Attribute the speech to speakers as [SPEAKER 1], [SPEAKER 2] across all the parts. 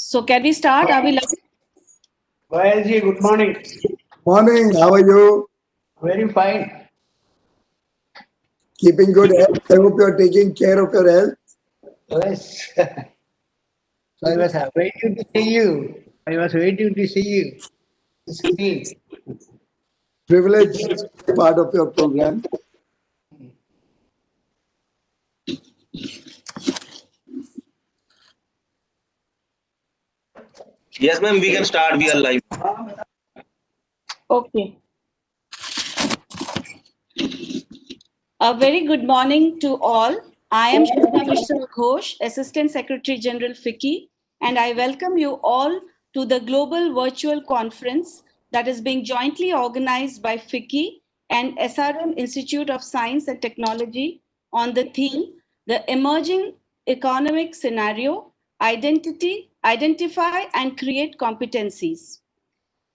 [SPEAKER 1] So can we start? Are we live?
[SPEAKER 2] Ji, good morning.
[SPEAKER 3] Morning, how are you?
[SPEAKER 2] Very fine.
[SPEAKER 3] Keeping good health? I hope you're taking care of your health.
[SPEAKER 2] Yes. So I was waiting to see you. The screen.
[SPEAKER 3] Privilege to be part of your program.
[SPEAKER 4] Yes, ma'am, we can start. We are live.
[SPEAKER 1] Okay. A very good morning to all. I am Shilpa Mishra Ghosh, Assistant Secretary General FICCI, and I welcome you all to the global virtual conference that is being jointly organized by FICCI and SRM Institute of Science and Technology on the theme, The Emerging Economic Scenario, Identify and Create Competencies.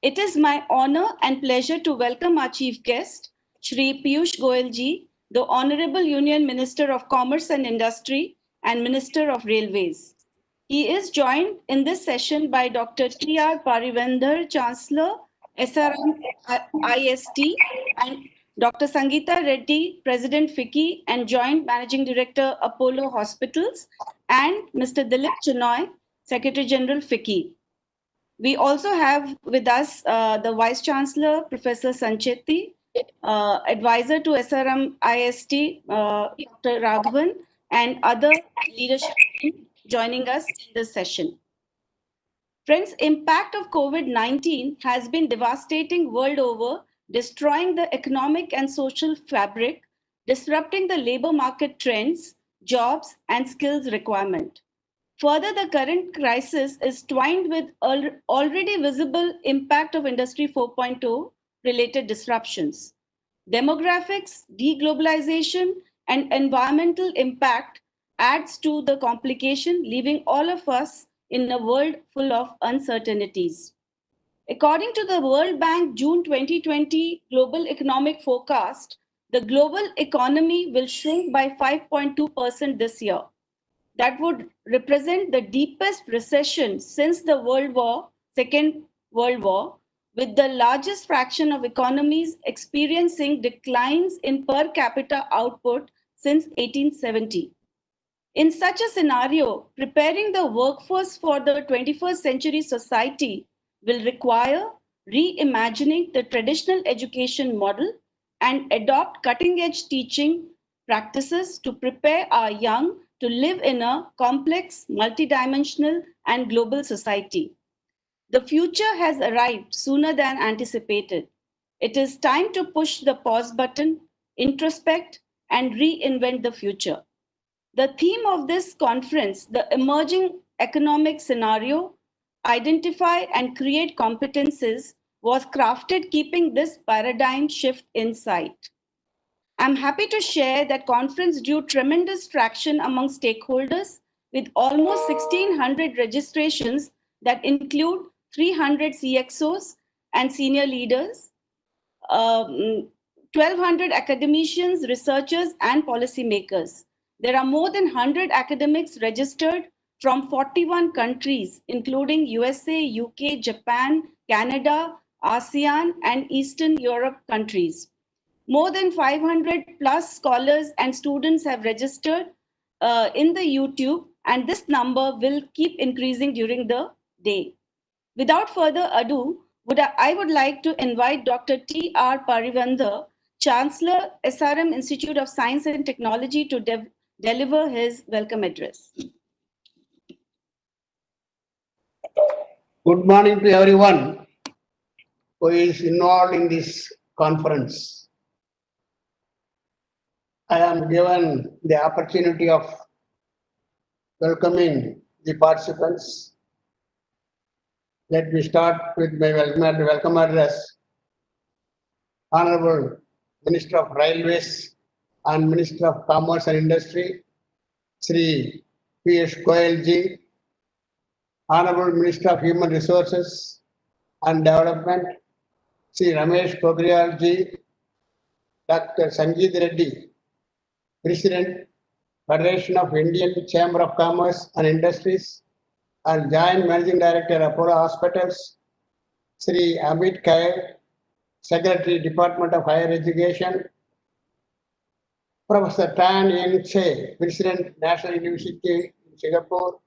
[SPEAKER 1] It is my honor and pleasure to welcome our chief guest, Shri Piyush Goyal ji, the Honorable Union Minister of Commerce and Industry and Minister of Railways. He is joined in this session by Dr. T.R. Parivendar, Chancellor, SRM IST, and Dr. Sangeeta Reddy, President FICCI and Joint Managing Director, Apollo Hospitals, and Mr. Dilip Chinoy, Secretary General FICCI. We also have with us the Vice Chancellor, Professor Sanchetti, advisor to SRM IST, Dr. Raghavan, and other leadership team joining us in this session. Friends, impact of COVID-19 has been devastating world over, destroying the economic and social fabric, disrupting the labor market trends, jobs, and skills requirement. Further, the current crisis is twined with already visible impact of Industry 4.0 related disruptions. Demographics, deglobalization, and environmental impact adds to the complication, leaving all of us in a world full of uncertainties. According to the World Bank June 2020 Global Economic Forecast, the global economy will shrink by 5.2% this year. That would represent the deepest recession since the Second World War, with the largest fraction of economies experiencing declines in per capita output since 1870. In such a scenario, preparing the workforce for the 21st century society will require reimagining the traditional education model and adopt cutting-edge teaching practices to prepare our young to live in a complex, multidimensional, and global society. The future has arrived sooner than anticipated. It is time to push the pause button, introspect, and reinvent the future. The theme of this conference, the emerging economic scenario, identify and create competences, was crafted keeping this paradigm shift in sight. I'm happy to share that conference drew tremendous traction among stakeholders with almost 1,600 registrations that include 300 CXOs and senior leaders, 1,200 academicians, researchers, and policymakers. There are more than 100 academics registered from 41 countries, including USA, UK, Japan, Canada, ASEAN, and Eastern Europe countries. More than 500 plus scholars and students have registered in the YouTube, and this number will keep increasing during the day. Without further ado, I would like to invite Dr. T.R. Parivendar, Chancellor, SRM Institute of Science and Technology, to deliver his welcome address.
[SPEAKER 2] Good morning to everyone who is involved in this conference. I am given the opportunity of welcoming the participants. Let me start with my welcome address. Honorable Minister of Railways and Minister of Commerce and Industry, Shri Piyush Goyal ji, Honorable Minister of Human Resources and Development, Shri Ramesh Pokhriyal ji, Dr. Sangeeta Reddy, President, Federation of Indian Chamber of Commerce and Industries, and Joint Managing Director, Apollo Hospitals, Sri Amit Kair, Secretary, Department of Higher Education, Professor Tan Yen Che, President, National University in Singapore,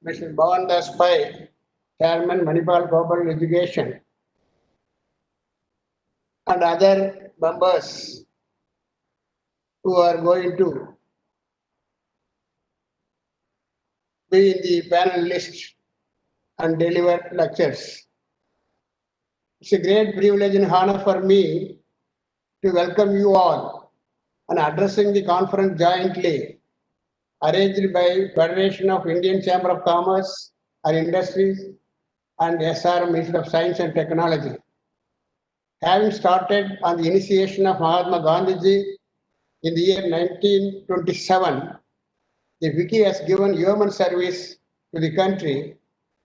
[SPEAKER 2] Mr. Bhavan Das Pai, Chairman, Manipal Global Education, and other members who are going to be in the panel list and deliver lectures. It's a great privilege and honor for me to welcome you all and addressing the conference jointly arranged by Federation of Indian Chamber of Commerce and Industries and SRM Ministry of Science and Technology. Having started on the initiation of Mahatma Gandhiji in the year 1927, the Wiki has given human service to the country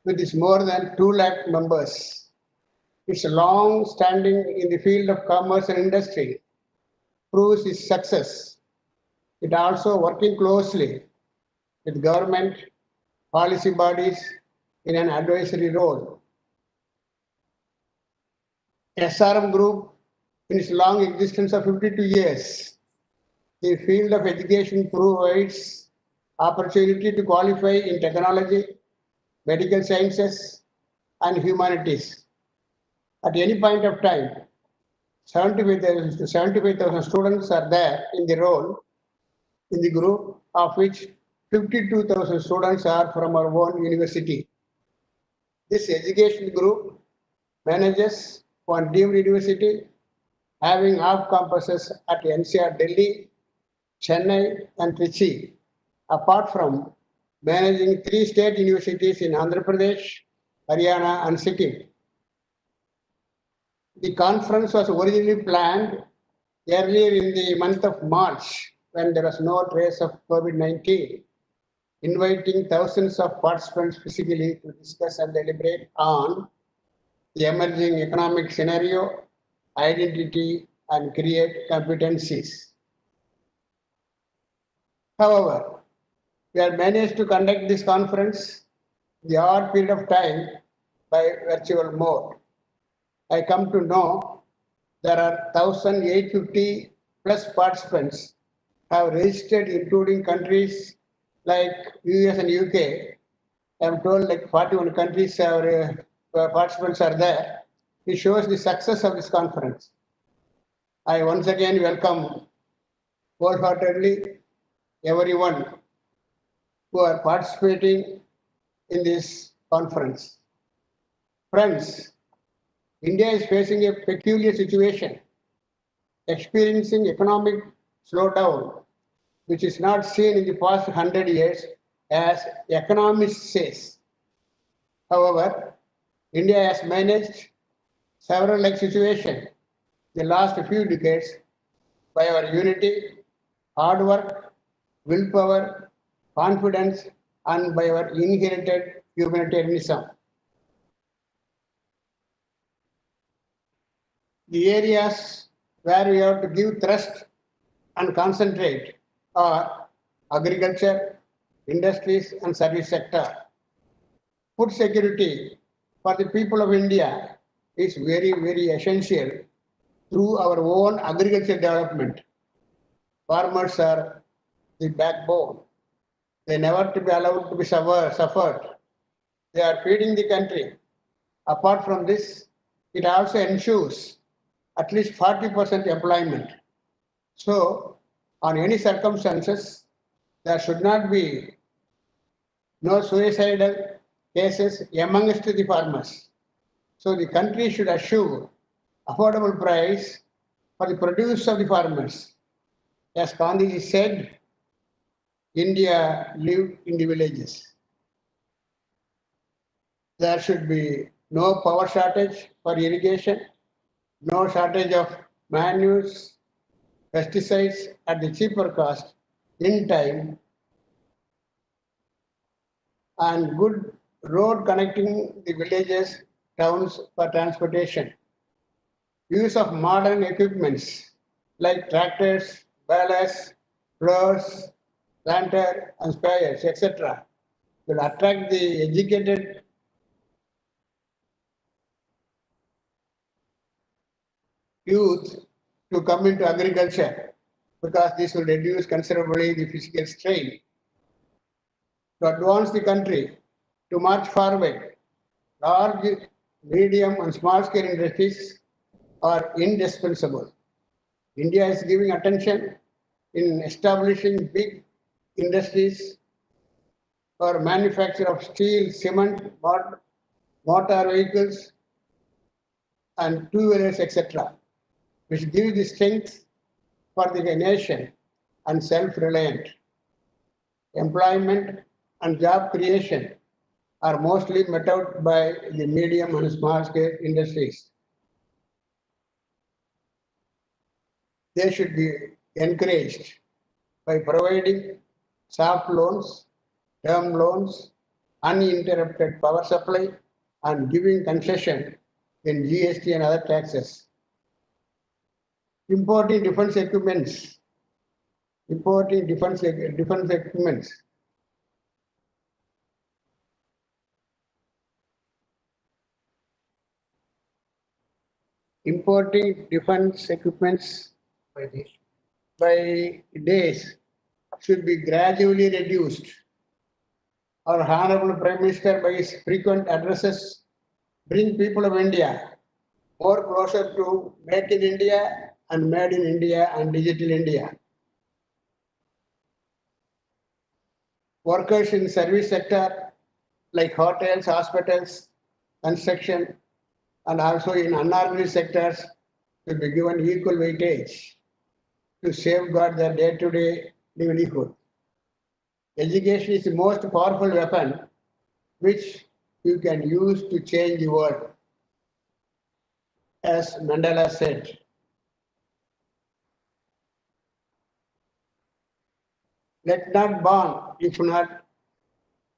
[SPEAKER 2] with its more than 2 lakh members. Its long standing in the field of commerce and industry proves its success. It also working closely with government policy bodies in an advisory role. SRM Group, in its long existence of 52 years, the field of education provides opportunity to qualify in technology, medical sciences, and humanities. At any point of time, 75,000 to 75,000 students are there in the role, in the group, of which 52,000 students are from our own university. This education group manages one deemed university having off campuses at NCR Delhi, Chennai, and Trichy, apart from managing 3 state universities in Andhra Pradesh, Haryana, and Sikkim. The conference was originally planned earlier in the month of March when there was no trace of COVID-19, inviting thousands of participants physically to discuss and deliberate on the emerging economic scenario, identity, and create competencies. However, we have managed to conduct this conference in the odd period of time by virtual mode. I come to know there are 1,850 plus participants have registered, including countries like US and UK. I'm told like 41 countries have participants are there. It shows the success of this conference. I once again welcome wholeheartedly everyone who are participating in this conference. Friends, India is facing a peculiar situation, experiencing economic slowdown, which is not seen in the past 100 years, as economists say. However, India has managed several like situations the last few decades by our unity, hard work, willpower, confidence, and by our inherited humanitarianism. The areas where we have to give thrust and concentrate are agriculture, industries, and service sector. Food security for the people of India is very, very essential through our own agriculture development. Farmers are the backbone. They never to be allowed to be suffered. They are feeding the country. Apart from this, it also ensures at least 40% employment. So, on any circumstances, there should not be no suicidal cases amongst the farmers. So, the country should assure affordable price for the produce of the farmers. As Gandhiji said, India lived in the villages. There should be no power shortage for irrigation, no shortage of manures, pesticides at the cheaper cost in time, and good road connecting the villages, towns for transportation. Use of modern equipments like tractors, balers, blowers, planter, and sprayers, etc. will attract the educated youth to come into agriculture, because this will reduce considerably the physical strain. To advance the country, to march forward, large, medium, and small scale industries are indispensable. India is giving attention in establishing big industries for manufacture of steel, cement, motor vehicles, and two-wheelers, etc., which give the strength for the nation and self-reliant. Employment and job creation are mostly met out by the medium and small scale industries. They should be encouraged by providing soft loans, term loans, uninterrupted power supply, and giving concession in GST and other taxes. Importing defense equipments. Importing defense equipments. Importing defense equipments by days should be gradually reduced. Our Honorable Prime Minister, by his frequent addresses, bring people of India more closer to Make in India and Made in India and Digital India. Workers in service sector like hotels, hospitals, construction, and also in unorganized sectors should be given equal weightage to safeguard their day-to-day livelihood. Education is the most powerful weapon which you can use to change the world, as Mandela said. Let not born if not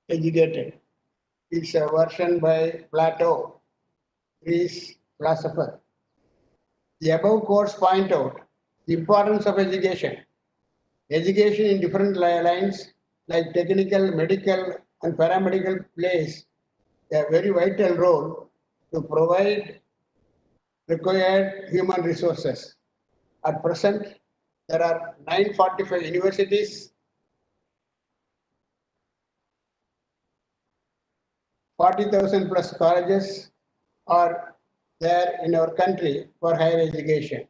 [SPEAKER 2] educated. It's a version by Plato, Greece philosopher. The above quotes point out the importance of education. Education in different lines like technical, medical, and paramedical plays a very vital role to provide required human resources. At present, there are 945 universities, 40,000 plus colleges are there in our country for higher education.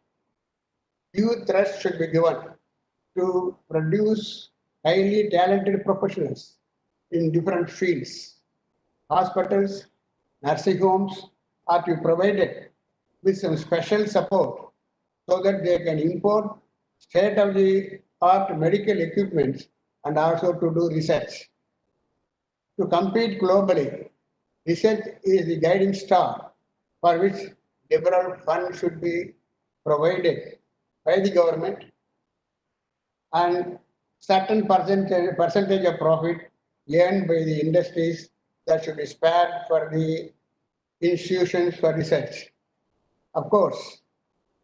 [SPEAKER 2] Due thrust should be given to produce highly talented professionals in different fields. Hospitals, nursing homes are to be provided with some special support so that they can import state-of-the-art medical equipment and also to do research. To compete globally, research is the guiding star for which liberal funds should be provided by the government, and certain percentage of profit earned by the industries that should be spared for the institutions for research. Of course,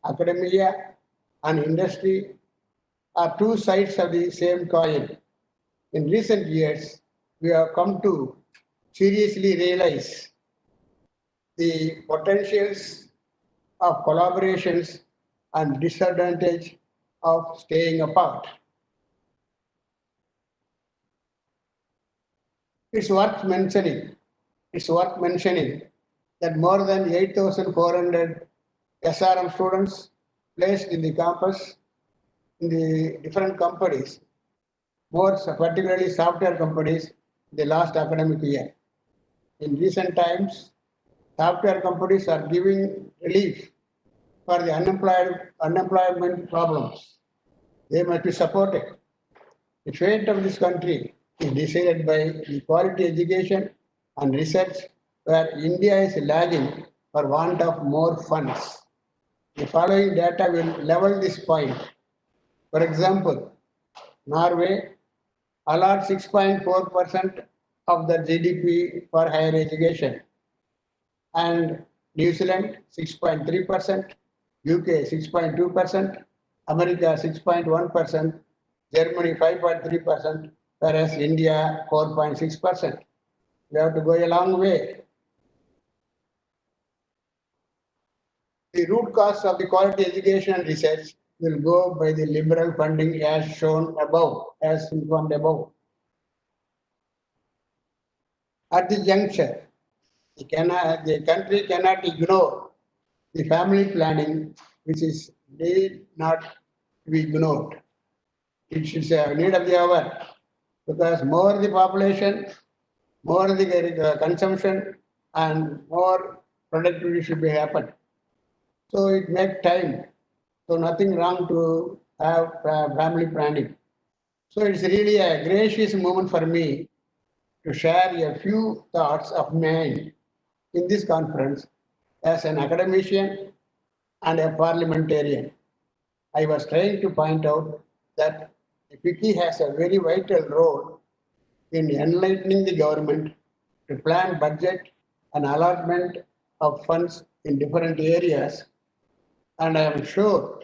[SPEAKER 2] academia and industry are two sides of the same coin. In recent years, we have come to seriously realize the potentials of collaborations and disadvantage of staying apart. It's worth mentioning that more than 8,400 SRM students placed in the campus in the different companies, more particularly software companies, the last academic year. In recent times, software companies are giving relief for the unemployment problems. They must be supported. The fate of this country is decided by the quality education and research, where India is lagging for want of more funds. The following data will level this point. For example, Norway allots 6.4% of the GDP for higher education, and New Zealand 6.3%, UK 6.2%, America 6.1%, Germany 5.3%, whereas India 4.6%. We have to go a long way. The root cause of the quality education and research will go by the liberal funding as shown above, as informed above. At the juncture, the country cannot ignore the family planning, which is need not to be ignored. It is a need of the hour, because more the population, more the consumption, and more productivity should be happen. So it makes time. So nothing wrong to have family planning. So it's really a gracious moment for me to share a few thoughts of mine in this conference as an academician and a parliamentarian. I was trying to point out that the FICCI has a very vital role in enlightening the government to plan budget and allotment of funds in different areas. And I am sure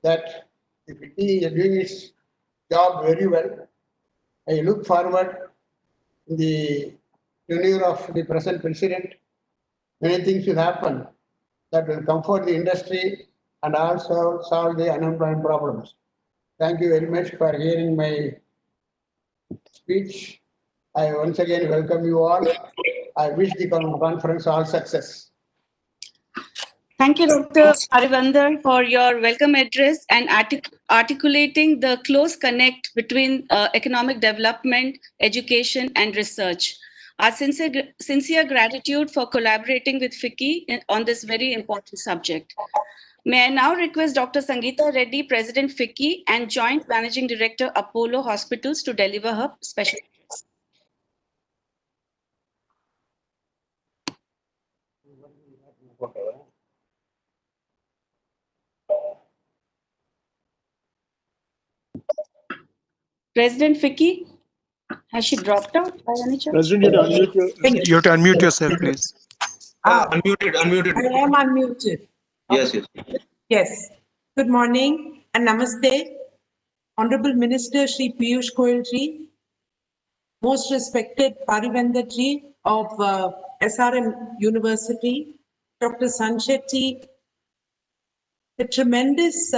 [SPEAKER 2] that the FICCI is doing its job very well. I look forward in the tenure of the present president. Many things will happen that will comfort the industry and also solve the unemployment problems. Thank you very much for hearing my speech. I once again welcome you all. I wish the conference all success.
[SPEAKER 1] Thank you, Dr. Arivandar, for your welcome address and articulating the close connect between economic development, education, and research. Our sincere gratitude for collaborating with FICCI on this very important subject. May I now request Dr. Sangeeta Reddy, President FICCI and Joint Managing Director, Apollo Hospitals, to deliver her special address. President FICCI, has she dropped out by any chance?
[SPEAKER 5] President, you have to unmute yourself, please.
[SPEAKER 4] Unmuted.
[SPEAKER 6] I am unmuted.
[SPEAKER 4] Yes.
[SPEAKER 6] Yes. Good morning and namaste. Honorable Minister Shri Piyush Goyal ji, most respected Parivendra ji of SRM University, Dr. Sanshetty, the tremendous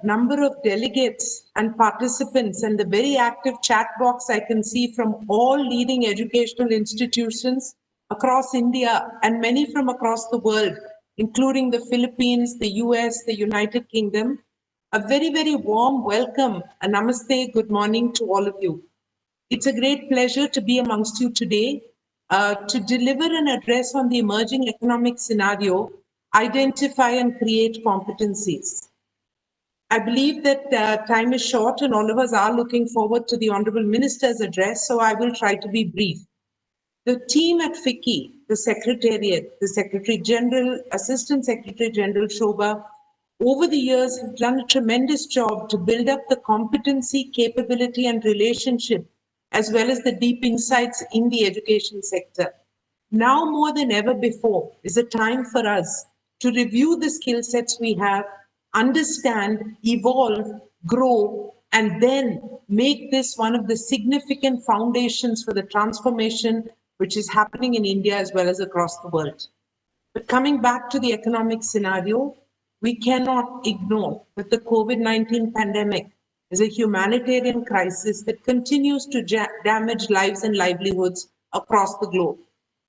[SPEAKER 6] number of delegates and participants and the very active chat box I can see from all leading educational institutions across India and many from across the world, including the Philippines, the US, the United Kingdom. A very, very warm welcome and namaste, good morning to all of you. It's a great pleasure to be amongst you today to deliver an address on the emerging economic scenario, identify and create competencies. I believe that time is short and all of us are looking forward to the Honorable Minister's address, so I will try to be brief. The team at FICCI, the Secretariat, the Secretary General, Assistant Secretary General Shobha, over the years have done a tremendous job to build up the competency, capability and relationship, as well as the deep insights in the education sector. Now more than ever before is a time for us to review the skill sets we have, understand, evolve, grow, and then make this one of the significant foundations for the transformation which is happening in India as well as across the world. But coming back to the economic scenario, we cannot ignore that the COVID-19 pandemic is a humanitarian crisis that continues to damage lives and livelihoods across the globe.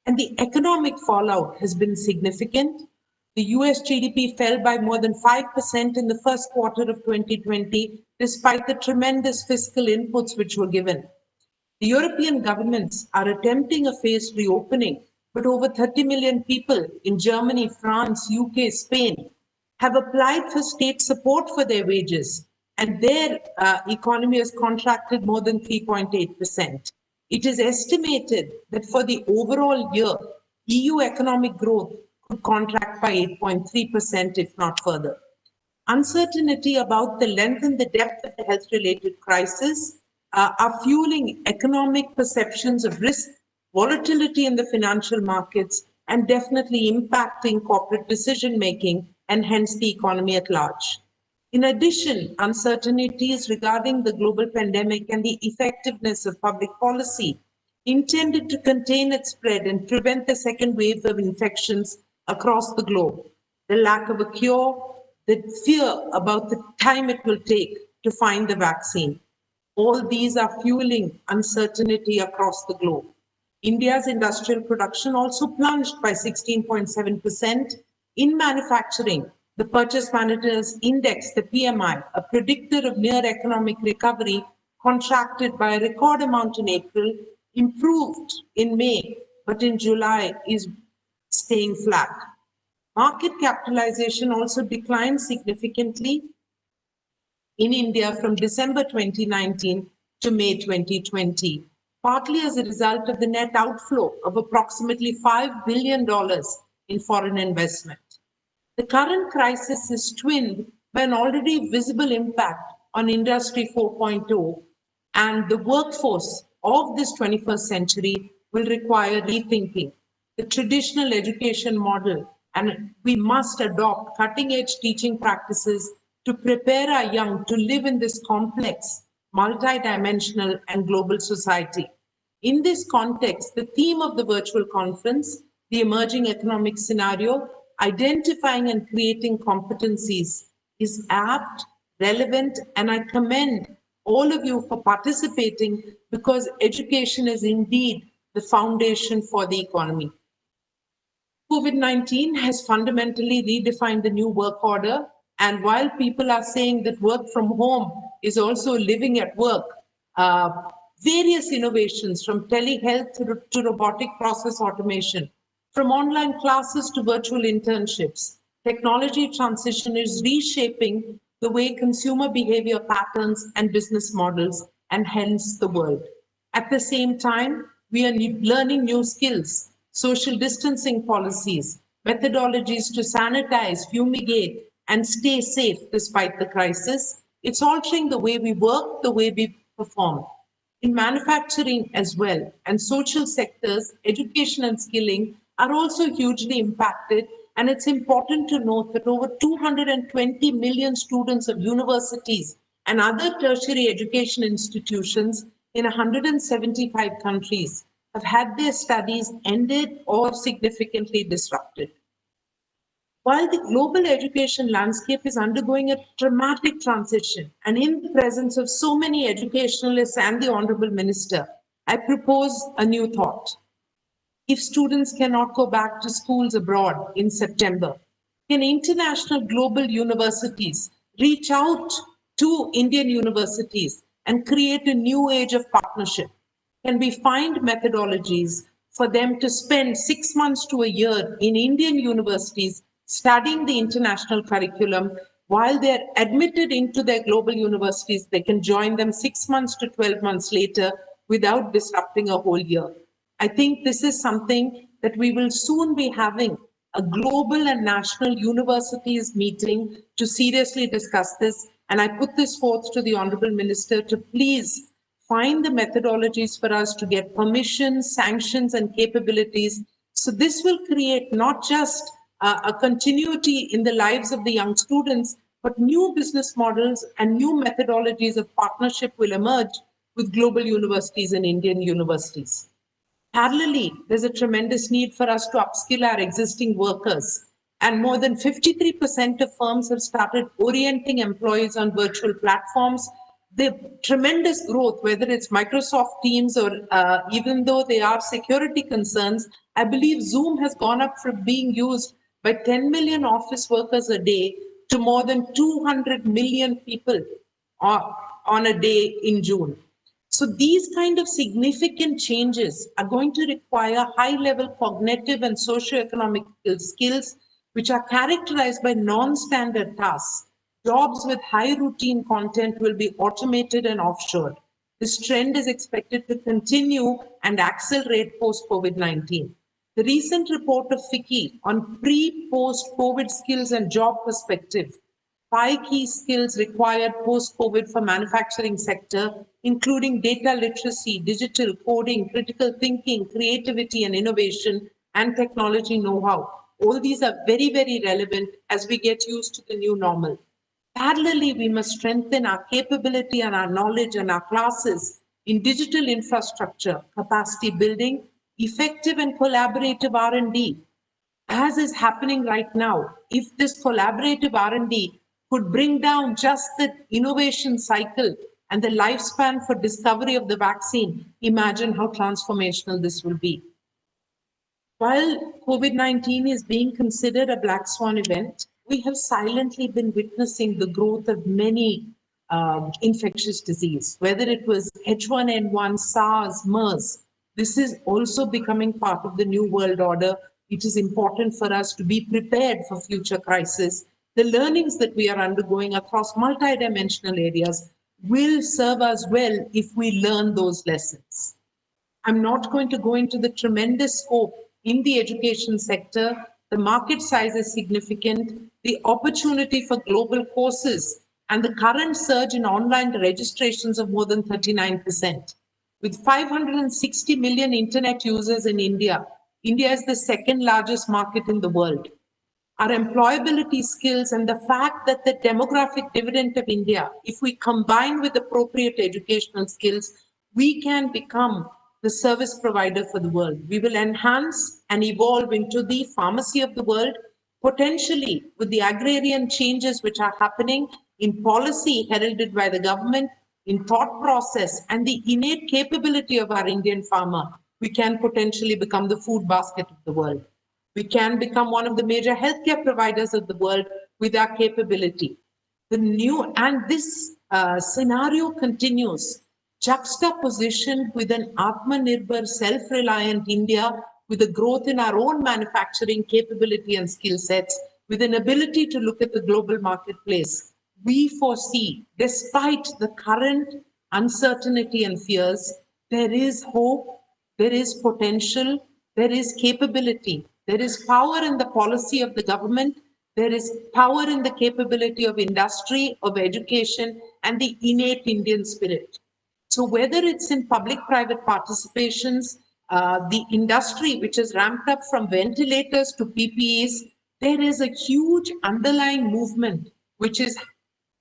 [SPEAKER 6] And the economic fallout has been significant. The US GDP fell by more than 5% in the first quarter of 2020, despite the tremendous fiscal inputs which were given. The European governments are attempting a phased reopening, but over 30 million people in Germany, France, UK, Spain have applied for state support for their wages, and their economy has contracted more than 3.8%. It is estimated that for the overall year, EU economic growth could contract by 8.3%, if not further. Uncertainty about the length and the depth of the health-related crisis are fueling economic perceptions of risk, volatility in the financial markets, and definitely impacting corporate decision-making and hence the economy at large. In addition, uncertainties regarding the global pandemic and the effectiveness of public policy intended to contain its spread and prevent the second wave of infections across the globe, the lack of a cure, the fear about the time it will take to find the vaccine. All these are fueling uncertainty across the globe. India's industrial production also plunged by 16.7%. In manufacturing, the Purchase Managers Index, the PMI, a predictor of near economic recovery, contracted by a record amount in April, improved in May, but in July is staying flat. Market capitalization also declined significantly in India from December 2019 to May 2020, partly as a result of the net outflow of approximately $5 billion in foreign investment. The current crisis is twinned by an already visible impact on Industry 4.0, and the workforce of this 21st century will require rethinking the traditional education model, and we must adopt cutting-edge teaching practices to prepare our young to live in this complex, multidimensional, and global society. In this context, the theme of the virtual conference, the emerging economic scenario, identifying and creating competencies, is apt, relevant, and I commend all of you for participating, because education is indeed the foundation for the economy. COVID-19 has fundamentally redefined the new work order, and while people are saying that work from home is also living at work, various innovations from telehealth to robotic process automation, from online classes to virtual internships, technology transition is reshaping the way consumer behavior patterns and business models, and hence the world. At the same time, we are learning new skills, social distancing policies, methodologies to sanitize, fumigate, and stay safe despite the crisis. It's altering the way we work, the way we perform. In manufacturing as well, and social sectors, education and skilling are also hugely impacted. And it's important to note that over 220 million students of universities and other tertiary education institutions in 175 countries have had their studies ended or significantly disrupted. While the global education landscape is undergoing a dramatic transition, and in the presence of so many educationalists and the Honorable Minister, I propose a new thought. If students cannot go back to schools abroad in September, can international global universities reach out to Indian universities and create a new age of partnership? Can we find methodologies for them to spend 6 months to a year in Indian universities studying the international curriculum? While they're admitted into their global universities, they can join them 6 months to 12 months later without disrupting a whole year. I think this is something that we will soon be having a global and national universities meeting to seriously discuss this. And I put this forth to the Honorable Minister to please find the methodologies for us to get permissions, sanctions, and capabilities. So this will create not just a continuity in the lives of the young students, but new business models and new methodologies of partnership will emerge with global universities and Indian universities. Parallelly, there's a tremendous need for us to upskill our existing workers. And more than 53% of firms have started orienting employees on virtual platforms. The tremendous growth, whether it's Microsoft Teams or even though they are security concerns, I believe Zoom has gone up from being used by 10 million office workers a day to more than 200 million people on a day in June. So these kind of significant changes are going to require high-level cognitive and socioeconomic skills, which are characterized by non-standard tasks. Jobs with high routine content will be automated and offshored. This trend is expected to continue and accelerate post-COVID-19. The recent report of FICCI on pre-post-COVID skills and job perspective, 5 key skills required post-COVID for manufacturing sector, including data literacy, digital coding, critical thinking, creativity and innovation, and technology know-how. All these are very, very relevant as we get used to the new normal. Parallelly, we must strengthen our capability and our knowledge and our classes in digital infrastructure, capacity building, effective and collaborative R&D, as is happening right now. If this collaborative R&D could bring down just the innovation cycle and the lifespan for discovery of the vaccine, imagine how transformational this will be. While COVID-19 is being considered a black swan event, we have silently been witnessing the growth of many infectious disease, whether it was H1N1, SARS, MERS. This is also becoming part of the new world order. It is important for us to be prepared for future crises. The learnings that we are undergoing across multidimensional areas will serve us well if we learn those lessons. I'm not going to go into the tremendous scope in the education sector. The market size is significant. The opportunity for global courses and the current surge in online registrations of more than 39%. With 560 million internet users in India, India is the second largest market in the world. Our employability skills and the fact that the demographic dividend of India, if we combine with appropriate educational skills, we can become the service provider for the world. We will enhance and evolve into the pharmacy of the world, potentially with the agrarian changes which are happening in policy heralded by the government, in thought process, and the innate capability of our Indian farmer. We can potentially become the food basket of the world. We can become one of the major healthcare providers of the world with our capability. This scenario continues, juxtapositioned with an Atmanirbhar, self-reliant India, with a growth in our own manufacturing capability and skill sets, with an ability to look at the global marketplace. We foresee, despite the current uncertainty and fears, there is hope, there is potential, there is capability. There is power in the policy of the government. There is power in the capability of industry, of education, and the innate Indian spirit. So whether it's in public-private participations, the industry which has ramped up from ventilators to PPEs, there is a huge underlying movement which is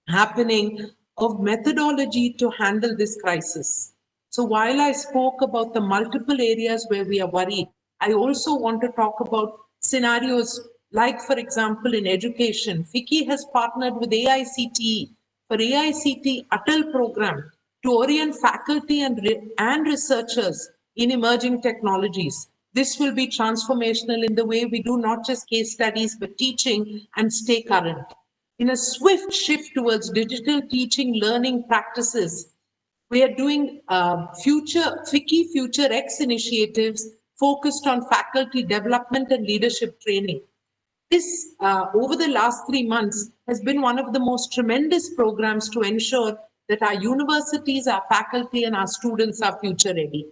[SPEAKER 6] happening of methodology to handle this crisis. So while I spoke about the multiple areas where we are worried, I also want to talk about scenarios like, for example, in education. FICCI has partnered with AICTE for AICTE Atal program to orient faculty and researchers in emerging technologies. This will be transformational in the way we do not just case studies, but teaching and stay current. In a swift shift towards digital teaching, learning practices, we are doing FICCI Future X initiatives focused on faculty development and leadership training. This, over the last 3 months, has been one of the most tremendous programs to ensure that our universities, our faculty, and our students are future ready.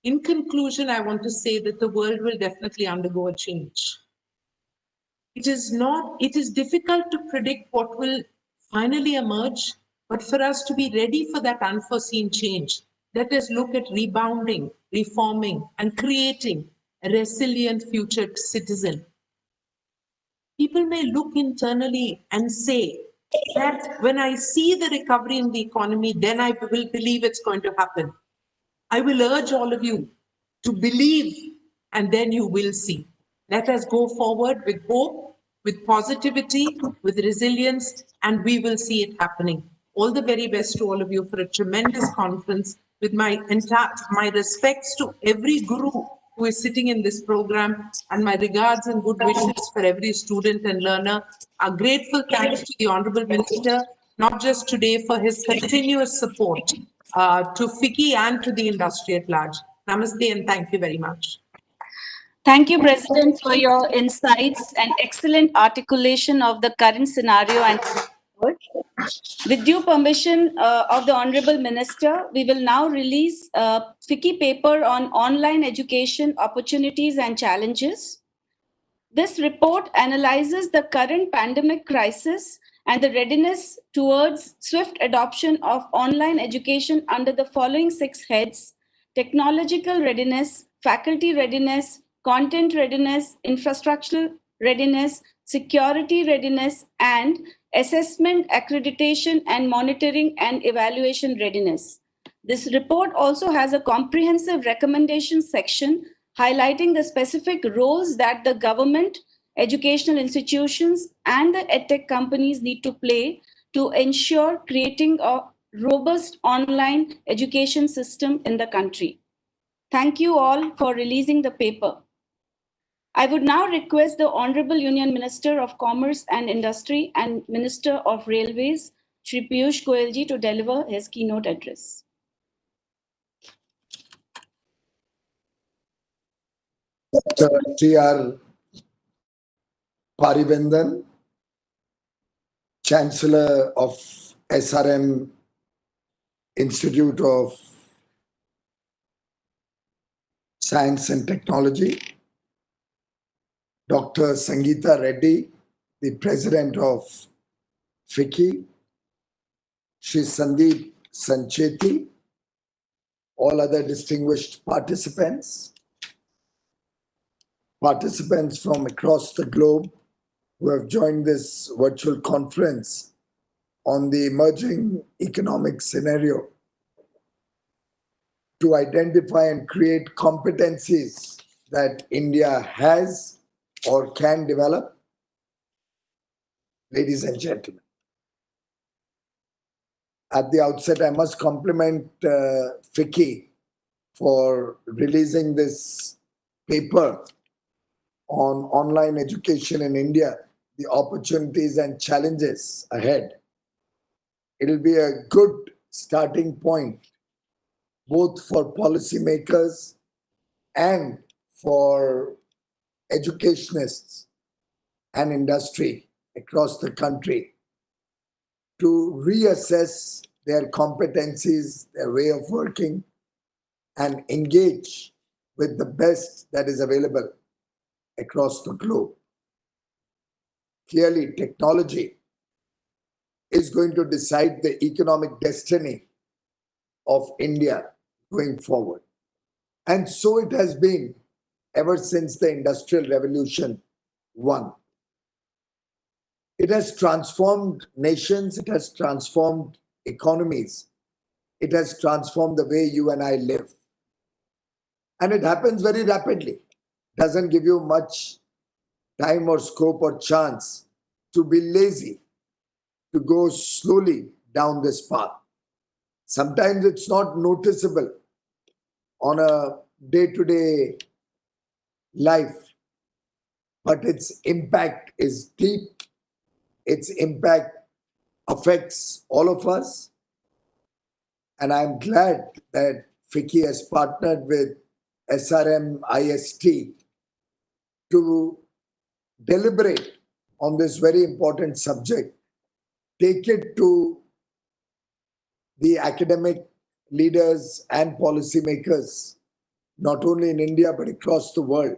[SPEAKER 6] In conclusion, I want to say that the world will definitely undergo a change. It is difficult to predict what will finally emerge, but for us to be ready for that unforeseen change, let us look at rebounding, reforming, and creating a resilient future citizen. People may look internally and say that when I see the recovery in the economy, then I will believe it's going to happen. I will urge all of you to believe, and then you will see. Let us go forward with hope, with positivity, with resilience, and we will see it happening. All the very best to all of you for a tremendous conference. With my respects to every guru who is sitting in this program, and my regards and good wishes for every student and learner. A grateful thanks to the Honorable Minister, not just today, for his continuous support to FICCI and to the industry at large. Namaste and thank you very much.
[SPEAKER 1] Thank you, President, for your insights and excellent articulation of the current scenario. And with due permission of the Honorable Minister, we will now release a FICCI paper on online education opportunities and challenges. This report analyzes the current pandemic crisis and the readiness towards swift adoption of online education under the following 6 heads: technological readiness, faculty readiness, content readiness, infrastructural readiness, security readiness, and assessment, accreditation, and monitoring and evaluation readiness. This report also has a comprehensive recommendation section highlighting the specific roles that the government, educational institutions, and the edtech companies need to play to ensure creating a robust online education system in the country. Thank you all for releasing the paper. I would now request the Honorable Union Minister of Commerce and Industry and Minister of Railways, Shri Piyush Goyal ji, to deliver his keynote address.
[SPEAKER 3] Dr. T.R. Parivendan, Chancellor of SRM Institute of Science and Technology, Dr. Sangeeta Reddy, the President of FICCI, Shri Sandeep Sancheti, all other distinguished participants from across the globe who have joined this virtual conference on the emerging economic scenario to identify and create competencies that India has or can develop. Ladies and gentlemen, at the outset, I must compliment FICCI for releasing this paper on online education in India, the opportunities and challenges ahead. It'll be a good starting point both for policymakers and for educationists and industry across the country to reassess their competencies, their way of working, and engage with the best that is available across the globe. Clearly, technology is going to decide the economic destiny of India going forward. And so it has been ever since the Industrial Revolution 1. It has transformed nations, it has transformed economies, it has transformed the way you and I live. And it happens very rapidly. Doesn't give you much time or scope or chance to be lazy, to go slowly down this path. Sometimes it's not noticeable on a day-to-day life, but its impact is deep. Its impact affects all of us. And I'm glad that FICCI has partnered with SRM IST to deliberate on this very important subject, take it to the academic leaders and policymakers, not only in India but across the world,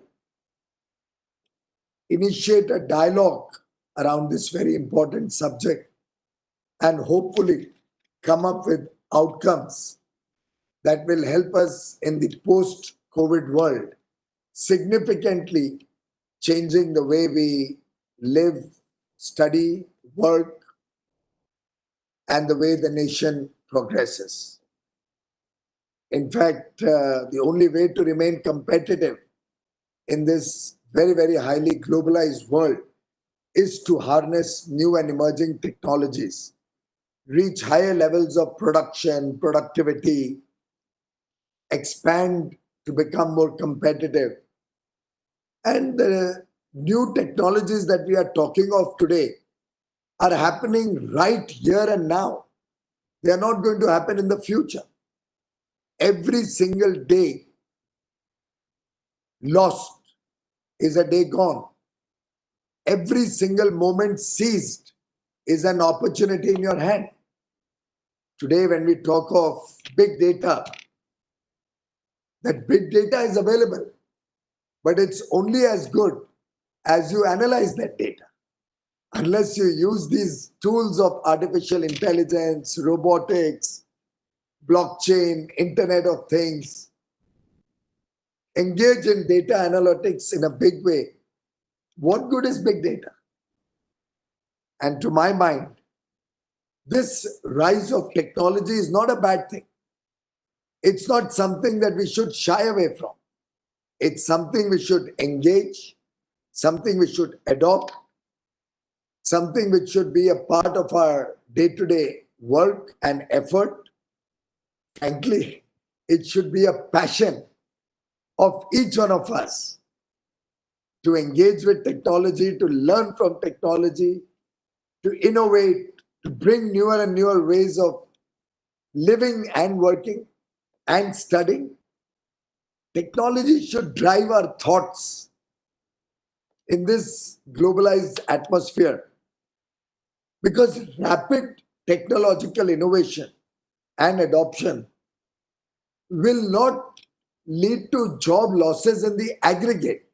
[SPEAKER 3] initiate a dialogue around this very important subject and hopefully come up with outcomes that will help us in the post-COVID world, significantly changing the way we live, study, work, and the way the nation progresses. In fact, the only way to remain competitive in this very, very highly globalized world is to harness new and emerging technologies, reach higher levels of production, productivity, expand to become more competitive. And the new technologies that we are talking of today are happening right here and now. They are not going to happen in the future. Every single day lost is a day gone. Every single moment seized is an opportunity in your hand. Today, when we talk of big data, that big data is available, but it's only as good as you analyze that data. Unless you use these tools of artificial intelligence, robotics, blockchain, Internet of Things, engage in data analytics in a big way, what good is big data? And to my mind, this rise of technology is not a bad thing. It's not something that we should shy away from. It's something we should engage, something we should adopt, something which should be a part of our day-to-day work and effort. Frankly, it should be a passion of each one of us to engage with technology, to learn from technology, to innovate, to bring newer and newer ways of living and working and studying. Technology should drive our thoughts in this globalized atmosphere, because rapid technological innovation and adoption will not lead to job losses in the aggregate.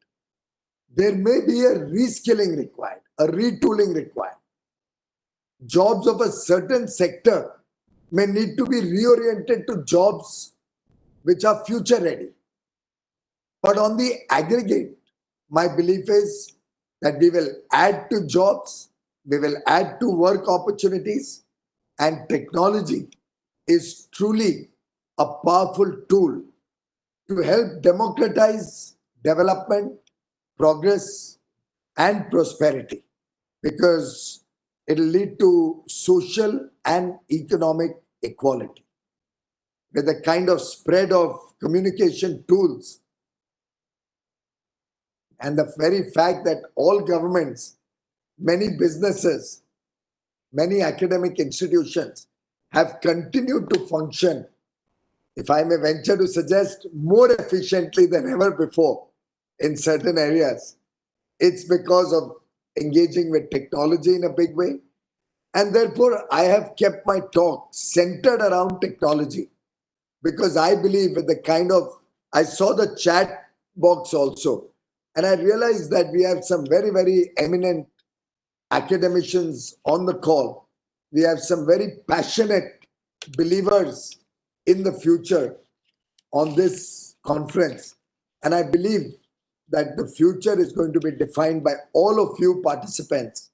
[SPEAKER 3] There may be a reskilling required, a retooling required. Jobs of a certain sector may need to be reoriented to jobs which are future ready. But on the aggregate, my belief is that we will add to jobs, we will add to work opportunities, and technology is truly a powerful tool to help democratize development, progress, and prosperity, because it will lead to social and economic equality. With the kind of spread of communication tools and the very fact that all governments, many businesses, many academic institutions have continued to function, if I may venture to suggest, more efficiently than ever before in certain areas, it's because of engaging with technology in a big way. And therefore, I have kept my talk centered around technology, because I believe with the kind of, I saw the chat box also, and I realized that we have some very, very eminent academicians on the call. We have some very passionate believers in the future on this conference. And I believe that the future is going to be defined by all of you participants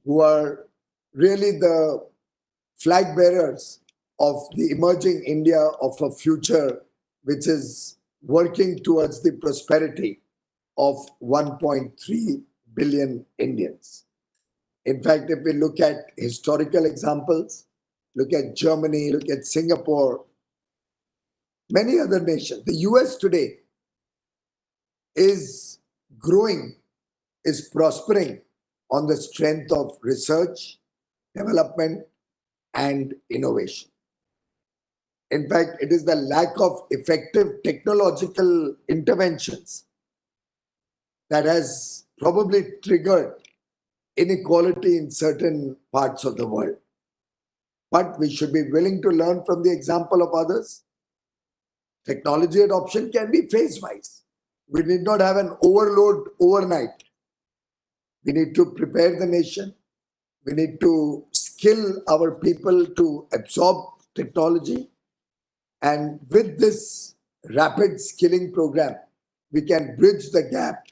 [SPEAKER 3] who are really the flag bearers of the emerging India of a future which is working towards the prosperity of 1.3 billion Indians. In fact, if we look at historical examples, look at Germany, look at Singapore, many other nations, the US today is growing, is prospering on the strength of research, development, and innovation. In fact, it is the lack of effective technological interventions that has probably triggered inequality in certain parts of the world. But we should be willing to learn from the example of others. Technology adoption can be phase-wise. We need not have an overload overnight. We need to prepare the nation. We need to skill our people to absorb technology. And with this rapid skilling program, we can bridge the gap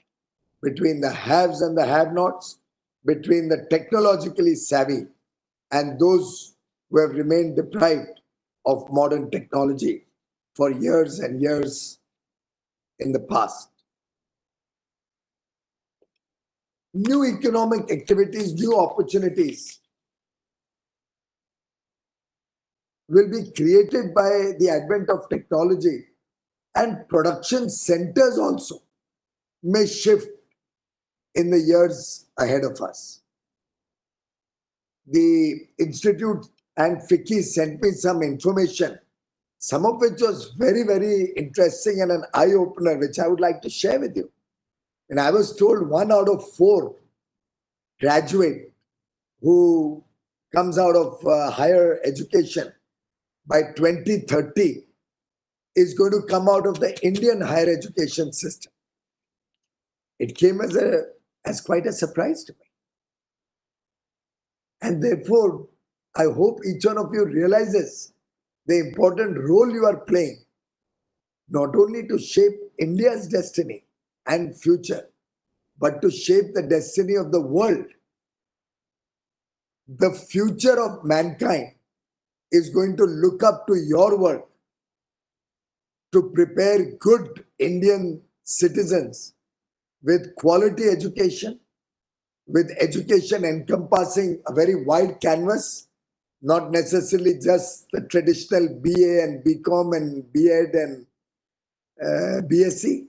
[SPEAKER 3] between the haves and the have-nots, between the technologically savvy and those who have remained deprived of modern technology for years and years in the past. New economic activities, new opportunities will be created by the advent of technology, and production centers also may shift in the years ahead of us. The Institute and FICCI sent me some information, some of which was very, very interesting and an eye-opener, which I would like to share with you. And I was told 1 out of 4 graduate who comes out of higher education by 2030 is going to come out of the Indian higher education system. It came as quite a surprise to me. And therefore, I hope each one of you realizes the important role you are playing, not only to shape India's destiny and future, but to shape the destiny of the world. the future of mankind is going to look up to your work to prepare good Indian citizens with quality education, with education encompassing a very wide canvas, not necessarily just the traditional BA and BCom and BEd and BSc.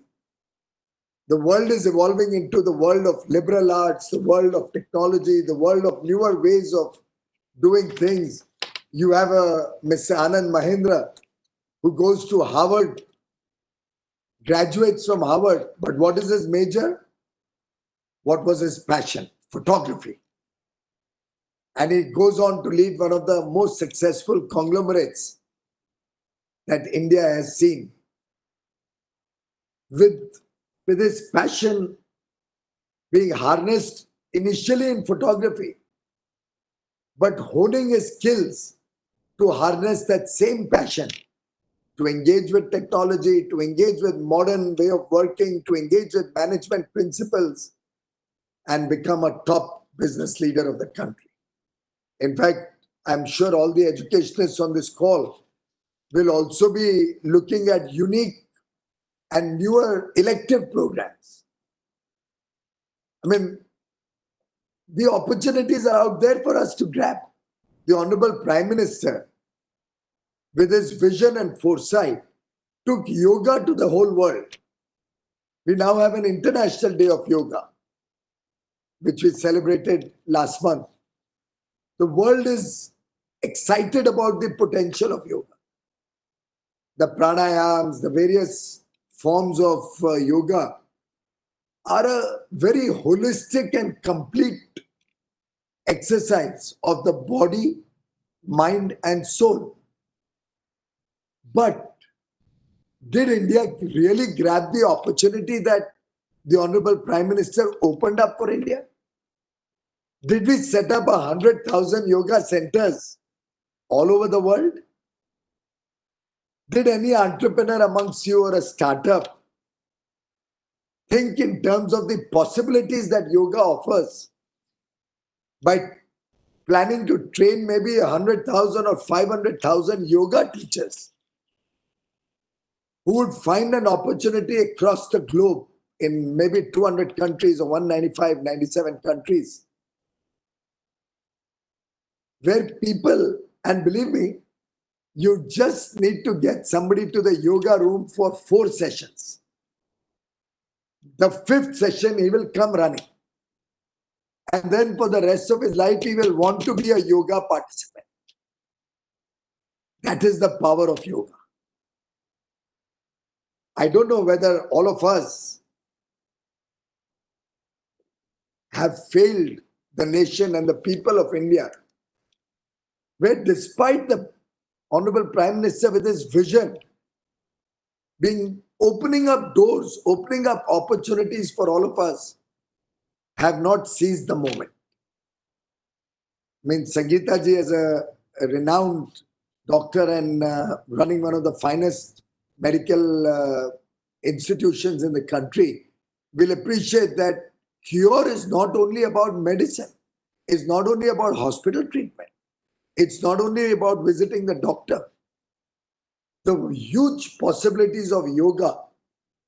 [SPEAKER 3] The world is evolving into the world of liberal arts, the world of technology, the world of newer ways of doing things. You have a Mr. Anand Mahindra who goes to Harvard, graduates from Harvard, but what is his major? What was his passion? Photography. And he goes on to lead one of the most successful conglomerates that India has seen. With his passion being harnessed initially in photography, but honing his skills to harness that same passion, to engage with technology, to engage with modern way of working, to engage with management principles, and become a top business leader of the country. In fact, I'm sure all the educationists on this call will also be looking at unique and newer elective programs. I mean, the opportunities are out there for us to grab. The Honorable Prime Minister, with his vision and foresight, took yoga to the whole world. We now have an International Day of Yoga, which we celebrated last month. The world is excited about the potential of yoga. The pranayams, the various forms of yoga are a very holistic and complete exercise of the body, mind, and soul. But did India really grab the opportunity that the Honorable Prime Minister opened up for India? Did we set up 100,000 yoga centers all over the world? Did any entrepreneur amongst you or a startup think in terms of the possibilities that yoga offers by planning to train maybe 100,000 or 500,000 yoga teachers who would find an opportunity across the globe in maybe 200 countries or 195, 97 countries, where people, and believe me, you just need to get somebody to the yoga room for 4 sessions. The 5th session, he will come running. And then for the rest of his life, he will want to be a yoga participant. That is the power of yoga. I don't know whether all of us have failed the nation and the people of India, where despite the Honorable Prime Minister with his vision being opening up doors, opening up opportunities for all of us, have not seized the moment. I mean, Sangeeta ji is a renowned doctor and running one of the finest medical institutions in the country, will appreciate that cure is not only about medicine, it's not only about hospital treatment, it's not only about visiting the doctor. The huge possibilities of yoga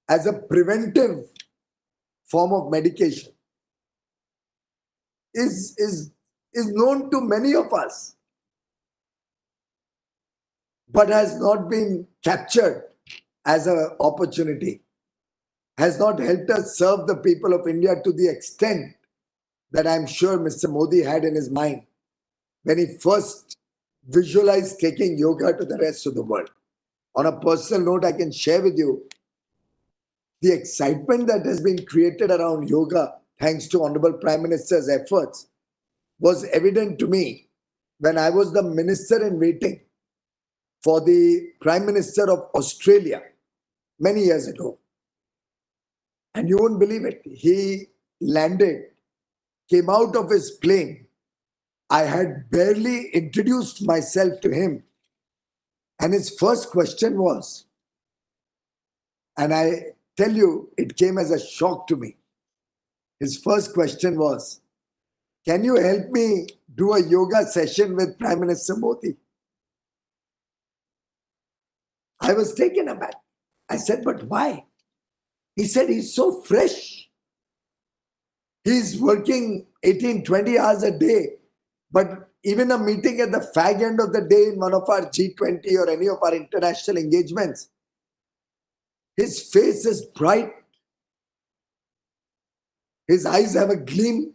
[SPEAKER 3] as a preventive form of medication is known to many of us, but has not been captured as an opportunity, has not helped us serve the people of India to the extent that I'm sure Mr. Modi had in his mind when he first visualized taking yoga to the rest of the world. On a personal note, I can share with you the excitement that has been created around yoga, thanks to Honorable Prime Minister's efforts, was evident to me when I was the minister in waiting for the Prime Minister of Australia many years ago. And you won't believe it. He landed, came out of his plane. I had barely introduced myself to him. And his first question was, and I tell you, it came as a shock to me. His first question was, can you help me do a yoga session with Prime Minister Modi? I was taken aback. I said, but why? He said, he's so fresh. He's working 18, 20 hours a day. But even a meeting at the fag end of the day in one of our G20 or any of our international engagements, his face is bright. His eyes have a gleam.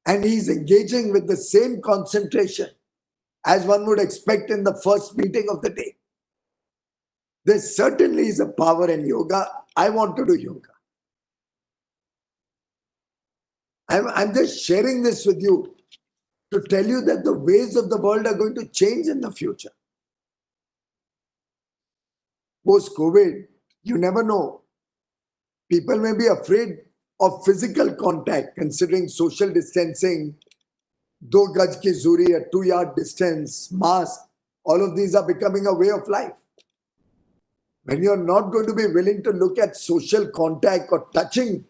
[SPEAKER 3] And he's engaging with the same concentration as one would expect in the first meeting of the day. There certainly is a power in yoga. I want to do yoga. I'm just sharing this with you to tell you that the ways of the world are going to change in the future. Post-COVID, you never know. People may be afraid of physical contact, considering social distancing, 2 gaj ki zuri, a 2-yard distance, mask. All of these are becoming a way of life. When you're not going to be willing to look at social contact or touching,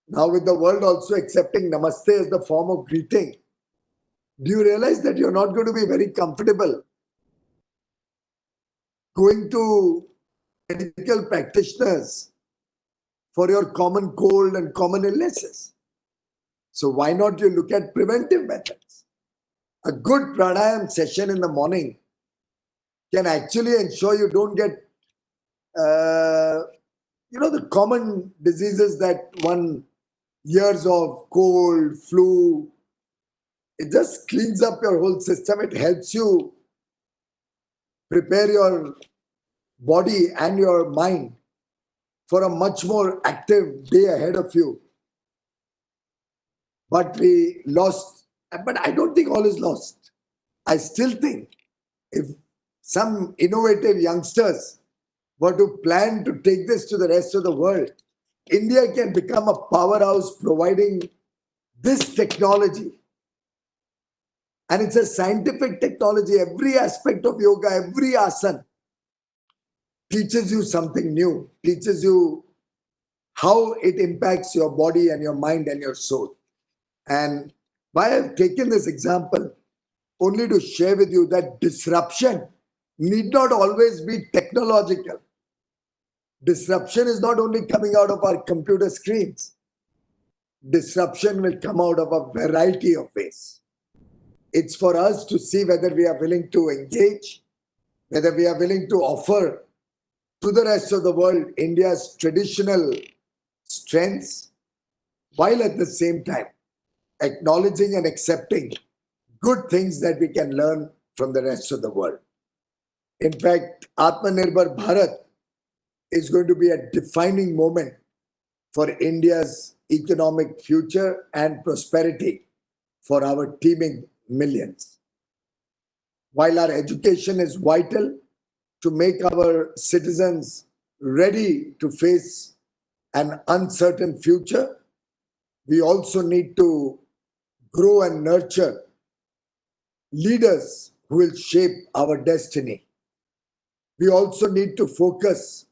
[SPEAKER 3] now with the world also accepting namaste as the form of greeting, do you realize that you're not going to be very comfortable going to medical practitioners for your common cold and common illnesses? So why not you look at preventive methods? A good pranayam session in the morning can actually ensure you don't get, the common diseases that one hears of, cold, flu. It just cleans up your whole system. It helps you prepare your body and your mind for a much more active day ahead of you. But we lost. But I don't think all is lost. I still think if some innovative youngsters were to plan to take this to the rest of the world, India can become a powerhouse providing this technology. And it's a scientific technology. Every aspect of yoga, every asana teaches you something new, teaches you how it impacts your body and your mind and your soul. And why I've taken this example only to share with you that disruption need not always be technological. Disruption is not only coming out of our computer screens. Disruption will come out of a variety of ways. It's for us to see whether we are willing to engage, whether we are willing to offer to the rest of the world India's traditional strengths, while at the same time acknowledging and accepting good things that we can learn from the rest of the world. In fact, Atmanirbhar Bharat is going to be a defining moment for India's economic future and prosperity for our teeming millions. While our education is vital to make our citizens ready to face an uncertain future, we also need to grow and nurture leaders who will shape our destiny. We also need to focus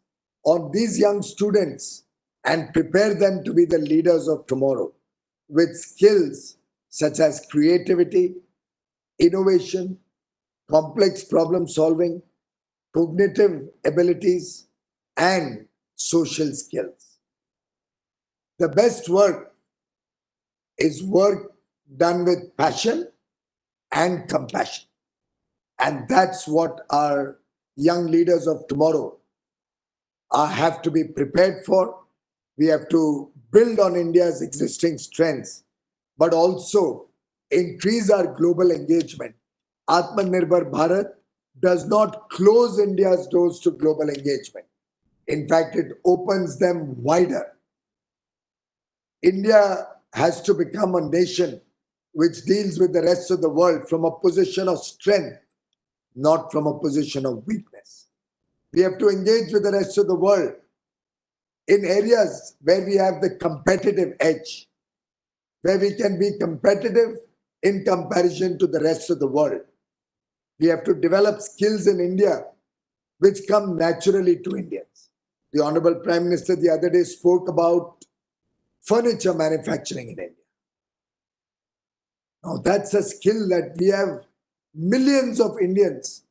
[SPEAKER 3] on these young students and prepare them to be the leaders of tomorrow with skills such as creativity, innovation, complex problem solving, cognitive abilities, and social skills. The best work is work done with passion and compassion. And that's what our young leaders of tomorrow have to be prepared for. We have to build on India's existing strengths, but also increase our global engagement. Atmanirbhar Bharat does not close India's doors to global engagement. In fact, it opens them wider. India has to become a nation which deals with the rest of the world from a position of strength, not from a position of weakness. We have to engage with the rest of the world in areas where we have the competitive edge, where we can be competitive in comparison to the rest of the world. We have to develop skills in India which come naturally to Indians. The Honorable Prime Minister the other day spoke about furniture manufacturing in India. Now that's a skill that we have millions of Indians,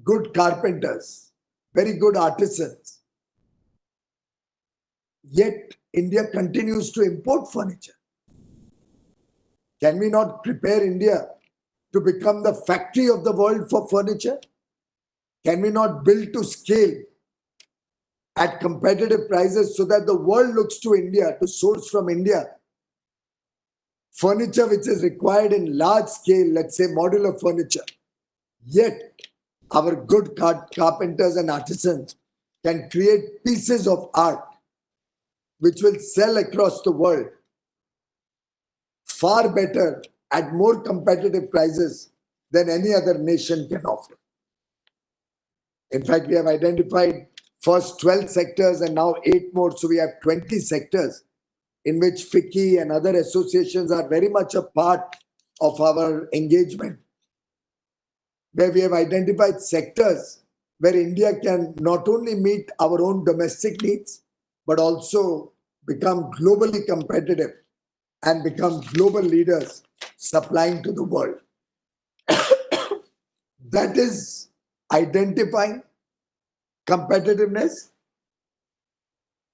[SPEAKER 3] good carpenters, very good artisans. Yet India continues to import furniture. Can we not prepare India to become the factory of the world for furniture? Can we not build to scale at competitive prices so that the world looks to India to source from India furniture which is required in large scale, let's say modular furniture? Yet our good carpenters and artisans can create pieces of art which will sell across the world far better at more competitive prices than any other nation can offer. In fact, we have identified first 12 sectors and now 8 more, so we have 20 sectors in which FICCI and other associations are very much a part of our engagement, where we have identified sectors where India can not only meet our own domestic needs, but also become globally competitive and become global leaders supplying to the world. That is identifying competitiveness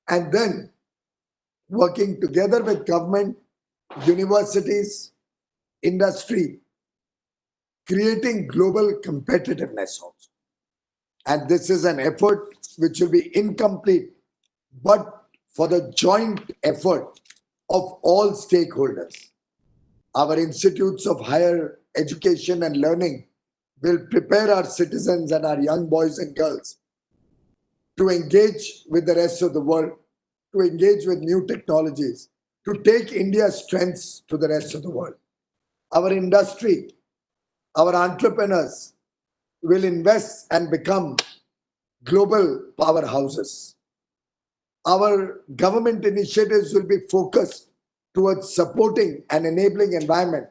[SPEAKER 3] and then working together with government, universities, industry, creating global competitiveness also. And this is an effort which will be incomplete, but for the joint effort of all stakeholders. Our institutes of higher education and learning will prepare our citizens and our young boys and girls to engage with the rest of the world, to engage with new technologies, to take India's strengths to the rest of the world. Our industry, our entrepreneurs will invest and become global powerhouses. Our government initiatives will be focused towards supporting an enabling environment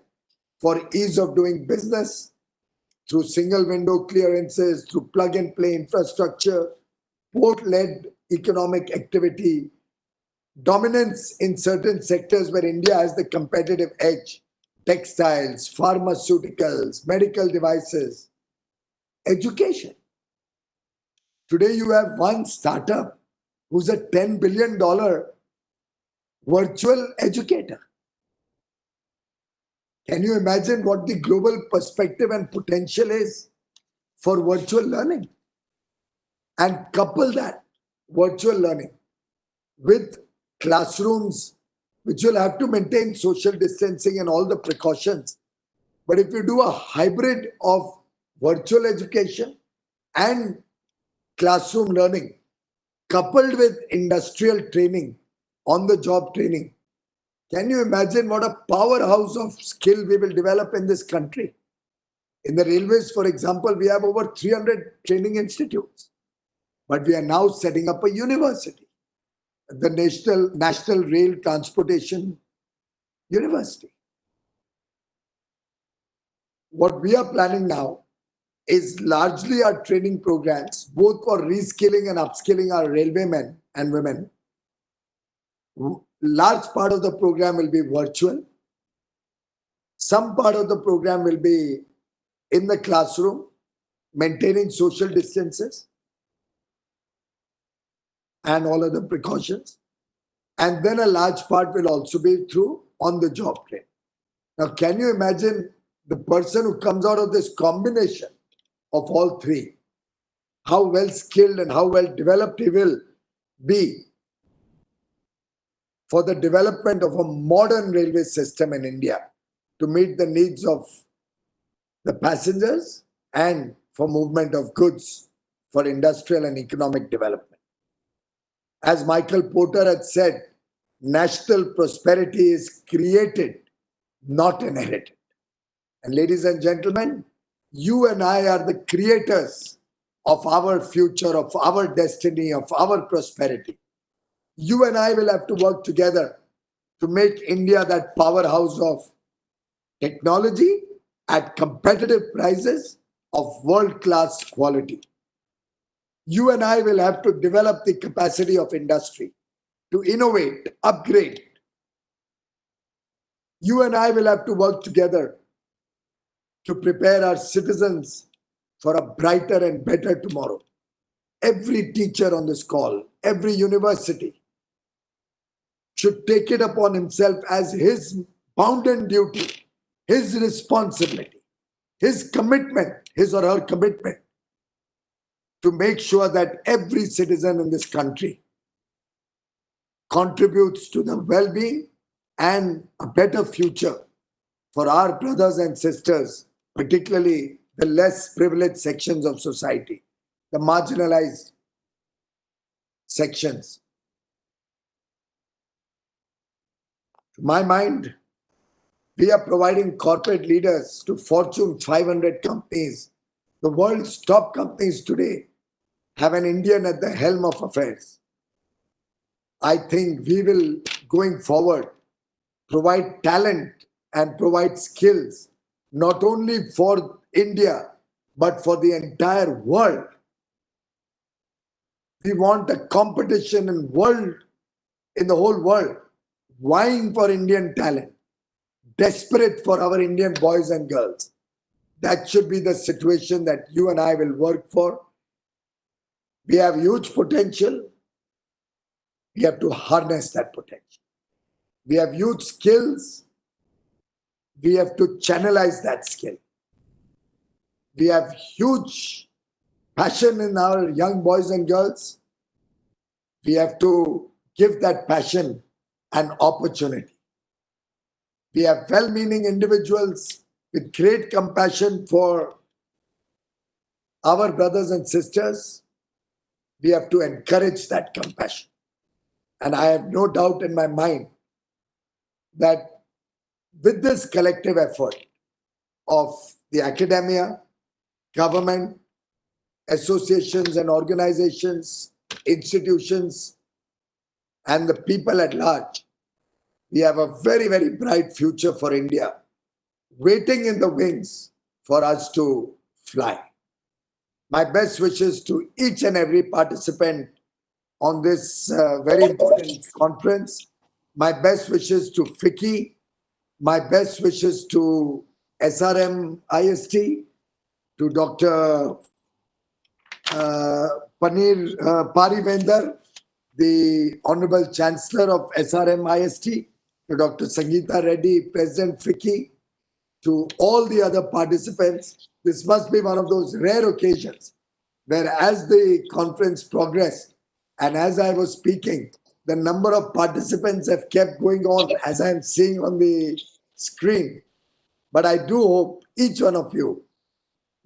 [SPEAKER 3] for ease of doing business through single window clearances, through plug and play infrastructure, port-led economic activity, dominance in certain sectors where India has the competitive edge, textiles, pharmaceuticals, medical devices, education. Today you have one startup who's a $10 billion virtual educator. Can you imagine what the global perspective and potential is for virtual learning? And couple that virtual learning with classrooms which will have to maintain social distancing and all the precautions. But if you do a hybrid of virtual education and classroom learning, coupled with industrial training, on-the-job training, can you imagine what a powerhouse of skill we will develop in this country? In the railways, for example, we have over 300 training institutes, but we are now setting up a university, the National Rail Transportation University. What we are planning now is largely our training programs, both for reskilling and upskilling our railwaymen and women. Large part of the program will be virtual. Some part of the program will be in the classroom, maintaining social distances and all other precautions. And then a large part will also be through on-the-job training. Now, can you imagine the person who comes out of this combination of all three, how well skilled and how well developed he will be for the development of a modern railway system in India to meet the needs of the passengers and for movement of goods for industrial and economic development. As Michael Porter had said, national prosperity is created, not inherited. And ladies and gentlemen, you and I are the creators of our future, of our destiny, of our prosperity. You and I will have to work together to make India that powerhouse of technology at competitive prices of world-class quality. You and I will have to develop the capacity of industry to innovate, upgrade, You and I will have to work together to prepare our citizens for a brighter and better tomorrow. Every teacher on this call, every university should take it upon himself as his bounden duty, his responsibility, his commitment, his or her commitment to make sure that every citizen in this country contributes to the well-being and a better future for our brothers and sisters, particularly the less privileged sections of society, the marginalized sections. To my mind, we are providing corporate leaders to Fortune 500 companies. The world's top companies today have an Indian at the helm of affairs. I think we will, going forward, provide talent and provide skills, not only for India, but for the entire world. We want a competition in the whole world, vying for Indian talent, desperate for our Indian boys and girls. That should be the situation that you and I will work for. We have huge potential. We have to harness that potential. We have huge skills. We have to channelize that skill. We have huge passion in our young boys and girls. We have to give that passion an opportunity. We have well-meaning individuals with great compassion for our brothers and sisters. We have to encourage that compassion. And I have no doubt in my mind that with this collective effort of the academia, government, associations and organizations, institutions, and the people at large, we have a very, very bright future for India, waiting in the wings for us to fly. My best wishes to each and every participant on this very important conference. My best wishes to FICCI. My best wishes to SRM IST, to Dr. Parivender, the Honorable Chancellor of SRM IST, to Dr. Sangeeta Reddy, President FICCI, to all the other participants. This must be one of those rare occasions where, as the conference progressed and as I was speaking, the number of participants have kept going on, as I am seeing on the screen. But I do hope each one of you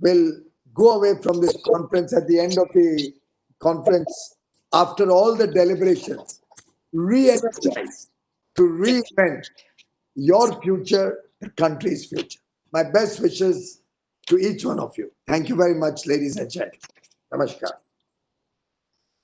[SPEAKER 3] will go away from this conference at the end of the conference, after all the deliberations, re-energized to reinvent your future, the country's future. My best wishes to each one of you. Thank you very much, ladies and gentlemen. Namaskar.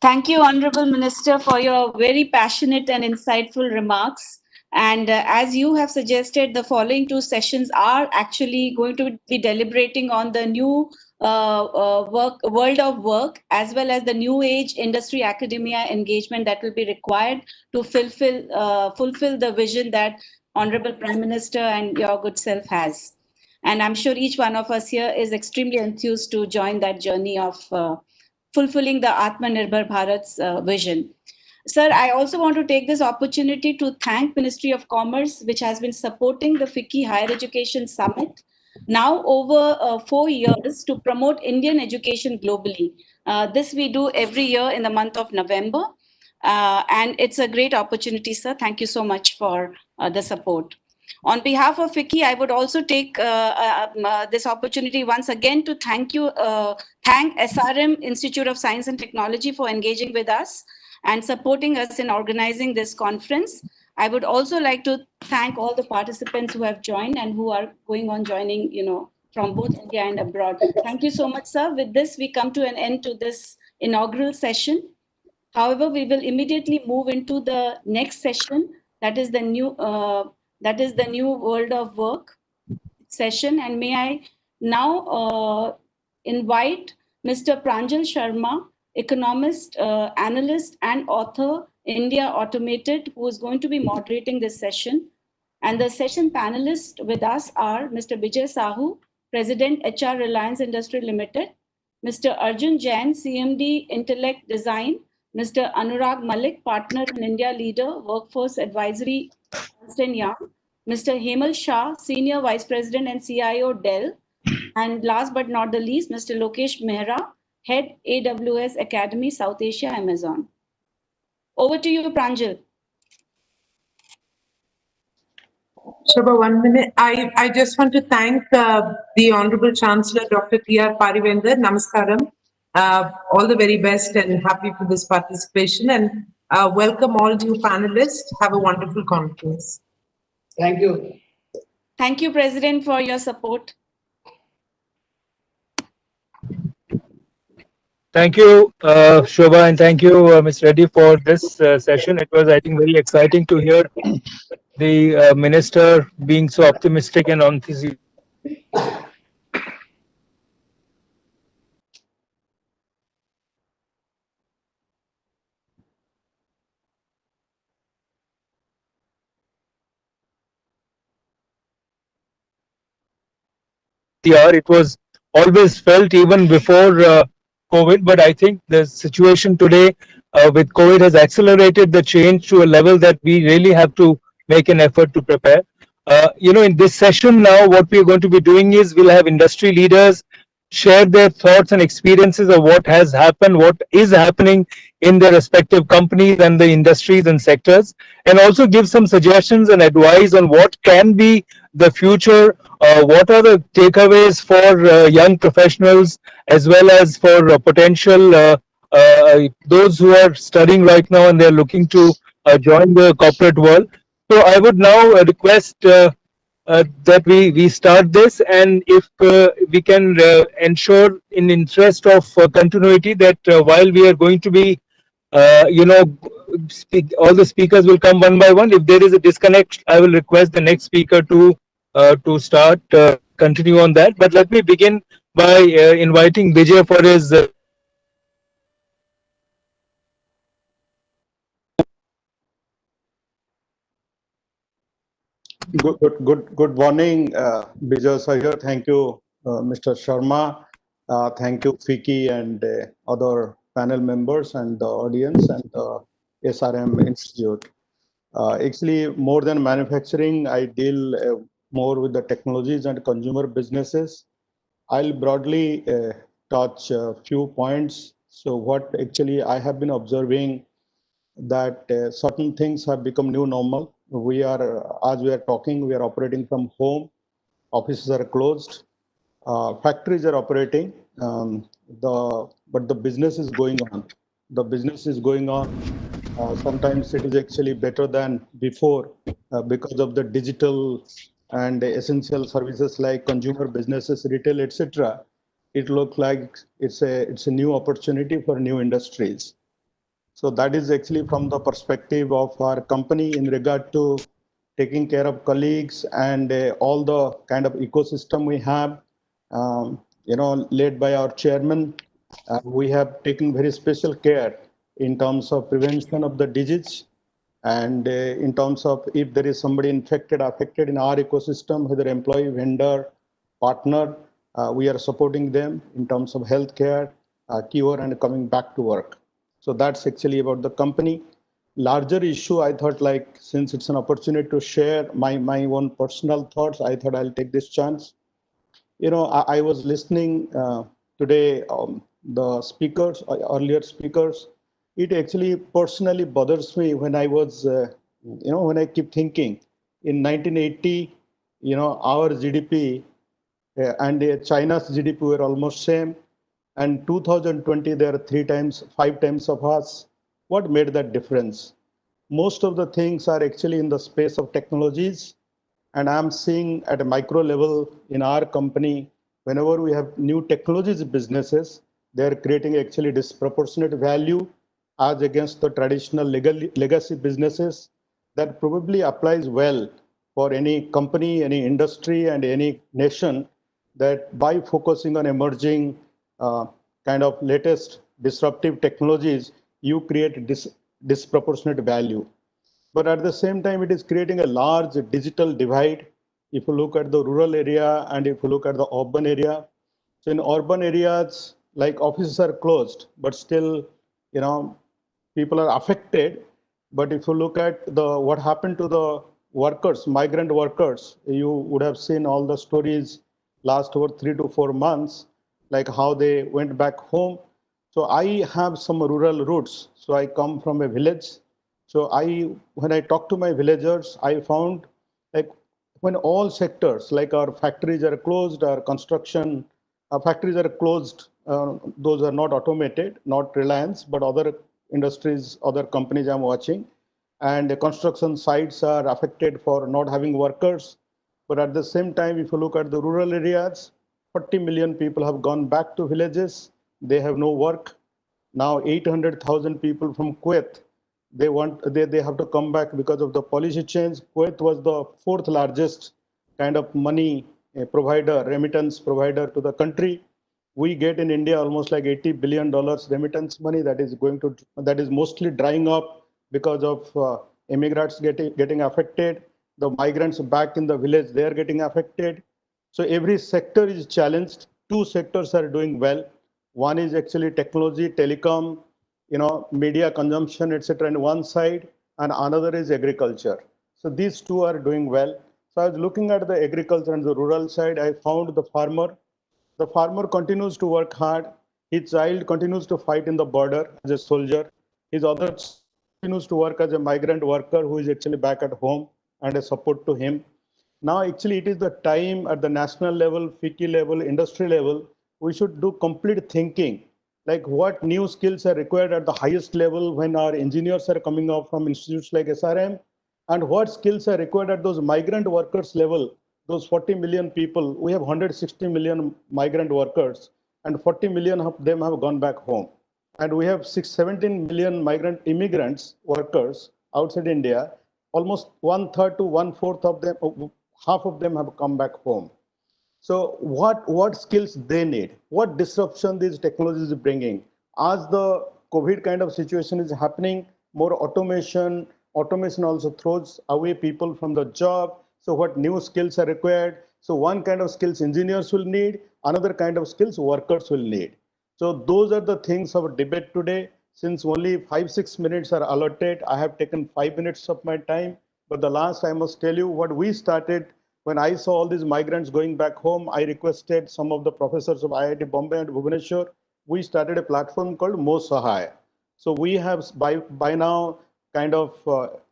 [SPEAKER 1] Thank you, Honorable Minister, for your very passionate and insightful remarks. And as you have suggested, the following two sessions are actually going to be deliberating on the new world of work, as well as the new age industry academia engagement that will be required to fulfill the vision that Honorable Prime Minister and your good self has. And I'm sure each one of us here is extremely enthused to join that journey of fulfilling the Atmanirbhar Bharat's vision. Sir, I also want to take this opportunity to thank Ministry of Commerce, which has been supporting the FICCI Higher Education Summit now over 4 years to promote Indian education globally. This we do every year in the month of November. And it's a great opportunity, sir. Thank you so much for the support. On behalf of FICCI, I would also take this opportunity once again to thank SRM Institute of Science and Technology for engaging with us and supporting us in organizing this conference. I would also like to thank all the participants who have joined and who are going on joining, from both India and abroad. Thank you so much, sir. With this, we come to an end to this inaugural session. However, we will immediately move into the next session, that is the new world of work session. And may I now invite Mr. Pranjal Sharma, economist, analyst, and author, India Automated, who is going to be moderating this session. And the session panelists with us are Mr. Vijay Sahu, President HR Reliance Industry Limited, Mr. Arjun Jain, CMD Intellect Design, Mr. Anurag Malik, Partner in India Leader, Workforce Advisory, Ernst & Young, Mr. Hemal Shah, Senior Vice President and CIO, Dell, and last but not the least, Mr. Lokesh Mehra, Head AWS Academy, South Asia, Amazon. Over to you, Pranjal.
[SPEAKER 6] Shobha, 1 minute. I just want to thank the Honorable Chancellor, Dr. T.R. Parivender. Namaskaram. All the very best and happy for this participation. And welcome all you panelists. Have a wonderful conference.
[SPEAKER 2] Thank you.
[SPEAKER 1] Thank you, President, for your support.
[SPEAKER 5] Thank you, Shobha, and thank you, Ms. Reddy, for this session. It was, I think, very exciting to hear the minister being so optimistic and enthusiastic. It was always felt even before COVID, but I think the situation today with COVID has accelerated the change to a level that we really have to make an effort to prepare. In this session now, what we're going to be doing is we'll have industry leaders share their thoughts and experiences of what has happened, what is happening in their respective companies and the industries and sectors, and also give some suggestions and advice on what can be the future, what are the takeaways for young professionals as well as for potential those who are studying right now and they're looking to join the corporate world. So I would now request that we start this, and if we can ensure in interest of continuity that while we are going to be all the speakers will come one by one. If there is a disconnect, I will request the next speaker to start continue on that. But let me begin by inviting Vijay for his
[SPEAKER 7] Good morning, Vijay Sahir. Thank you, Mr. Sharma. Thank you, Fiki and other panel members and the audience and the SRM Institute. Actually, more than manufacturing, I deal more with the technologies and consumer businesses. I'll broadly touch a few points. So what actually I have been observing that certain things have become new normal. We are, as we are talking, we are operating from home. Offices are closed. Factories are operating. But the business is going on. The business is going on. Sometimes it is actually better than before because of the digital and essential services like consumer businesses, retail, etc. It looks like it's a new opportunity for new industries. So that is actually from the perspective of our company in regard to taking care of colleagues and all the kind of ecosystem we have, led by our chairman. We have taken very special care in terms of prevention of the disease and in terms of if there is somebody infected, affected in our ecosystem, whether employee, vendor, partner, we are supporting them in terms of healthcare, cure, and coming back to work. So that's actually about the company. Larger issue, I thought, like, since it's an opportunity to share my own personal thoughts, I thought I'll take this chance. I was listening today, the speakers, earlier speakers. It actually personally bothers me when I was, when I keep thinking in 1980, our GDP and China's GDP were almost same. And 2020, there are 5 times of us. What made that difference? Most of the things are actually in the space of technologies. And I'm seeing at a micro level in our company, whenever we have new technologies businesses, they're creating actually disproportionate value as against the traditional legacy businesses. That probably applies well for any company, any industry, and any nation, that by focusing on emerging kind of latest disruptive technologies, you create disproportionate value. but at the same time, it is creating a large digital divide. If you look at the rural area and if you look at the urban area, so in urban areas, like offices are closed, but still, people are affected. But if you look at what happened to the workers, migrant workers, you would have seen all the stories last over 3 to 4 months, like how they went back home. So I have some rural roots. So I come from a village. So when I talk to my villagers, I found like when all sectors, like our factories are closed, our construction factories are closed. Those are not automated, not Reliance, but other industries, other companies I'm watching. And the construction sites are affected for not having workers. But at the same time, if you look at the rural areas, 40 million people have gone back to villages. They have no work. Now 800,000 people from Kuwait, they have to come back because of the policy change. Kuwait was the fourth largest kind of money provider, remittance provider to the country. We get in India almost like $80 billion remittance money that is mostly drying up because of immigrants getting affected. The migrants back in the village, they are getting affected. So every sector is challenged. Two sectors are doing well. One is actually technology, telecom, media consumption, etc. on one side, and another is agriculture. So these two are doing well. So I was looking at the agriculture and the rural side. I found the farmer. The farmer continues to work hard. His child continues to fight in the border as a soldier. His other continues to work as a migrant worker who is actually back at home and a support to him. Now, actually, it is the time at the national level, FICCI level, industry level, we should do complete thinking, like what new skills are required at the highest level when our engineers are coming up from institutes like SRM, and what skills are required at those migrant workers level, those 40 million people. We have 160 million migrant workers, and 40 million of them have gone back home. And we have 17 million migrant immigrants workers outside India. Almost one third to one fourth of them, half of them have come back home. So what skills they need, what disruption these technologies are bringing. As the COVID kind of situation is happening, more automation also throws away people from the job. So what new skills are required? So one kind of skills engineers will need, another kind of skills workers will need. So those are the things of debate today. Since only 5-6 minutes are allotted, I have taken 5 minutes of my time. But the last, I must tell you what we started when I saw all these migrants going back home. I requested some of the professors of IIT Bombay and Bhubaneswar. We started a platform called Mo Sahai. So we have by now kind of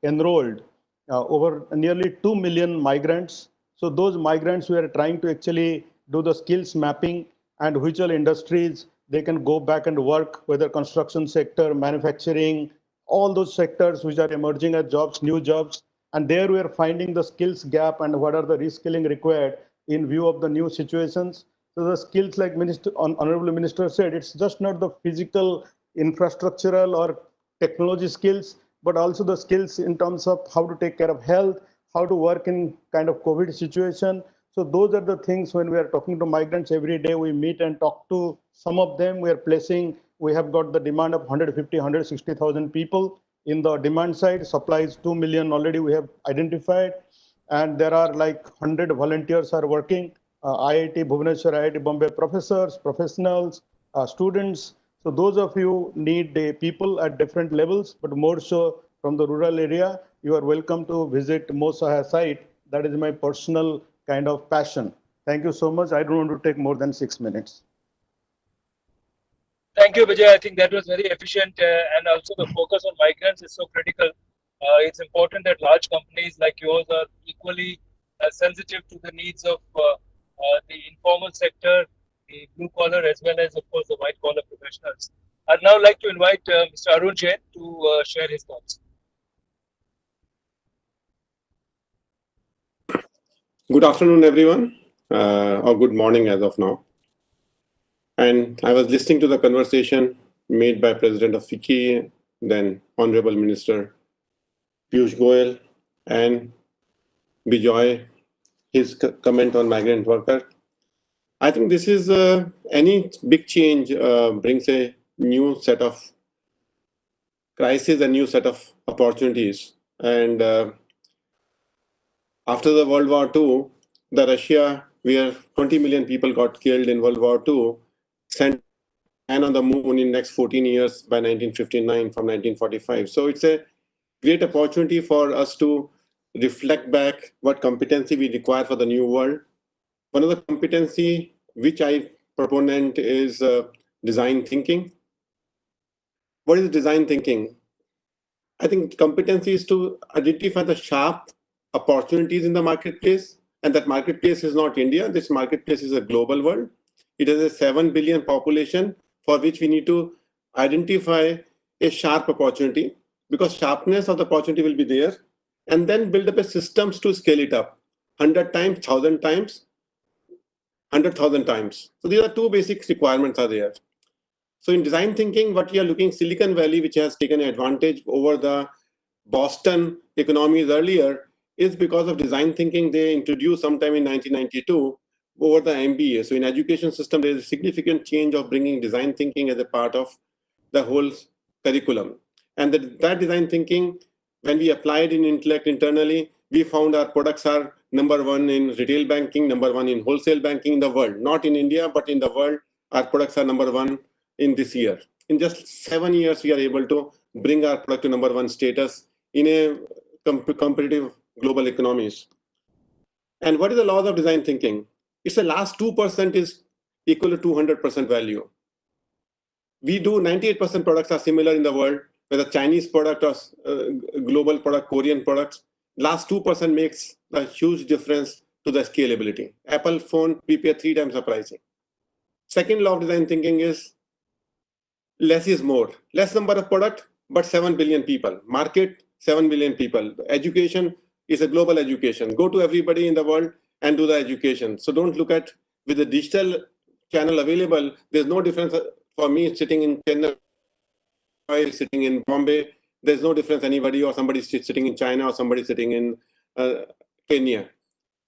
[SPEAKER 7] enrolled over nearly 2 million migrants. So those migrants, we are trying to actually do the skills mapping and which all industries they can go back and work, whether construction sector, manufacturing, all those sectors which are emerging as jobs, new jobs. And there we are finding the skills gap and what are the reskilling required in view of the new situations. So the skills, like Honorable Minister said, it's just not the physical, infrastructural or technology skills, but also the skills in terms of how to take care of health, how to work in kind of COVID situation. So those are the things when we are talking to migrants every day, we meet and talk to some of them. We have got the demand of 150, 160,000 people in the demand side. Supply is 2 million already we have identified. And there are like 100 volunteers are working, IIT Bhubaneswar, IIT Bombay professors, professionals, students. So those of you need people at different levels, but more so from the rural area, you are welcome to visit Mo Sahai site. That is my personal kind of passion. Thank you so much. I don't want to take more than 6 minutes.
[SPEAKER 5] Thank you, Vijay. I think that was very efficient, and also the focus on migrants is so critical. It's important that large companies like yours are equally sensitive to the needs of the informal sector, the blue collar, as well as, of course, the white collar professionals. I'd now like to invite Mr. Arun Jain to share his thoughts.
[SPEAKER 8] Good afternoon, everyone, or good morning as of now. And I was listening to the conversation made by President of FICCI, then Honorable Minister Piyush Goyal, and Bijoy, his comment on migrant worker. I think this is any big change brings a new set of crisis, a new set of opportunities. And after the World War II, the Russia, where 20 million people got killed in World War II, sent man on the moon in next 14 years by 1959 from 1945. So it's a great opportunity for us to reflect back what competency we require for the new world. One of the competency which I proponent is design thinking. What is design thinking? I think competency is to identify the sharp opportunities in the marketplace, and that marketplace is not India. This marketplace is a global world. It has a 7 billion population for which we need to identify a sharp opportunity, because sharpness of the opportunity will be there, and then build up a systems to scale it up 100 times, 1,000 times, 100,000 times. So these are two basic requirements are there. So in design thinking, what we are looking, Silicon Valley, which has taken advantage over the Boston economies earlier, is because of design thinking they introduced sometime in 1992 over the MBA. So in education system, there is a significant change of bringing design thinking as a part of the whole curriculum. And that design thinking, when we applied in Intellect internally, we found our products are #1 in retail banking, #1 in wholesale banking in the world, not in India, but in the world, our products are #1 in this year. In just 7 years, we are able to bring our product to #1 status in a competitive global economies. And what is the laws of design thinking? It's the last 2% is equal to 200% value. We do 98% products are similar in the world, whether Chinese product or global product, Korean products. Last 2% makes a huge difference to the scalability. Apple phone, we pay 3 times the pricing. Second law of design thinking is less is more. Less number of product, but 7 billion people. Market, 7 billion people. Education is a global education. Go to everybody in the world and do the education. So don't look at with the digital channel available, there's no difference for me sitting in Chennai, sitting in Bombay. There's no difference anybody or somebody sitting in China or somebody sitting in Kenya.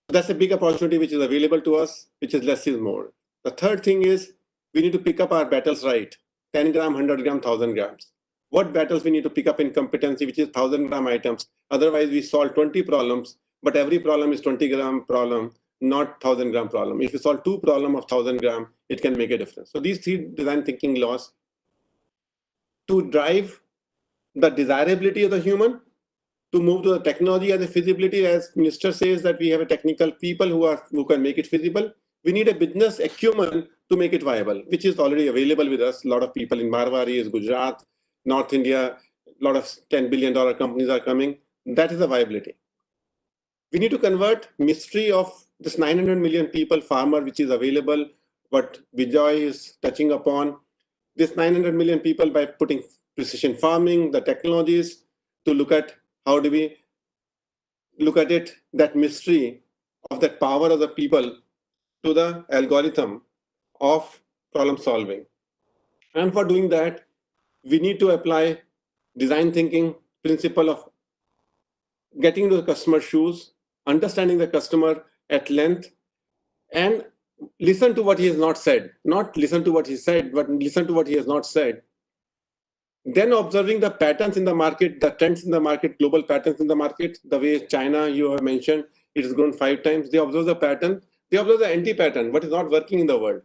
[SPEAKER 8] That's a big opportunity which is available to us, which is less is more. The third thing is we need to pick up our battles right. 10 gram, 100 gram, 1,000 grams. What battles we need to pick up in competency, which is 1,000 gram items. Otherwise, we solve 20 problems, but every problem is 20 gram problem, not 1,000 gram problem. If you solve 2 problems of 1,000 gram, it can make a difference. So these 3 design thinking laws to drive the desirability of the human, to move to the technology as a feasibility, as Minister says that we have a technical people who can make it feasible. We need a business acumen to make it viable, which is already available with us. A lot of people in Marwari, Gujarat, North India, a lot of $10 billion companies are coming. That is the viability. We need to convert mystery of this 900 million people farmer, which is available, what Vijay is touching upon. This 900 million people by putting precision farming, the technologies, to look at how do we look at it, that mystery of that power of the people to the algorithm of problem solving. And for doing that, we need to apply design thinking principle of getting into the customer's shoes, understanding the customer at length, and listen to what he has not said. Not listen to what he said, but listen to what he has not said. Then observing the patterns in the market, the trends in the market, global patterns in the market, the way China, you have mentioned, it has grown 5 times. They observe the pattern. They observe the anti-pattern, what is not working in the world.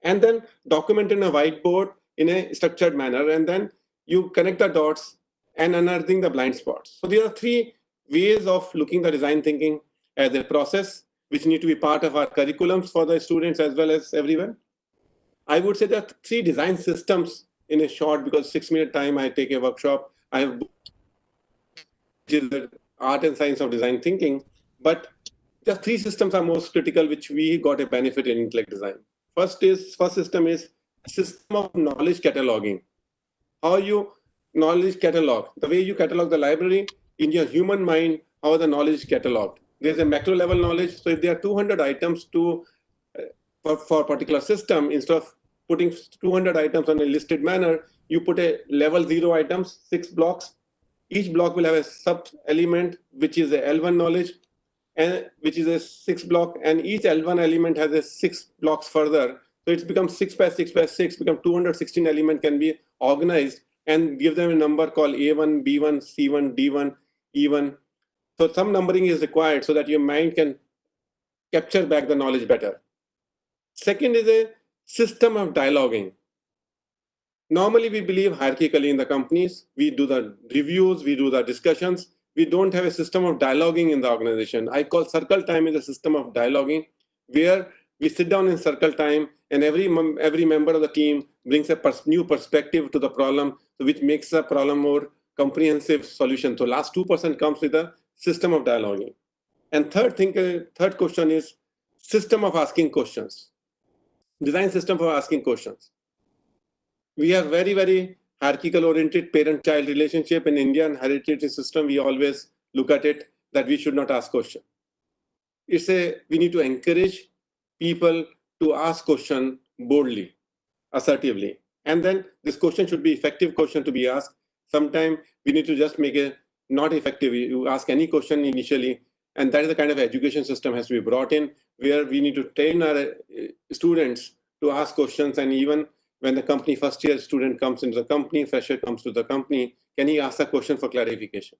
[SPEAKER 8] And then document in a whiteboard in a structured manner. And then you connect the dots and unearthing the blind spots. So there are 3 ways of looking at design thinking as a process, which need to be part of our curriculums for the students as well as everyone. I would say that 3 design systems in a short, because 6-minute time I take a workshop. I have the art and science of design thinking, but the 3 systems are most critical, which we got a benefit in intellect design. First system is system of knowledge cataloging. How you knowledge catalog, the way you catalog the library in your human mind, how the knowledge is cataloged. There's a macro level knowledge. So if there are 200 items to for a particular system, instead of putting 200 items on a listed manner, you put a level 0 items, 6 blocks. Each block will have a sub element, which is a L1 knowledge, and which is a 6 block, and each L1 element has a 6 blocks further. So it's become 6 by 6 by 6, become 216 element can be organized and give them a number called A1, B1, C1, D1. even. So some numbering is required so that your mind can capture back the knowledge better. Second is a system of dialoguing. Normally, we believe hierarchically in the companies. We do the reviews, we do the discussions. We don't have a system of dialoguing in the organization. I call circle time is a system of dialoguing where we sit down in circle time and every member of the team brings a new perspective to the problem, which makes the problem more comprehensive solution. So last 2% comes with a system of dialoguing. And third question is system of asking questions. Design system for asking questions. We have very, very hierarchical oriented parent-child relationship in Indian heritage system. We always look at it that we should not ask questions. We need to encourage people to ask question boldly, assertively. And then this question should be effective question to be asked. Sometimes we need to just make it not effective. You ask any question initially, and that is the kind of education system has to be brought in, where we need to train our students to ask questions. And even when the company first year student comes into the company, fresher comes to the company, can he ask a question for clarification?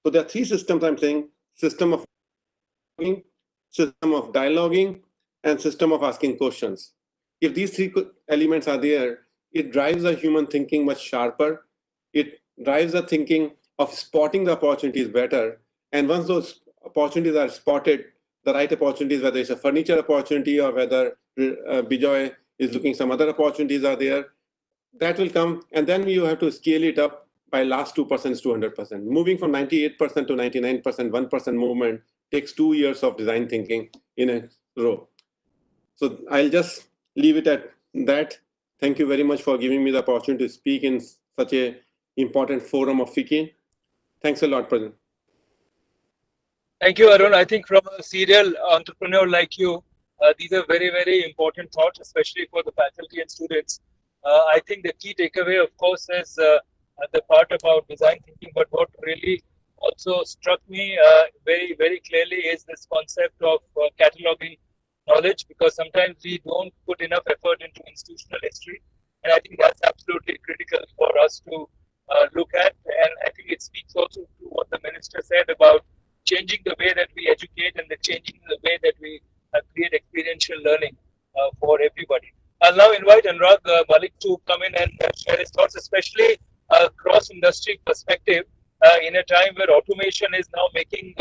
[SPEAKER 8] So there are three systems I'm saying: system of dialoguing, and system of asking questions. If these three elements are there, it drives the human thinking much sharper. It drives the thinking of spotting the opportunities better. And once those opportunities are spotted, the right opportunities, whether it's a furniture opportunity or whether Bijoy is looking some other opportunities are there, that will come. And then you have to scale it up by last 2% to 100%. Moving from 98% to 99%, 1% movement takes 2 years of design thinking in a row. So I'll just leave it at that. Thank you very much for giving me the opportunity to speak in such a important forum of FICCI. Thanks a lot, President.
[SPEAKER 5] Thank you, Arun. I think from a serial entrepreneur like you, these are very, very important thoughts, especially for the faculty and students. I think the key takeaway, of course, is the part about design thinking. But what really also struck me very, very clearly is this concept of cataloging knowledge, because sometimes we don't put enough effort into institutional history. And I think that's absolutely critical for us to look at. And I think it speaks also to what the minister said about changing the way that we educate and changing the way that we create experiential learning for everybody. I'll now invite Anurag Malik to come in and share his thoughts, especially cross-industry perspective in a time where automation is now making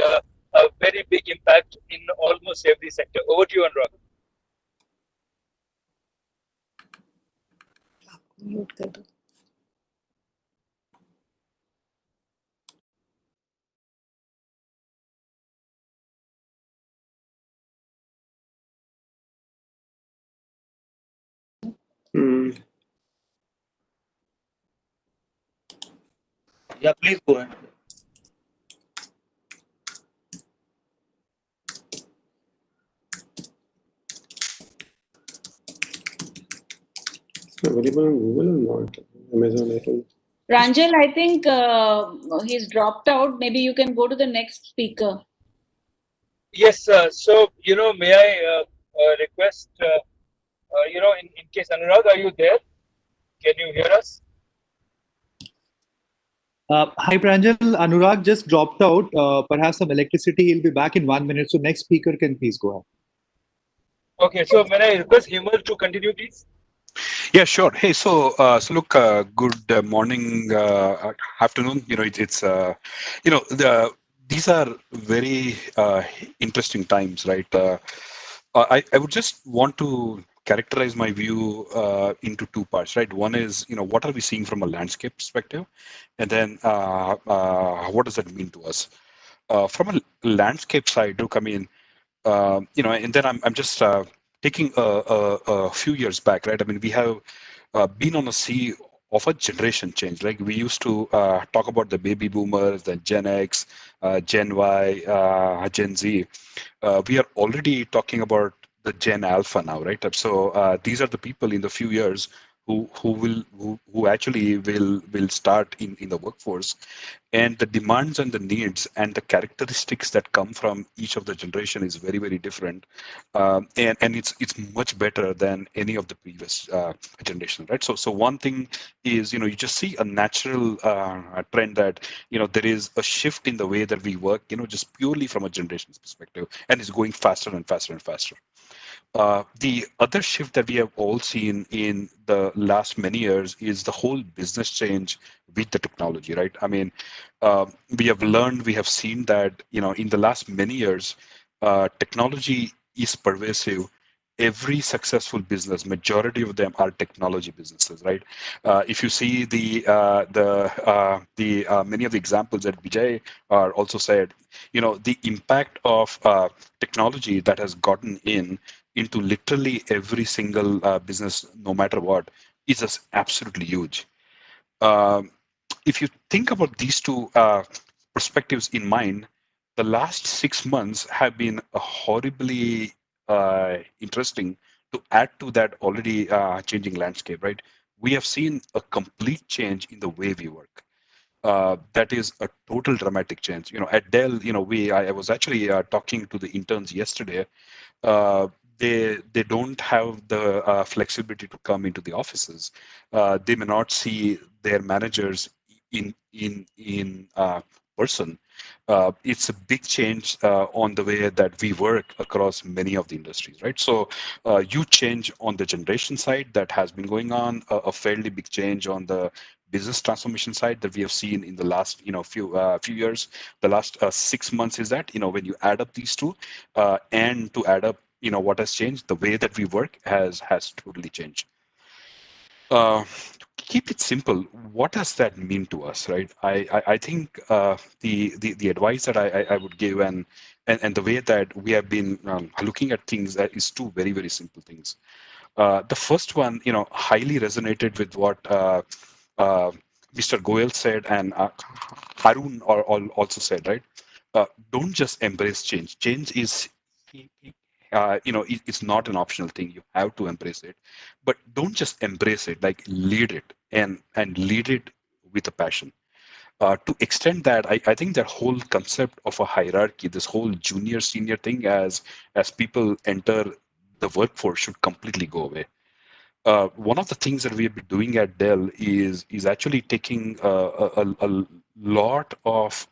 [SPEAKER 5] a very big impact in almost every sector. Over to you, Anurag.
[SPEAKER 1] Mute kar do.
[SPEAKER 4] Yeah, please go ahead.
[SPEAKER 8] Available on Google or not? Amazon, I think.
[SPEAKER 1] Pranjal, I think he's dropped out. Maybe you can go to the next speaker.
[SPEAKER 5] Yes, so, may I request, in case, Anurag, are you there? Can you hear us?
[SPEAKER 9] Hi, Pranjal. Anurag just dropped out. Perhaps some electricity. He'll be back in 1 minute. So next speaker can please go ahead.
[SPEAKER 5] Okay, so may I request Himal to continue, please?
[SPEAKER 10] Yeah, sure. Hey, so look, good morning, afternoon. These are very interesting times, right? I would just want to characterize my view into two parts, right? One is, what are we seeing from a landscape perspective? And then what does that mean to us? From a landscape side, look, I mean, and then I'm just taking a few years back, right? I mean, we have been on a sea of a generation change. Like we used to talk about the baby boomers, the Gen X, Gen Y, Gen Z. We are already talking about the Gen Alpha now, right? So these are the people in the few years who actually will start in the workforce, and the demands and the needs and the characteristics that come from each of the generation is very very different, and it's much better than any of the previous generation, right? So one thing is, you just see a natural trend that there is a shift in the way that we work, just purely from a generation's perspective, and it's going faster and faster and faster. The other shift that we have all seen in the last many years is the whole business change with the technology, right? I mean, we have learned, we have seen that, in the last many years, technology is pervasive. Every successful business, majority of them are technology businesses, right? If you see the many of the examples that Vijay also said, the impact of technology that has gotten into literally every single business, no matter what, is just absolutely huge. Um, if you think about these two perspectives in mind, the last 6 months have been horribly interesting to add to that already changing landscape, right? We have seen a complete change in the way we work. That is a total dramatic change. At Dell, I was actually talking to the interns yesterday. uh, they don't have the flexibility to come into the offices. They may not see their managers in person. It's a big change on the way that we work across many of the industries, right? So huge change on the generation side that has been going on, a fairly big change on the business transformation side that we have seen in the last few years. The last 6 months is that, when you add up these two, and to add up, what has changed, the way that we work has totally changed. Keep it simple. What does that mean to us, right? I think the advice that I would give, and the way that we have been looking at things, is two very very simple things. The first one, highly resonated with what Mr. Goel said, and Harun also said, right? Don't just embrace change. Change is, it's not an optional thing. You have to embrace it, but don't just embrace it. Like, lead it, and lead it with a passion. To extend that, I think that whole concept of a hierarchy, this whole junior senior thing, as people enter the workforce, should completely go away. One of the things that we have been doing at Dell is actually taking a lot of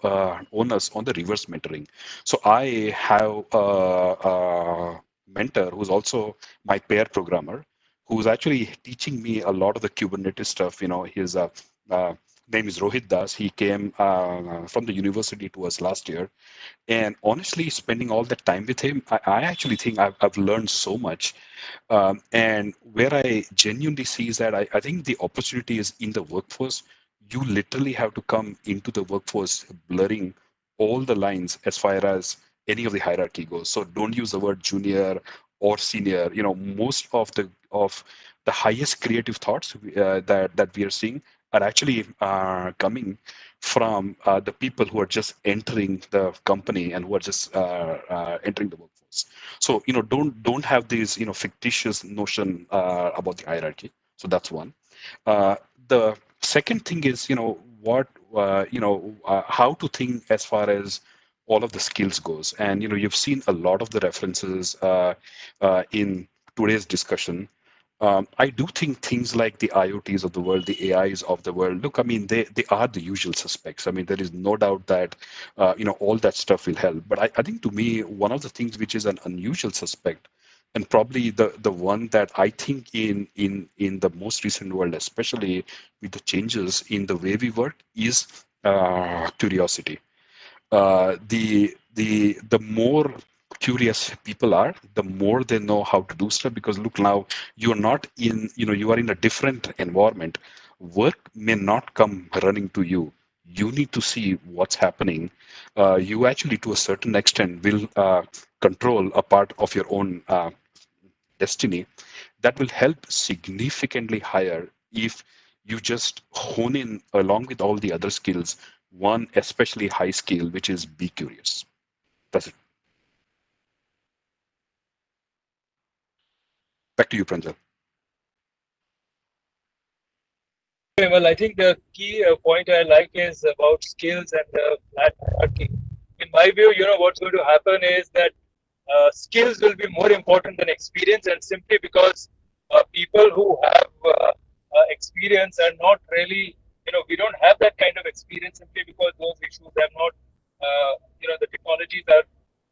[SPEAKER 10] onus on the reverse mentoring. So I have a mentor who's also my pair programmer, who's actually teaching me a lot of the Kubernetes stuff. His uh, name is Rohit Das. He came from the university to us last year, and honestly, spending all that time with him, I actually think I've learned so much. And where I genuinely see is that I think the opportunity is in the workforce. You literally have to come into the workforce blurring all the lines as far as any of the hierarchy goes. So don't use the word junior or senior. Most of the highest creative thoughts that we are seeing are actually coming from the people who are just entering the company and who are just entering the workforce. So don't have these fictitious notion about the hierarchy. So that's one. The second thing is what how to think as far as all of the skills goes, and you've seen a lot of the references in today's discussion. I do think things like the IoTs of the world, the AIs of the world, look, I mean, they are the usual suspects. I mean, there is no doubt that, all that stuff will help. But I think, to me, one of the things which is an unusual suspect, and probably the one that I think in the most recent world, especially with the changes in the way we work, is curiosity. The more curious people are, the more they know how to do stuff. Because look, now you're not in, you are in a different environment. Work may not come running to you. You need to see what's happening. You actually, to a certain extent, will control a part of your own destiny. That will help significantly higher if you just hone in along with all the other skills, one especially high skill, which is be curious. That's it. Back to you, Pranjal.
[SPEAKER 5] Well, I think the key point I like is about skills and the flat hierarchy. In my view, what's going to happen is that skills will be more important than experience, and simply because people who have experience are not really, we don't have that kind of experience simply because those issues have not, the technologies are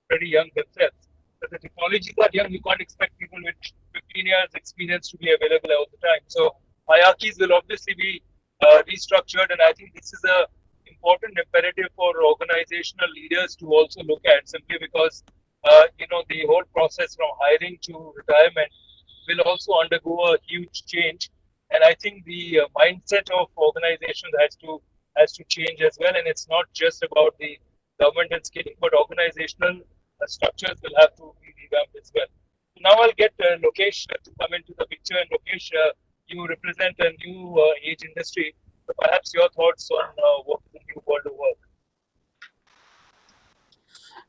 [SPEAKER 5] pretty young themselves. But the technologies are young, you can't expect people with 15 years experience to be available all the time. So hierarchies will obviously be restructured, and I think this is a important imperative for organizational leaders to also look at, simply because the whole process from hiring to retirement will also undergo a huge change, and I think the mindset of organizations has to change as well, and it's not just about the government and skilling, but organizational structures will have to be revamped as well. Now I'll get Lokesh to come into the picture, and Lokesh, you represent a new age industry, so perhaps your thoughts on what is the new world of work.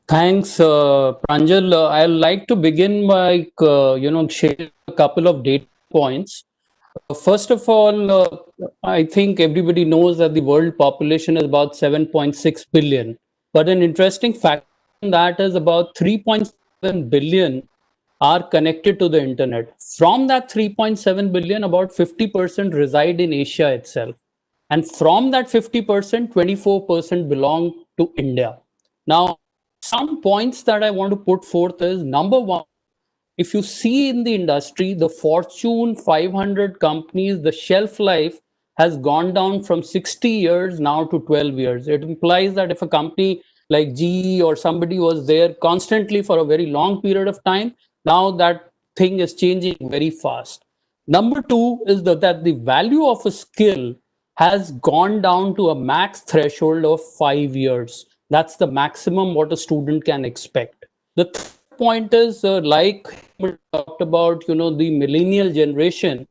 [SPEAKER 11] Thanks, Pranjal. I'd like to begin by, sharing a couple of data points. First of all, I think everybody knows that the world population is about 7.6 billion. But an interesting fact in that is about 3.7 billion are connected to the internet. From that 3.7 billion, about 50% reside in Asia itself. And from that 50%, 24% belong to India. Now, some points that I want to put forth is number one, if you see in the industry, the Fortune 500 companies, the shelf life has gone down from 60 years now to 12 years. It implies that if a company like GE or somebody was there constantly for a very long period of time, now that thing is changing very fast. Number two is that the value of a skill has gone down to a max threshold of 5 years. That's the maximum what a student can expect. The third point is like we talked about, the millennial generation,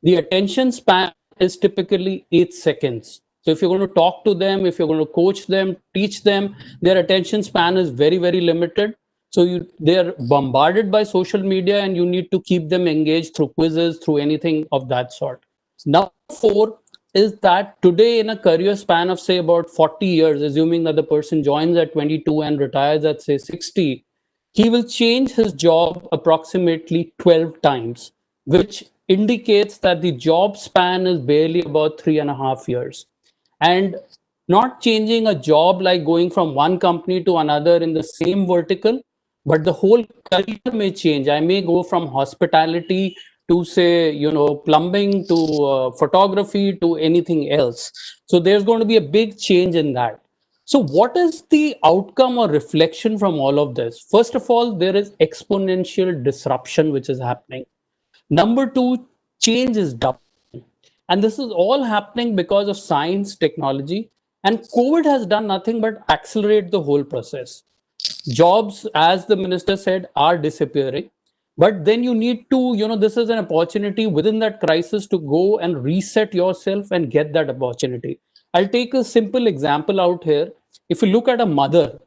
[SPEAKER 11] the attention span is typically 8 seconds. So if you're going to talk to them, if you're going to coach them, teach them, their attention span is very, very limited. So they're bombarded by social media, and you need to keep them engaged through quizzes, through anything of that sort. Number four is that today, in a career span of say about 40 years, assuming that the person joins at 22 and retires at say 60, he will change his job approximately 12 times, which indicates that the job span is barely about 3.5 years. And not changing a job like going from one company to another in the same vertical, but the whole career may change. I may go from hospitality to say, plumbing to photography to anything else. So there's going to be a big change in that. So what is the outcome or reflection from all of this? First of all, there is exponential disruption which is happening. Number two, change is double. And this is all happening because of science, technology, and COVID has done nothing but accelerate the whole process. Jobs, as the minister said, are disappearing. But then you need to, this is an opportunity within that crisis to go and reset yourself and get that opportunity. I'll take a simple example out here. If you look at a mother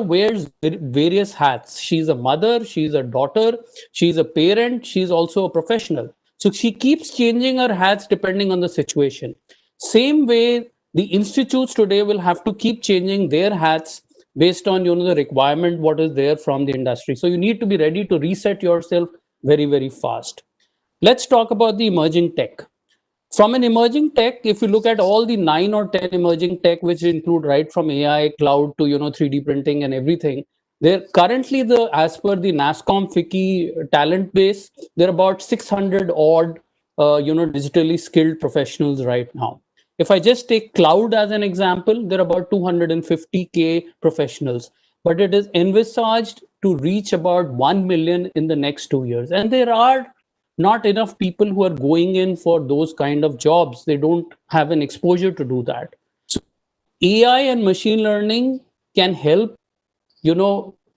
[SPEAKER 11] wears various hats. She's a mother, she's a daughter, she's a parent, she's also a professional. So she keeps changing her hats depending on the situation. Same way, the institutes today will have to keep changing their hats based on the requirement what is there from the industry. So you need to be ready to reset yourself very, very fast. Let's talk about the emerging tech. From an emerging tech, if you look at all the 9 or 10 emerging tech, which include right from AI, cloud to 3D printing and everything, they're currently as per the NASSCOM FICCI talent base, there are about 600 odd digitally skilled professionals right now. If I just take cloud as an example, there are about 250K professionals, but it is envisaged to reach about 1 million in the next 2 years. And there are not enough people who are going in for those kind of jobs. They don't have an exposure to do that. So AI and machine learning can help,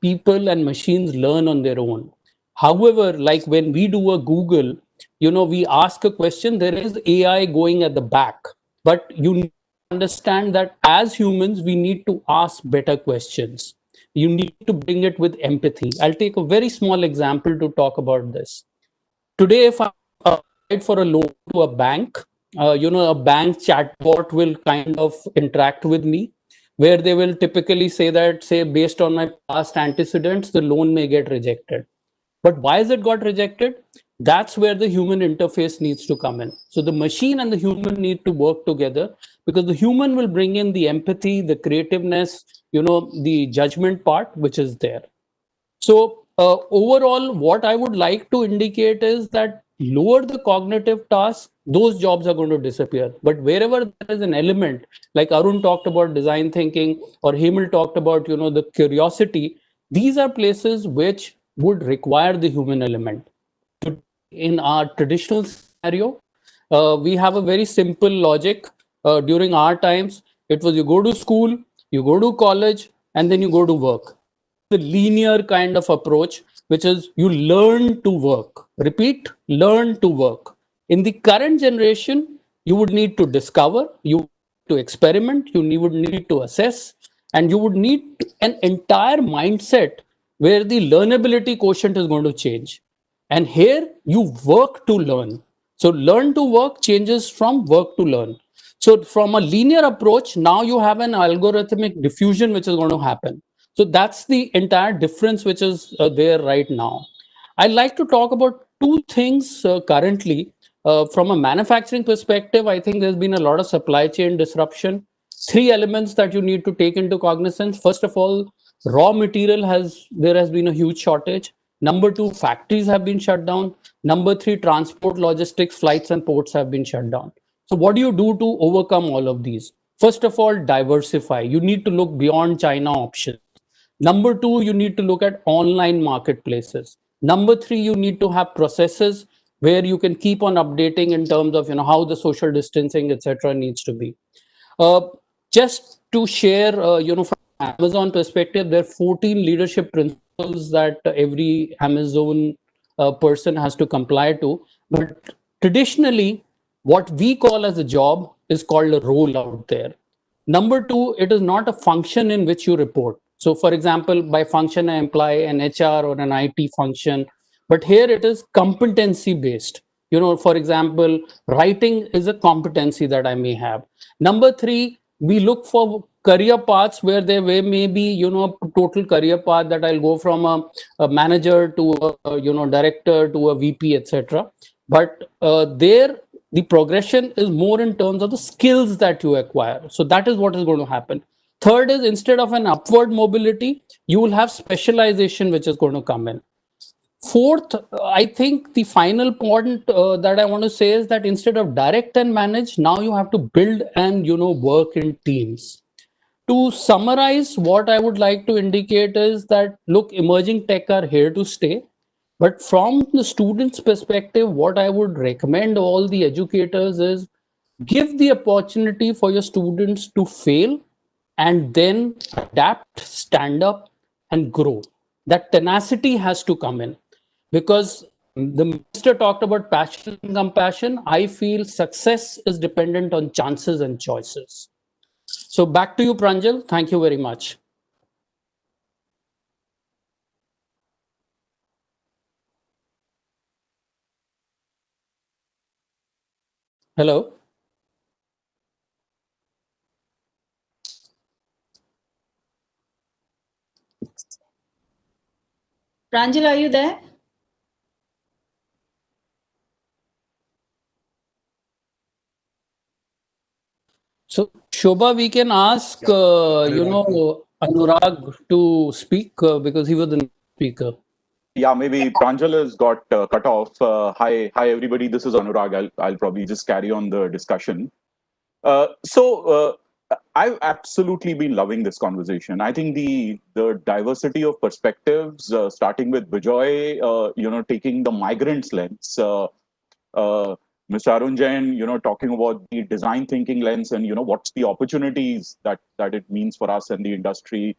[SPEAKER 11] people and machines learn on their own. However, like when we do a Google, we ask a question, there is AI going at the back, but you need to understand that as humans, we need to ask better questions. You need to bring it with empathy. I'll take a very small example to talk about this. Today, if I apply for a loan to a bank, a bank chatbot will kind of interact with me, where they will typically say that, say, based on my past antecedents, the loan may get rejected. But why is it got rejected? That's where the human interface needs to come in. So the machine and the human need to work together, because the human will bring in the empathy, the creativeness, the judgment part, which is there. So overall, what I would like to indicate is that lower the cognitive tasks, those jobs are going to disappear. But wherever there is an element, like Arun talked about design thinking, or Hemel talked about, the curiosity, these are places which would require the human element. In our traditional scenario, we have a very simple logic. During our times, it was you go to school, you go to college, and then you go to work. The linear kind of approach, which is you learn to work. Repeat, learn to work. In the current generation, you would need to discover, you would need to experiment, you would need to assess, and you would need an entire mindset where the learnability quotient is going to change. And here you work to learn. So learn to work changes from work to learn. So from a linear approach, now you have an algorithmic diffusion which is going to happen. So that's the entire difference which is there right now. I'd like to talk about two things currently. From a manufacturing perspective, I think there's been a lot of supply chain disruption. Three elements that you need to take into cognizance. First of all, raw material there has been a huge shortage. Number two, factories have been shut down. Number three, transport, logistics, flights and ports have been shut down. So what do you do to overcome all of these? First of all, diversify. You need to look beyond China options. Number two, you need to look at online marketplaces. Number three, you need to have processes where you can keep on updating in terms of how the social distancing, etc., needs to be. Uh, just to share, from Amazon perspective, there are 14 leadership principles that every Amazon person has to comply to. But traditionally, what we call as a job is called a role out there. Number two, it is not a function in which you report. So, for example, by function, I imply an HR or an IT function, but here it is competency based. For example, writing is a competency that I may have. Number three, we look for career paths where there may be, a total career path that I'll go from a manager to a, director to a VP, etc. But there, the progression is more in terms of the skills that you acquire. So that is what is going to happen. Third is, instead of an upward mobility, you will have specialization which is going to come in. Fourth, I think the final point that I want to say is that instead of direct and manage, now you have to build and work in teams. To summarize, what I would like to indicate is that, look, emerging tech are here to stay. But from the students' perspective, what I would recommend all the educators is give the opportunity for your students to fail and then adapt, stand up, and grow. That tenacity has to come in, because the minister talked about passion and compassion. I feel success is dependent on chances and choices. So back to you, Pranjal. Thank you very much. Hello.
[SPEAKER 1] Pranjal, are you there?
[SPEAKER 11] So, Shobha, we can ask, Anurag to speak because he was the speaker.
[SPEAKER 12] Yeah, maybe Pranjal has got cut off. Hi, everybody. This is Anurag. I'll probably just carry on the discussion. I've absolutely been loving this conversation. I think the diversity of perspectives, starting with Bijoy, taking the migrants lens, Mr. Arun Jain, talking about the design thinking lens and what's the opportunities that it means for us and the industry.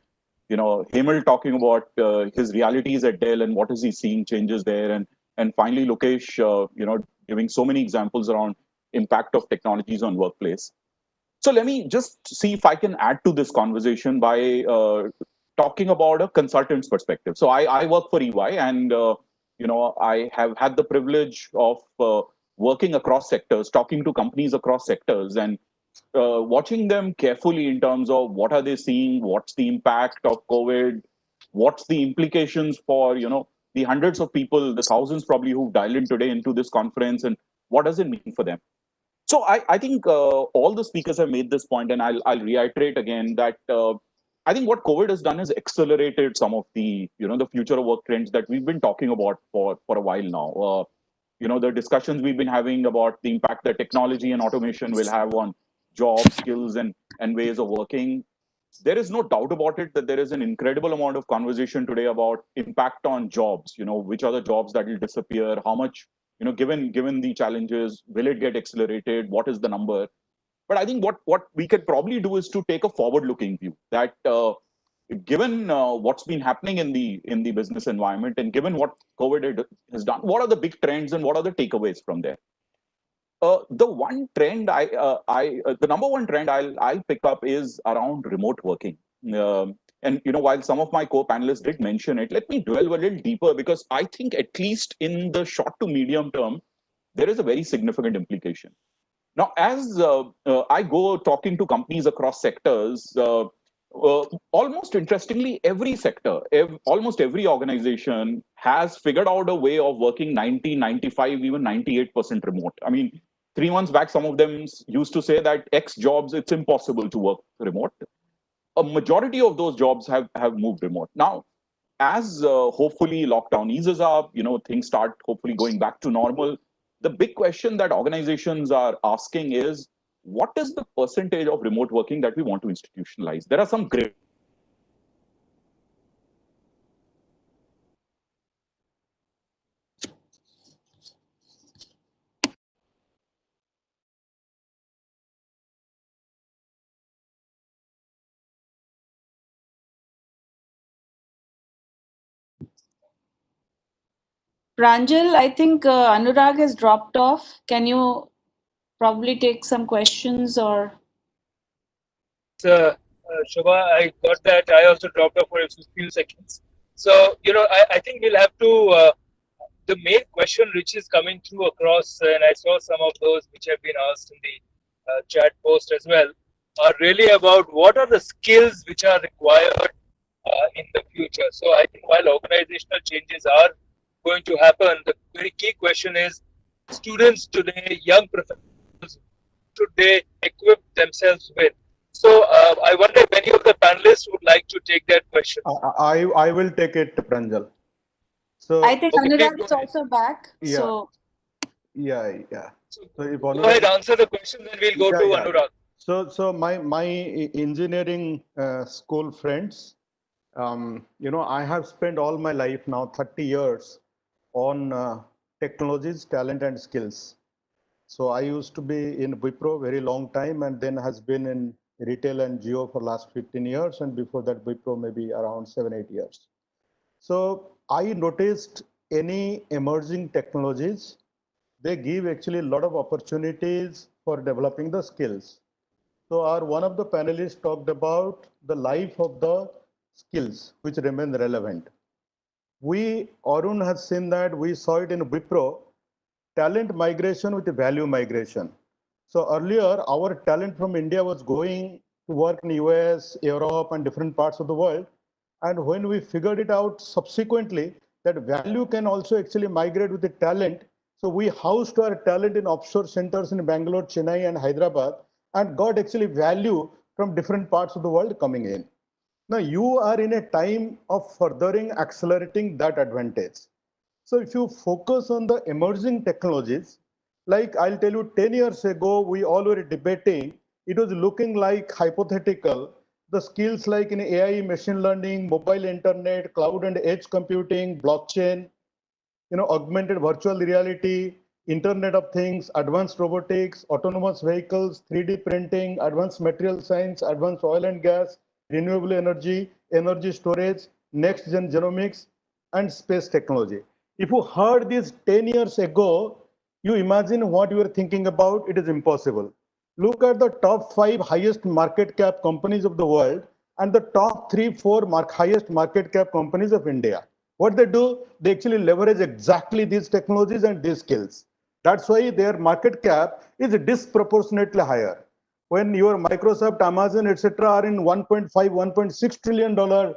[SPEAKER 12] Hemel talking about his realities at Dell and what is he seeing changes there, and finally Lokesh, giving so many examples around impact of technologies on workplace. So let me just see if I can add to this conversation by talking about a consultant's perspective. So I work for EY, and I have had the privilege of working across sectors, talking to companies across sectors, and watching them carefully in terms of what are they seeing, what's the impact of COVID, what's the implications for the hundreds of people, the thousands probably who've dialed in today into this conference, and what does it mean for them. So I think all the speakers have made this point, and I'll reiterate again that I think what COVID has done is accelerated some of the the future of work trends that we've been talking about for a while now. The discussions we've been having about the impact that technology and automation will have on jobs, skills, and ways of working. There is no doubt about it that there is an incredible amount of conversation today about impact on jobs. Which are the jobs that will disappear? How much? Given the challenges, will it get accelerated? What is the number? But I think what we could probably do is to take a forward-looking view that given what's been happening in the business environment, and given what COVID has done, what are the big trends and what are the takeaways from there? The number one trend I'll pick up is around remote working. And while some of my co-panelists did mention it, let me dwell a little deeper, because I think at least in the short to medium term, there is a very significant implication. Now, as I go talking to companies across sectors, almost interestingly, every sector, almost every organization has figured out a way of working 90, 95, even 98% remote. I mean, 3 months back, some of them used to say that X jobs, it's impossible to work remote. A majority of those jobs have moved remote. Now, as hopefully lockdown eases up, things start hopefully going back to normal. The big question that organizations are asking is, what is the percentage of remote working that we want to institutionalize? There are some great
[SPEAKER 1] Pranjal, I think Anurag has dropped off. Can you probably take some questions or?
[SPEAKER 5] Shobha, I got that. I also dropped off for a few seconds. So, I think we'll have to, the main question which is coming through across, and I saw some of those which have been asked in the chat post as well, are really about what are the skills which are required in the future. So I think while organizational changes are going to happen, the very key question is students today, young professionals, should they equip themselves with? So I wonder if any of the panelists would like to take that question.
[SPEAKER 7] I will take it, Pranjal. So
[SPEAKER 1] I think Anurag is also back.
[SPEAKER 7] Yeah.
[SPEAKER 1] So
[SPEAKER 7] yeah. So if
[SPEAKER 5] go ahead, answer the question, then we'll go to Anurag.
[SPEAKER 7] So my engineering school friends, I have spent all my life now, 30 years, on technologies, talent, and skills. So I used to be in Wipro very long time, and then has been in retail and Jio for last 15 years, and before that Wipro maybe around 7-8 years. So I noticed any emerging technologies, they give actually a lot of opportunities for developing the skills. So one of the panelists talked about the life of the skills which remain relevant. Arun has seen that, we saw it in Wipro, talent migration with value migration. So earlier, our talent from India was going to work in US, Europe, and different parts of the world. And when we figured it out subsequently, that value can also actually migrate with the talent. So we housed our talent in offshore centers in Bangalore, Chennai, and Hyderabad, and got actually value from different parts of the world coming in. Now you are in a time of furthering, accelerating that advantage. So if you focus on the emerging technologies, like I'll tell you, 10 years ago, we all were debating, it was looking like hypothetical. The skills like in AI, machine learning, mobile internet, cloud and edge computing, blockchain, augmented virtual reality, Internet of Things, advanced robotics, autonomous vehicles, 3D printing, advanced material science, advanced oil and gas, renewable energy, energy storage, next gen genomics, and space technology. If you heard this 10 years ago, you imagine what you were thinking about, it is impossible. Look at the top 5 highest market cap companies of the world and the top 3-4 highest market cap companies of India. What they do, they actually leverage exactly these technologies and these skills. That's why their market cap is disproportionately higher. When your Microsoft, Amazon, etc., are in 1.5, 1.6 trillion dollar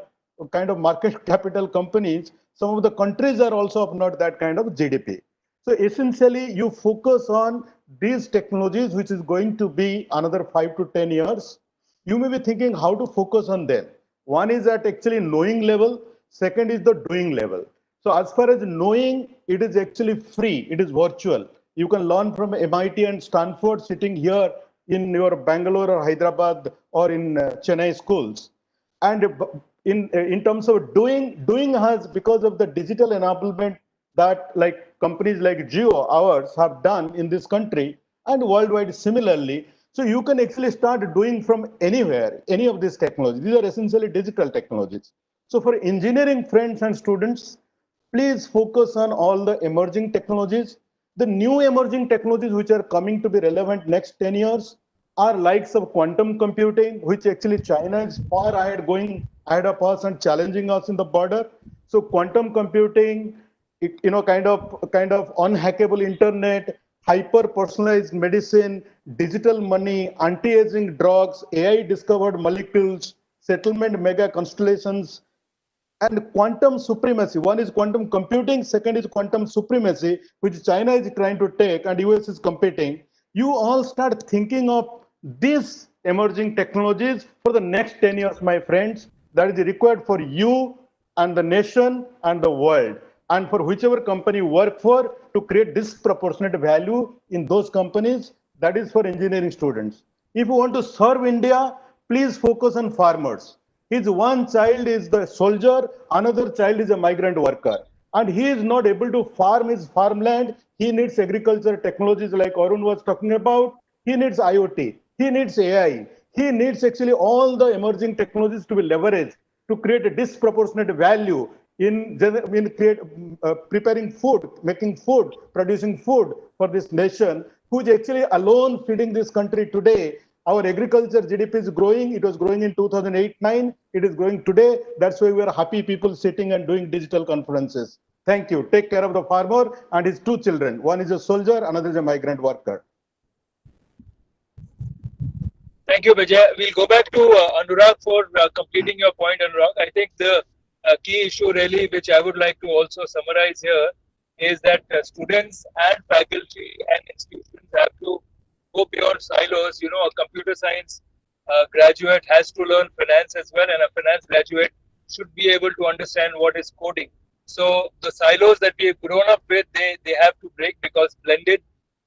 [SPEAKER 7] kind of market capital companies, some of the countries are also of not that kind of GDP. So essentially, you focus on these technologies, which is going to be another 5 to 10 years. You may be thinking how to focus on them. One is at actually knowing level. Second is the doing level. So as far as knowing, it is actually free. It is virtual. You can learn from MIT and Stanford sitting here in your Bangalore or Hyderabad or in Chennai schools. And in terms of doing has, because of the digital enablement that like companies like Jio, ours, have done in this country and worldwide similarly. So you can actually start doing from anywhere, any of these technologies. These are essentially digital technologies. So for engineering friends and students, please focus on all the emerging technologies. The new emerging technologies which are coming to be relevant next 10 years are likes of quantum computing, which actually China is far ahead, going ahead of us and challenging us in the border. So quantum computing, kind of unhackable internet, hyper personalized medicine, digital money, anti-aging drugs, AI discovered molecules, settlement mega constellations, and quantum supremacy. One is quantum computing, second is quantum supremacy, which China is trying to take and US is competing. You all start thinking of these emerging technologies for the next 10 years, my friends. That is required for you and the nation and the world, and for whichever company you work for, to create disproportionate value in those companies. That is for engineering students. If you want to serve India, please focus on farmers. His one child is the soldier, another child is a migrant worker, and he is not able to farm his farmland. He needs agriculture technologies like Arun was talking about. He needs IoT, he needs AI, he needs actually all the emerging technologies to be leveraged to create a disproportionate value in preparing food, making food, producing food for this nation, who is actually alone feeding this country today. Our agriculture GDP is growing. It was growing in 2008-9. It is growing today. That's why we are happy people sitting and doing digital conferences. Thank you. Take care of the farmer and his two children. One is a soldier, another is a migrant worker.
[SPEAKER 5] Thank you, Vijay. We'll go back to Anurag for completing your point, Anurag. I think the key issue really, which I would like to also summarize here, is that students and faculty and institutions have to go beyond silos. You know, a computer science graduate has to learn finance as well, and a finance graduate should be able to understand what is coding. So the silos that we've grown up with, they have to break, because blended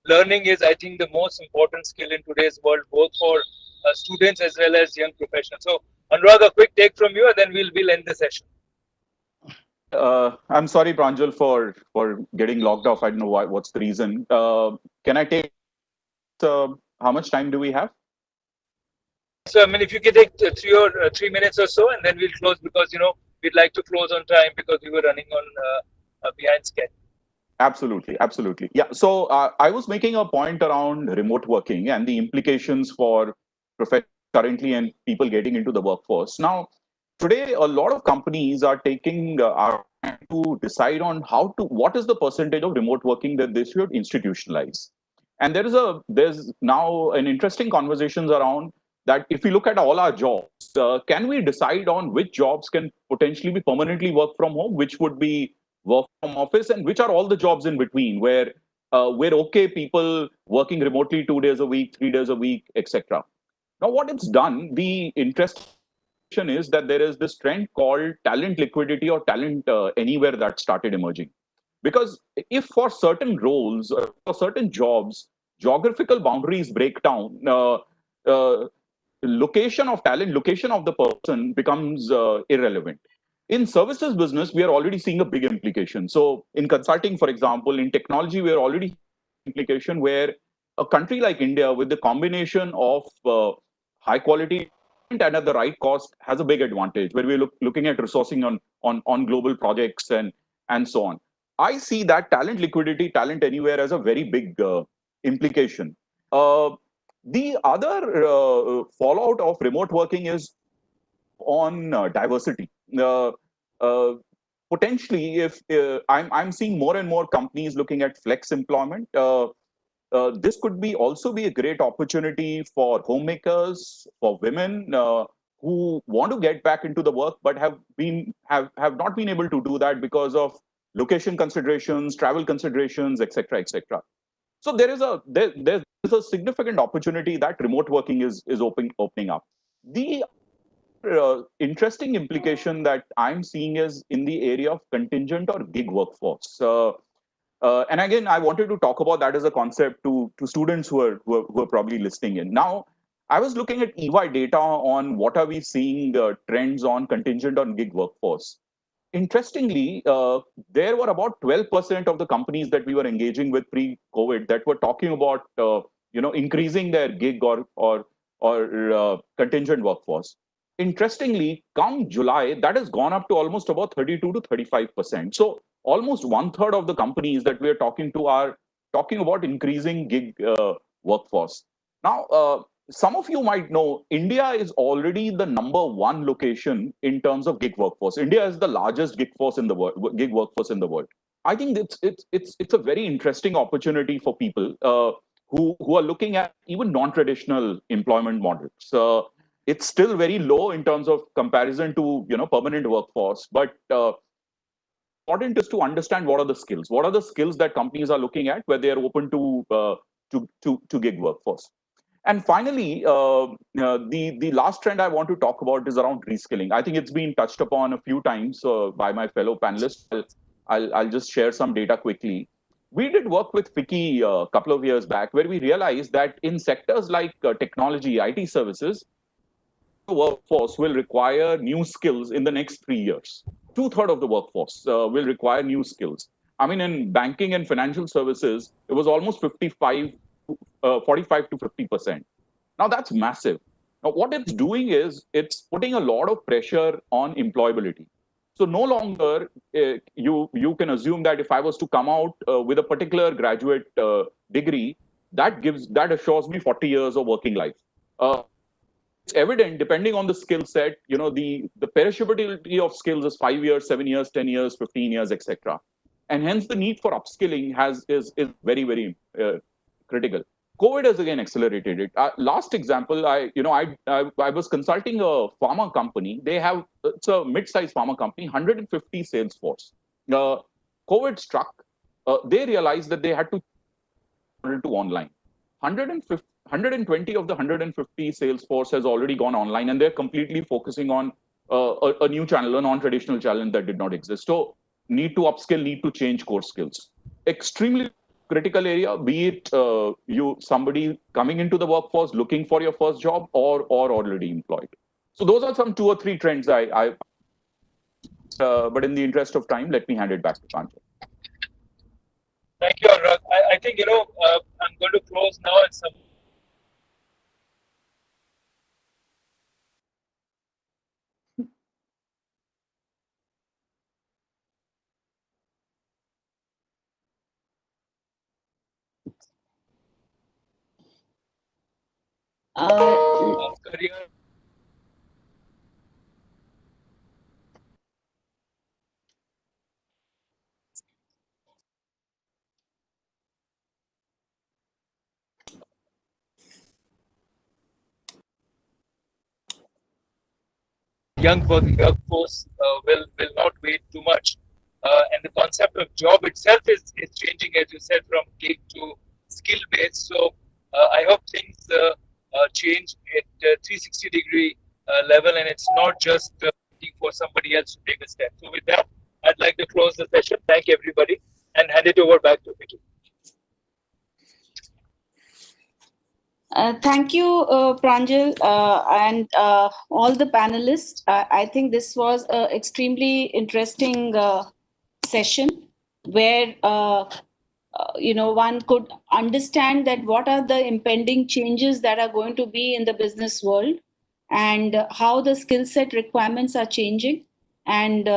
[SPEAKER 5] learning is, I think, the most important skill in today's world, both for students as well as young professionals. So, Anurag, a quick take from you, and then we'll end the session.
[SPEAKER 12] I'm sorry, Pranjal, for getting logged off. I don't know why. What's the reason? Can I take? How much time do we have?
[SPEAKER 5] So, I mean, if you can take 3 minutes or so, and then we'll close, because we'd like to close on time because we were running on behind schedule.
[SPEAKER 12] Absolutely, absolutely. Yeah. So I was making a point around remote working and the implications for professionals currently and people getting into the workforce. Now, today, a lot of companies are taking are trying to decide on what is the percentage of remote working that they should institutionalize. And there's now an interesting conversations around that. If we look at all our jobs, can we decide on which jobs can potentially be permanently work from home, which would be work from office, and which are all the jobs in between where we're okay people working remotely 2 days a week, 3 days a week, etc. Now, what it's done, the interesting is that there is this trend called talent liquidity or talent anywhere that started emerging. Because if for certain roles, for certain jobs, geographical boundaries break down, location of talent, location of the person becomes irrelevant. In services business, we are already seeing a big implication. So in consulting, for example, in technology, we are already seeing implication where a country like India, with the combination of high quality and at the right cost, has a big advantage where we're looking at resourcing on global projects and so on. I see that talent liquidity, talent anywhere as a very big implication. The other fallout of remote working is on diversity. potentially, if I'm seeing more and more companies looking at flex employment, this could be also be a great opportunity for homemakers, for women who want to get back into the work but have not been able to do that because of location considerations, travel considerations, etc., etc. So there's a significant opportunity that remote working is opening up. The interesting implication that I'm seeing is in the area of contingent or gig workforce. And again, I wanted to talk about that as a concept to students who are probably listening in. Now, I was looking at EY data on what are we seeing trends on contingent on gig workforce. Interestingly, there were about 12% of the companies that we were engaging with pre-COVID that were talking about increasing their gig or contingent workforce. Interestingly, come July, that has gone up to almost about 32 to 35%. So almost one third of the companies that we are talking to are talking about increasing gig workforce. Now, some of you might know India is already the number one location in terms of gig workforce. India is the largest gig workforce in the world. I think it's a very interesting opportunity for people who are looking at even non-traditional employment models. It's still very low in terms of comparison to permanent workforce, but important is to understand what are the skills that companies are looking at where they are open to gig workforce. And finally, the last trend I want to talk about is around reskilling. I think it's been touched upon a few times by my fellow panelists. I'll just share some data quickly. We did work with FICCI a couple of years back where we realized that in sectors like technology, IT services, the workforce will require new skills in the next 3 years. 2/3 of the workforce will require new skills. I mean, in banking and financial services, it was almost 45 to 50%. Now that's massive. Now what it's doing is it's putting a lot of pressure on employability. So no longer you can assume that if I was to come out with a particular graduate degree, that assures me 40 years of working life. It's evident depending on the skill set. The perishability of skills is 5 years, 7 years, 10 years, 15 years, etc. And hence the need for upskilling is very, very critical. COVID has again accelerated it. Last example, I was consulting a pharma company. It's a mid-sized pharma company, 150 sales force. COVID struck. They realized that they had to online. 120 of the 150 sales force has already gone online, and they're completely focusing on a new channel, a non-traditional channel that did not exist. So need to upskill, need to change core skills. Extremely critical area, be it somebody coming into the workforce, looking for your first job, or already employed. So those are some 2 or 3 trends but in the interest of time, let me hand it back to Pranjal.
[SPEAKER 5] Thank you, Anurag. I think, I'm going to close now at some. Career. Young workforce will not wait too much, and the concept of job itself is changing, as you said, from gig to skill based. So I hope things change at 360-degree level, and it's not just waiting for somebody else to take a step. So with that, I'd like to close the session. Thank everybody, and hand it over back to Vicky.
[SPEAKER 1] Thank you, Pranjal, and all the panelists. I think this was an extremely interesting session where one could understand that what are the impending changes that are going to be in the business world, and how the skill set requirements are changing, and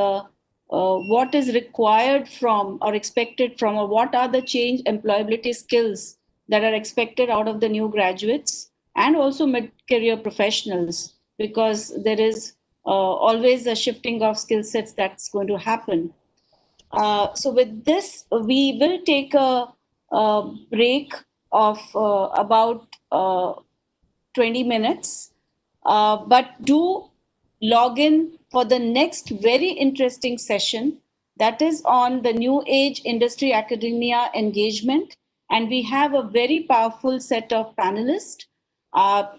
[SPEAKER 1] what is required from or expected from, or what are the change employability skills that are expected out of the new graduates and also mid-career professionals, because there is always a shifting of skill sets that's going to happen. So with this, we will take a break of about 20 minutes. But do log in for the next very interesting session that is on the new age industry academia engagement. And we have a very powerful set of panelists.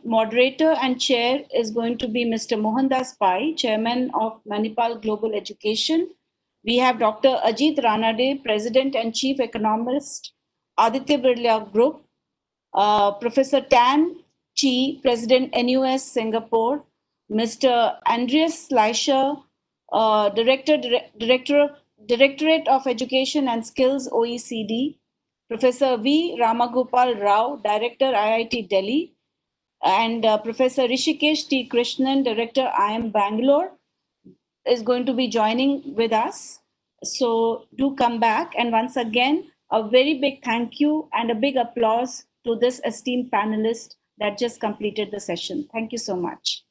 [SPEAKER 1] Moderator and chair is going to be Mr. Mohandas Pai, chairman of Manipal Global Education. We have Dr. Ajit Ranade, president and chief economist, Aditya Birla Group. Professor Tan Chi, President NUS Singapore, Mr. Andreas Schleicher, Directorate of Education and Skills OECD, Professor V. Ramagopal Rao, Director IIT Delhi, and Professor Rishikesh T. Krishnan, Director IIM Bangalore, is going to be joining with us. So do come back. And once again, a very big thank you and a big applause to this esteemed panelist that just completed the session. Thank you so much.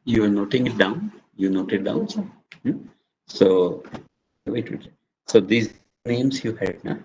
[SPEAKER 13] You are noting it down? You note it down? Hmm? So, wait. So these names you had, na?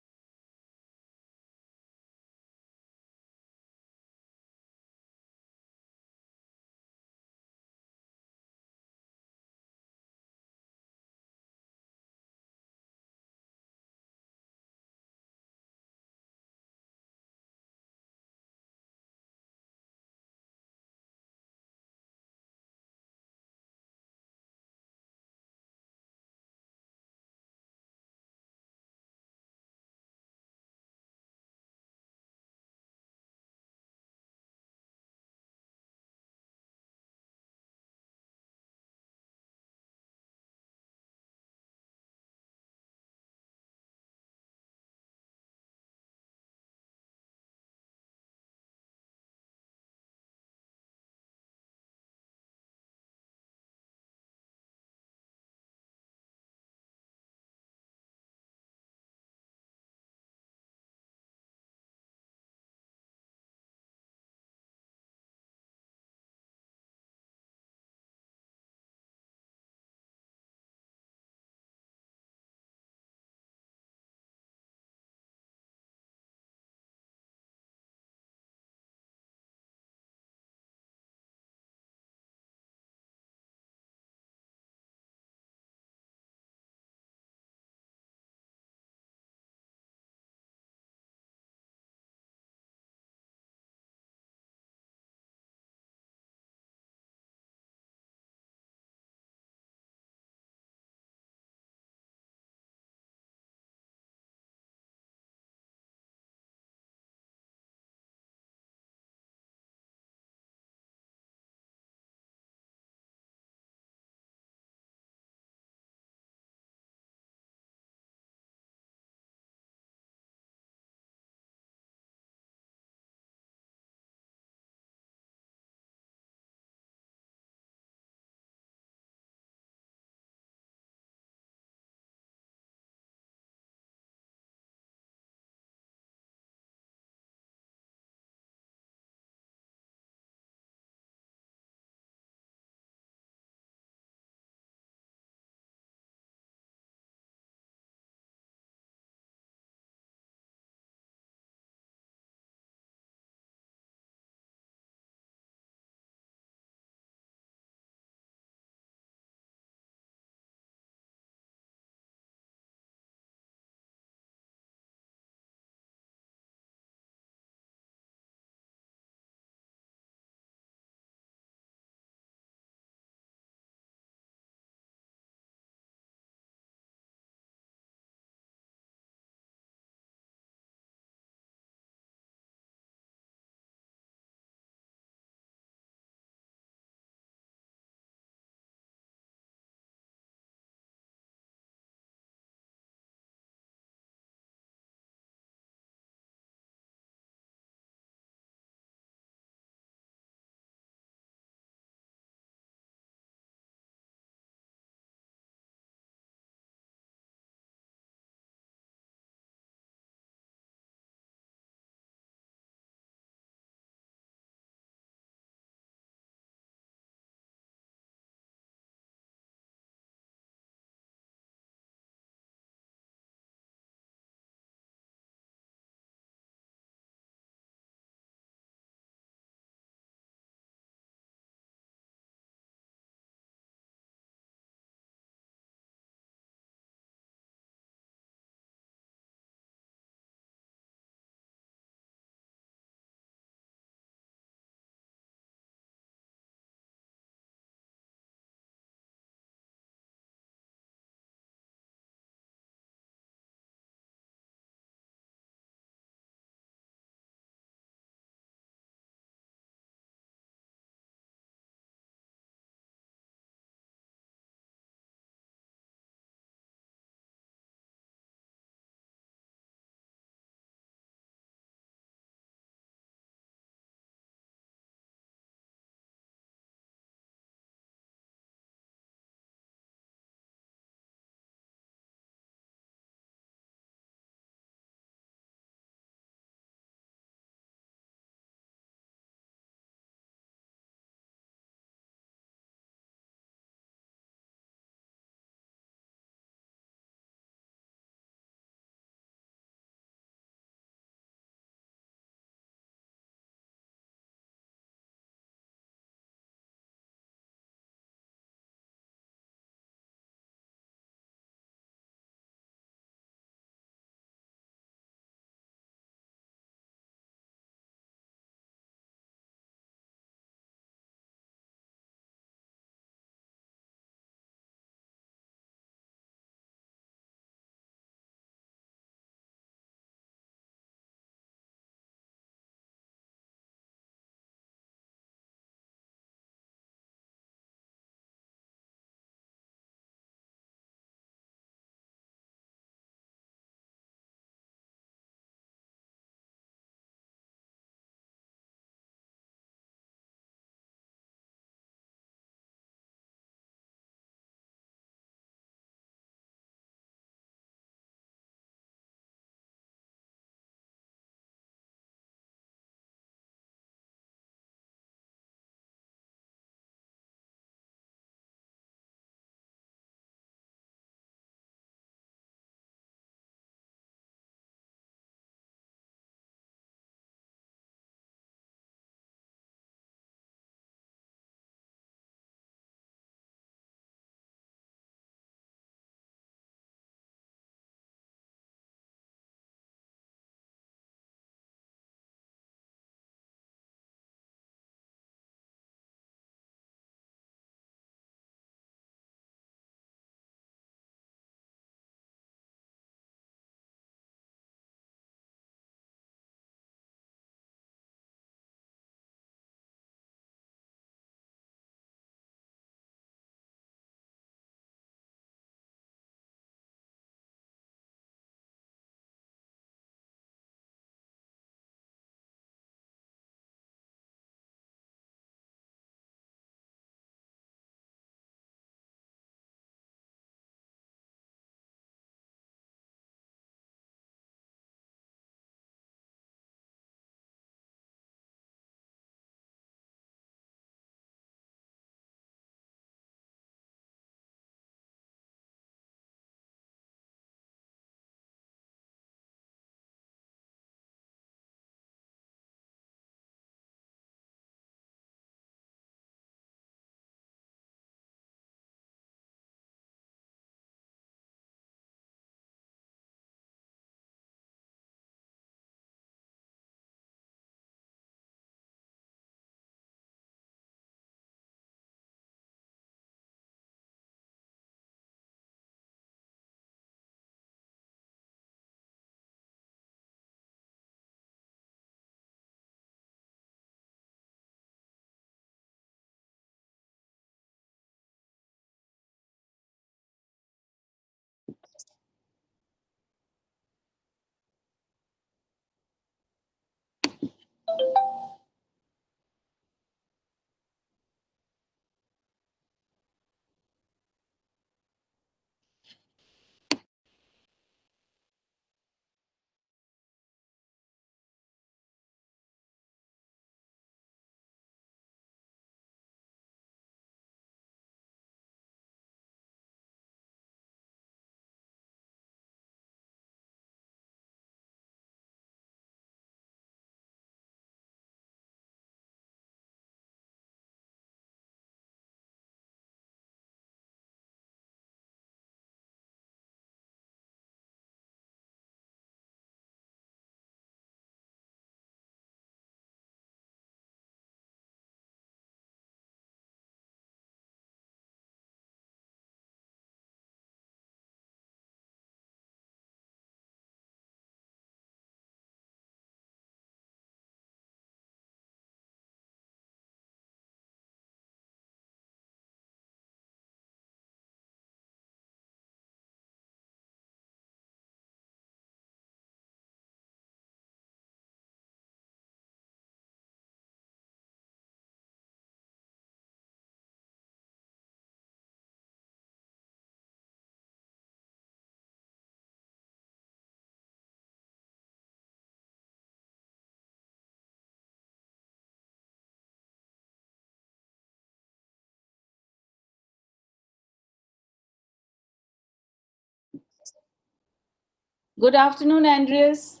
[SPEAKER 1] Good afternoon, Andreas.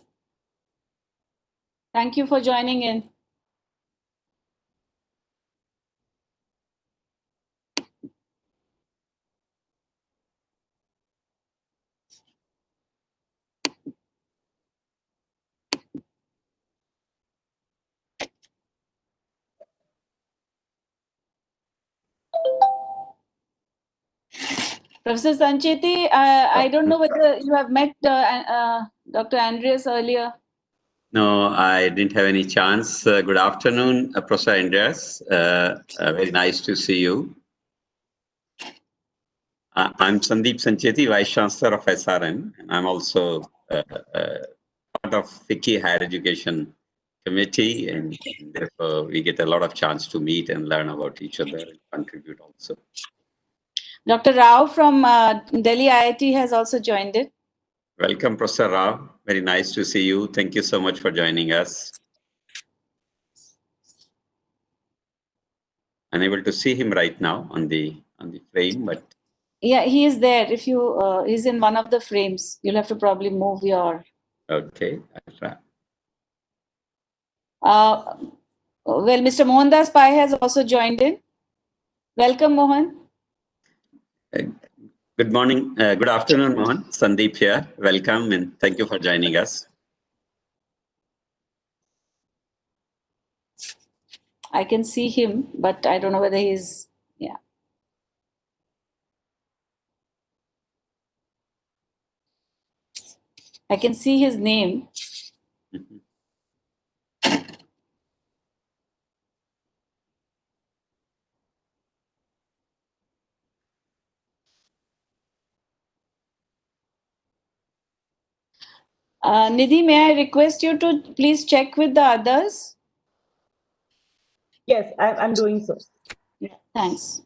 [SPEAKER 1] Thank you for joining in. Professor Sancheti, I don't know whether you have met Dr. Andreas earlier.
[SPEAKER 13] No, I didn't have any chance. Good afternoon, Professor Andreas. Very nice to see you. I'm Sandeep Sancheti, Vice Chancellor of SRM, and I'm also part of FICCI Higher Education Committee, and therefore we get a lot of chance to meet and learn about each other and contribute also.
[SPEAKER 1] Dr. Rao from Delhi IIT has also joined it.
[SPEAKER 13] Welcome, Professor Rao. Very nice to see you. Thank you so much for joining us. Unable to see him right now on the frame, but
[SPEAKER 1] yeah, he is there. If you he's in one of the frames, you'll have to probably move your.
[SPEAKER 13] Okay, I'll try.
[SPEAKER 1] Well, Mr. Mohandas Pai has also joined in. Welcome, Mohan.
[SPEAKER 13] Good morning, good afternoon, Mohan. Sandeep here. Welcome and thank you for joining us.
[SPEAKER 1] I can see him, but I don't know whether he's, yeah. I can see his name. Nidhi, may I request you to please check with the others?
[SPEAKER 14] Yes, I'm doing so.
[SPEAKER 1] Yeah, thanks.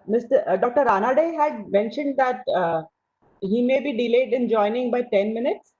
[SPEAKER 14] Dr. Ranade had mentioned that he may be delayed in joining by 10 minutes.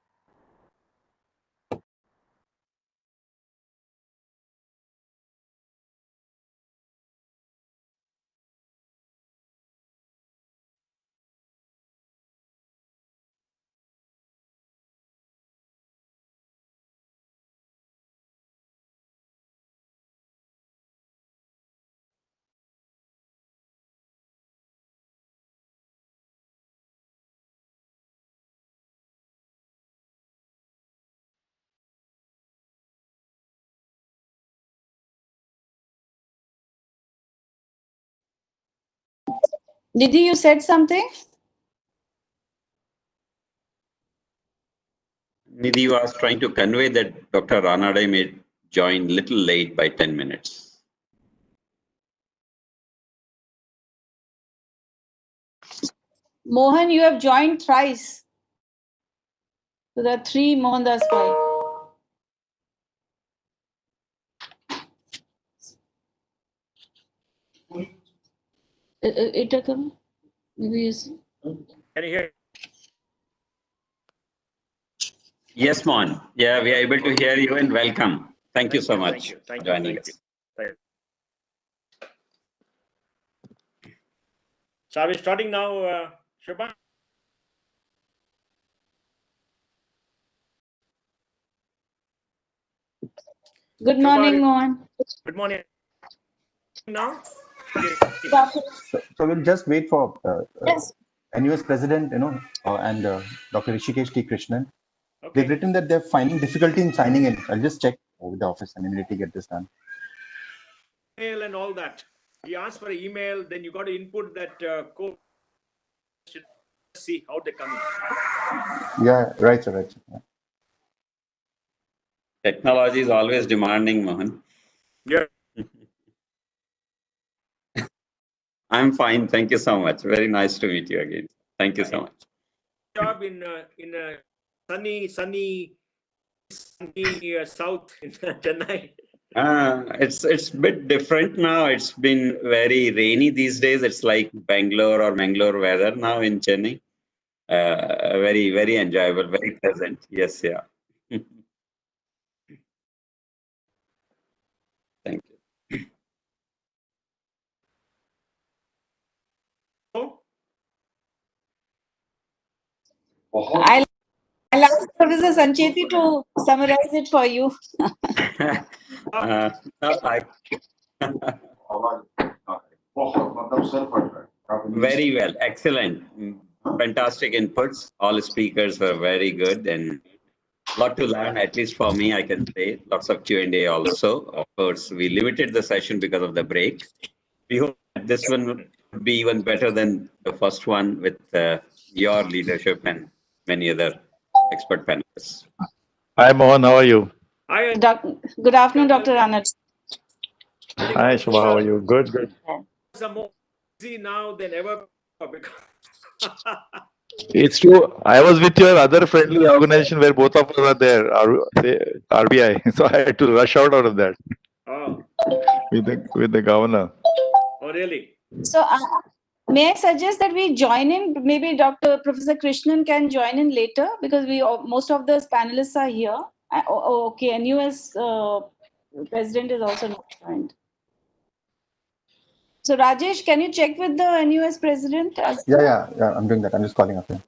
[SPEAKER 1] Nidhi, you said something?
[SPEAKER 13] Nidhi was trying to convey that Dr. Ranade may join little late by 10 minutes.
[SPEAKER 1] Mohan, you have joined thrice. So there are 3 Mohandas Pai. Maybe is.
[SPEAKER 15] Can you hear?
[SPEAKER 13] Yes, Mohan. Yeah, we are able to hear you and welcome. Thank you so much for joining us.
[SPEAKER 15] So are we starting now, Shubha?
[SPEAKER 1] Good morning, Mohan.
[SPEAKER 15] Good morning. Now?
[SPEAKER 16] So we'll just wait for
[SPEAKER 1] yes.
[SPEAKER 16] NUS President, and Dr. Rishikesh T. Krishnan.
[SPEAKER 15] Okay.
[SPEAKER 16] They've written that they're finding difficulty in signing in. I'll just check with the office and immediately get this done.
[SPEAKER 15] Email and all that. He asked for an email, then you got to input that code. See how they come in.
[SPEAKER 16] Yeah, right, sir, right. Sir. Yeah.
[SPEAKER 13] Technology is always demanding, Mohan.
[SPEAKER 15] Yeah.
[SPEAKER 13] I'm fine. Thank you so much. Very nice to meet you again. Thank you so much.
[SPEAKER 15] Job in a sunny south in Chennai.
[SPEAKER 13] It's a bit different now. It's been very rainy these days. It's like Bangalore or Mangalore weather now in Chennai. Very, very enjoyable, very pleasant. Yes, yeah. Thank you.
[SPEAKER 1] I'll ask Professor Sancheti to summarize it for you.
[SPEAKER 13] Very well, excellent, fantastic inputs. All speakers were very good and a lot to learn. At least for me, I can say lots of Q&A also. Of course, we limited the session because of the break. We hope that this one would be even better than the first one with your leadership and many other expert panelists.
[SPEAKER 17] Hi, Mohan. How are you?
[SPEAKER 15] Hi.
[SPEAKER 1] Good afternoon, Dr. Anand.
[SPEAKER 17] Hi, Shubha. How are you? Good, good.
[SPEAKER 15] Some more busy now than ever.
[SPEAKER 17] It's true. I was with your other friendly organization where both of us are there, RBI. So I had to rush out of that.
[SPEAKER 15] Oh.
[SPEAKER 17] With the governor.
[SPEAKER 15] Oh, really?
[SPEAKER 1] So may I suggest that we join in? Maybe Professor Krishnan can join in later because most of the panelists are here. Okay, NUS president is also not joined. So Rajesh, can you check with the NUS president?
[SPEAKER 16] Yeah, I'm doing that. I'm just calling up here.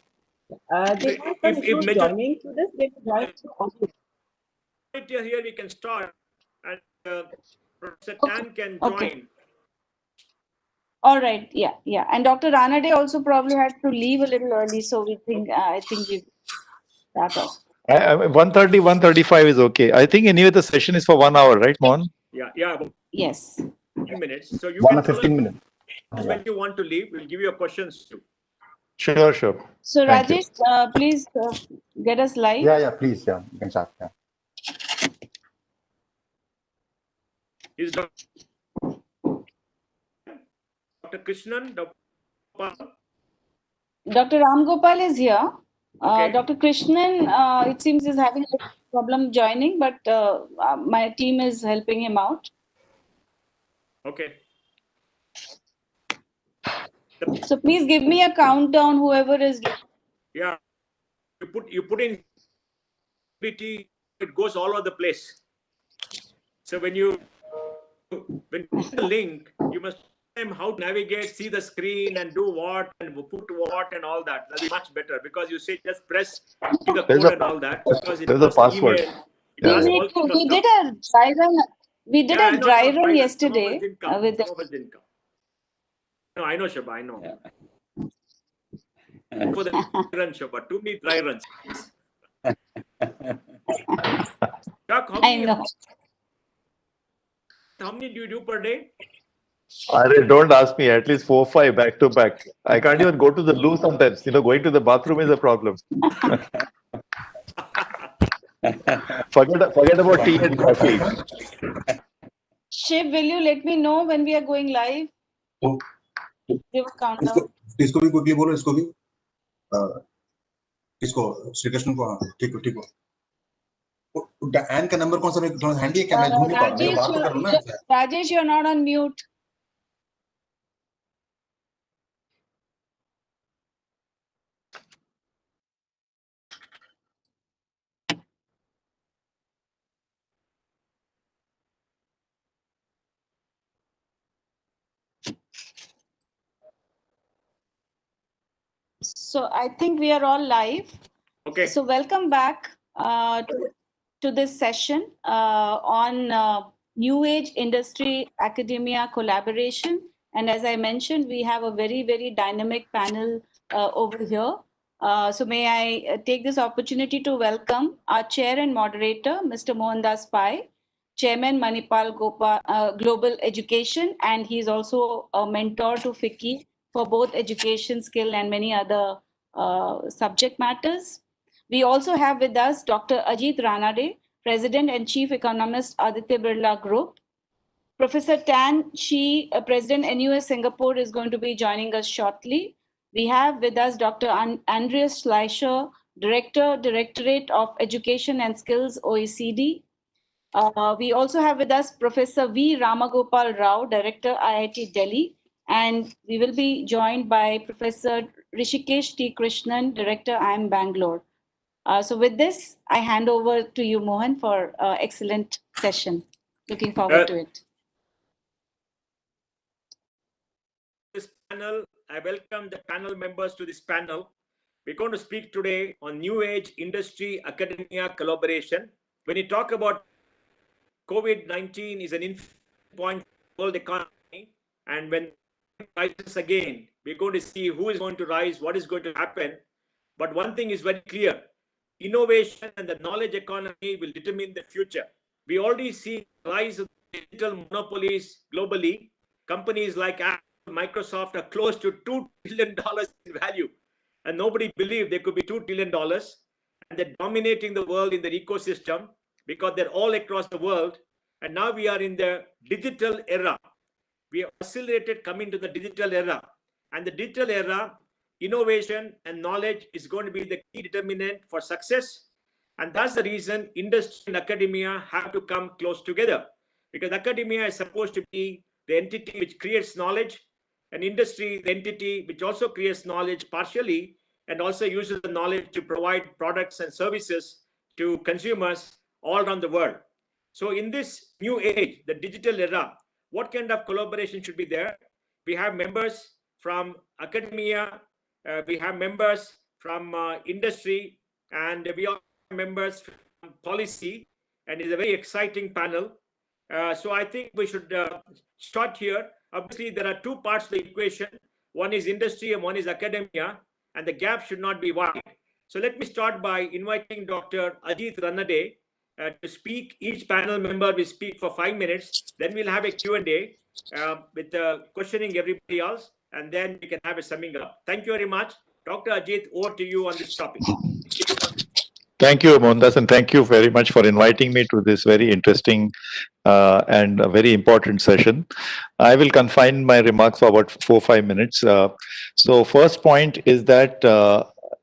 [SPEAKER 14] They have some issues joining to this. They will join
[SPEAKER 15] here we can start and Professor Tan can join.
[SPEAKER 1] Okay. All right, yeah. And Dr. Ranade also probably had to leave a little early, so we think I think we start off.
[SPEAKER 17] 1:30, 1:35 is okay. I think anyway the session is for 1 hour, right, Mohan?
[SPEAKER 15] Yeah.
[SPEAKER 1] Yes.
[SPEAKER 15] 15 minutes. So you
[SPEAKER 16] 1
[SPEAKER 15] can
[SPEAKER 16] or 15 minutes.
[SPEAKER 15] when you want to leave. We'll give you questions too.
[SPEAKER 17] Sure.
[SPEAKER 1] So
[SPEAKER 17] Thank
[SPEAKER 1] Rajesh, please get us live.
[SPEAKER 16] Yeah, please. Yeah, you can start. Yeah.
[SPEAKER 15] Is Dr. Krishnan,
[SPEAKER 1] Dr. Ram Gopal is here.
[SPEAKER 15] Okay.
[SPEAKER 1] Dr. Krishnan, it seems, is having a problem joining, but my team is helping him out.
[SPEAKER 15] Okay.
[SPEAKER 1] So please give me a countdown, whoever is.
[SPEAKER 15] Yeah. You put in it goes all over the place. So when you put the link, you must tell them how to navigate, see the screen and do what and put what and all that. That'll be much better because you say just press the code and all that. Because
[SPEAKER 17] There's a password.
[SPEAKER 1] We did a dry run. We did a dry run yesterday with
[SPEAKER 15] some of us didn't come. No, I know, Shubha, I know. For the run, Shubha, too many dry runs. Doc, how many do you do per day?
[SPEAKER 17] Don't ask me. At least 4 or 5 back to back. I can't even go to the loo sometimes. Going to the bathroom is a problem. Forget about tea and coffee.
[SPEAKER 1] Shiv, will you let me know when we are going live? Give a countdown.
[SPEAKER 18] इसको भी quickly बोलो, इसको भी इसको श्री कृष्ण को ठीक हो N का नंबर कौन सा है हैंडी है क्या मैं ढूंढ नहीं पा रहा मैं बात तो कर लूं ना
[SPEAKER 1] Rajesh, you're not on mute. So I think we are all live.
[SPEAKER 15] Okay.
[SPEAKER 1] So welcome back to this session on New Age Industry Academia collaboration. And as I mentioned, we have a very, very dynamic panel over here. So may I take this opportunity to welcome our chair and moderator, Mr. Mohandas Pai, Chairman Manipal Global Education, and he's also a mentor to FICCI for both education, skill, and many other subject matters. We also have with us Dr. Ajit Ranade, President and Chief Economist, Aditya Birla Group. Professor Tan Shi, President NUS Singapore, is going to be joining us shortly. We have with us Dr. Andreas Schleicher, Directorate of Education and Skills, OECD. We also have with us Professor V. Ramagopal Rao, Director, IIT Delhi, and we will be joined by Professor Rishikesh T. Krishnan, Director, IIM Bangalore. So with this, I hand over to you, Mohan, for excellent session. Looking forward to it.
[SPEAKER 15] This panel, I welcome the panel members to this panel. We're going to speak today on new age industry academia collaboration. When you talk about COVID-19 is an inflection point for the world economy, and when it rises again, we're going to see who is going to rise, what is going to happen. But one thing is very clear: innovation and the knowledge economy will determine the future. We already see the rise of digital monopolies globally. Companies like Apple, Microsoft are close to $2 trillion in value, and nobody believed there could be $2 trillion. And they're dominating the world in their ecosystem because they're all across the world. And now we are in the digital era. We are accelerated coming to the digital era. And the digital era, innovation and knowledge is going to be the key determinant for success. And that's the reason industry and academia have to come close together, because academia is supposed to be the entity which creates knowledge, and industry the entity which also creates knowledge partially and also uses the knowledge to provide products and services to consumers all around the world. So in this new age, the digital era, what kind of collaboration should be there? We have members from academia, we have members from industry, and we also have members from policy, and it's a very exciting panel. So I think we should start here. Obviously, there are two parts to the equation. One is industry and one is academia, and the gap should not be wide. So let me start by inviting Dr. Ajit Ranade to speak. Each panel member will speak for 5 minutes. Then we'll have a Q&A with questioning everybody else, and then we can have a summing up. Thank you very much. Dr. Ajit, over to you on this topic.
[SPEAKER 17] Thank you, Mohandas, and thank you very much for inviting me to this very interesting and a very important session. I will confine my remarks for about 4-5 minutes. So first point is that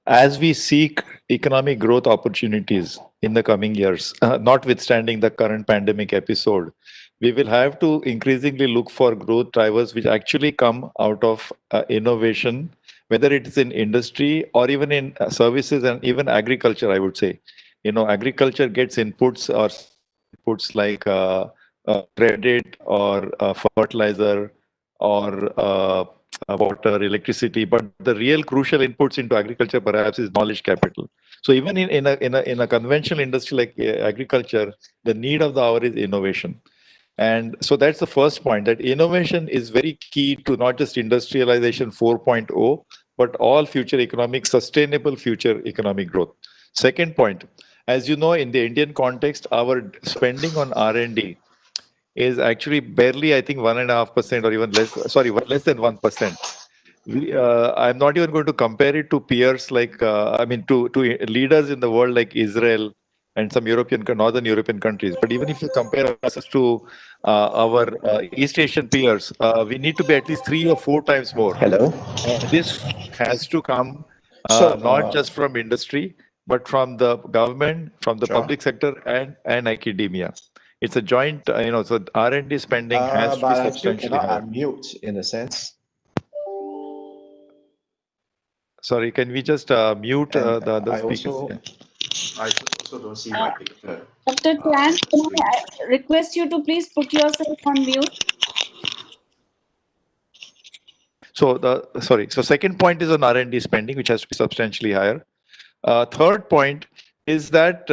[SPEAKER 17] as we seek economic growth opportunities in the coming years, notwithstanding the current pandemic episode, we will have to increasingly look for growth drivers which actually come out of innovation, whether it is in industry or even in services and even agriculture, I would say. You know, agriculture gets inputs like credit or fertilizer or water, electricity, but the real crucial inputs into agriculture perhaps is knowledge capital. So even in a conventional industry like agriculture, the need of the hour is innovation. And so that's the first point, that innovation is very key to not just industrialization 4.0, but all future economic, sustainable future economic growth. Second point, as you know, in the Indian context, our spending on R&D is actually barely, I think, 1.5% or even less, sorry, less than 1%. I'm not even going to compare it to peers like, to leaders in the world like Israel and some Northern European countries. But even if you compare us to our East Asian peers, we need to be at least 3 or 4 times more.
[SPEAKER 19] Hello.
[SPEAKER 17] This has to come not just from industry, but from the government, from the public sector and academia. It's a joint, so R&D spending has to be substantially higher.
[SPEAKER 19] Unmute in a sense.
[SPEAKER 17] Sorry, can we just mute the other speakers?
[SPEAKER 19] I also don't see my picture.
[SPEAKER 1] Dr. Chan, I request you to please put yourself on mute.
[SPEAKER 17] So second point is on R&D spending, which has to be substantially higher. Third point is that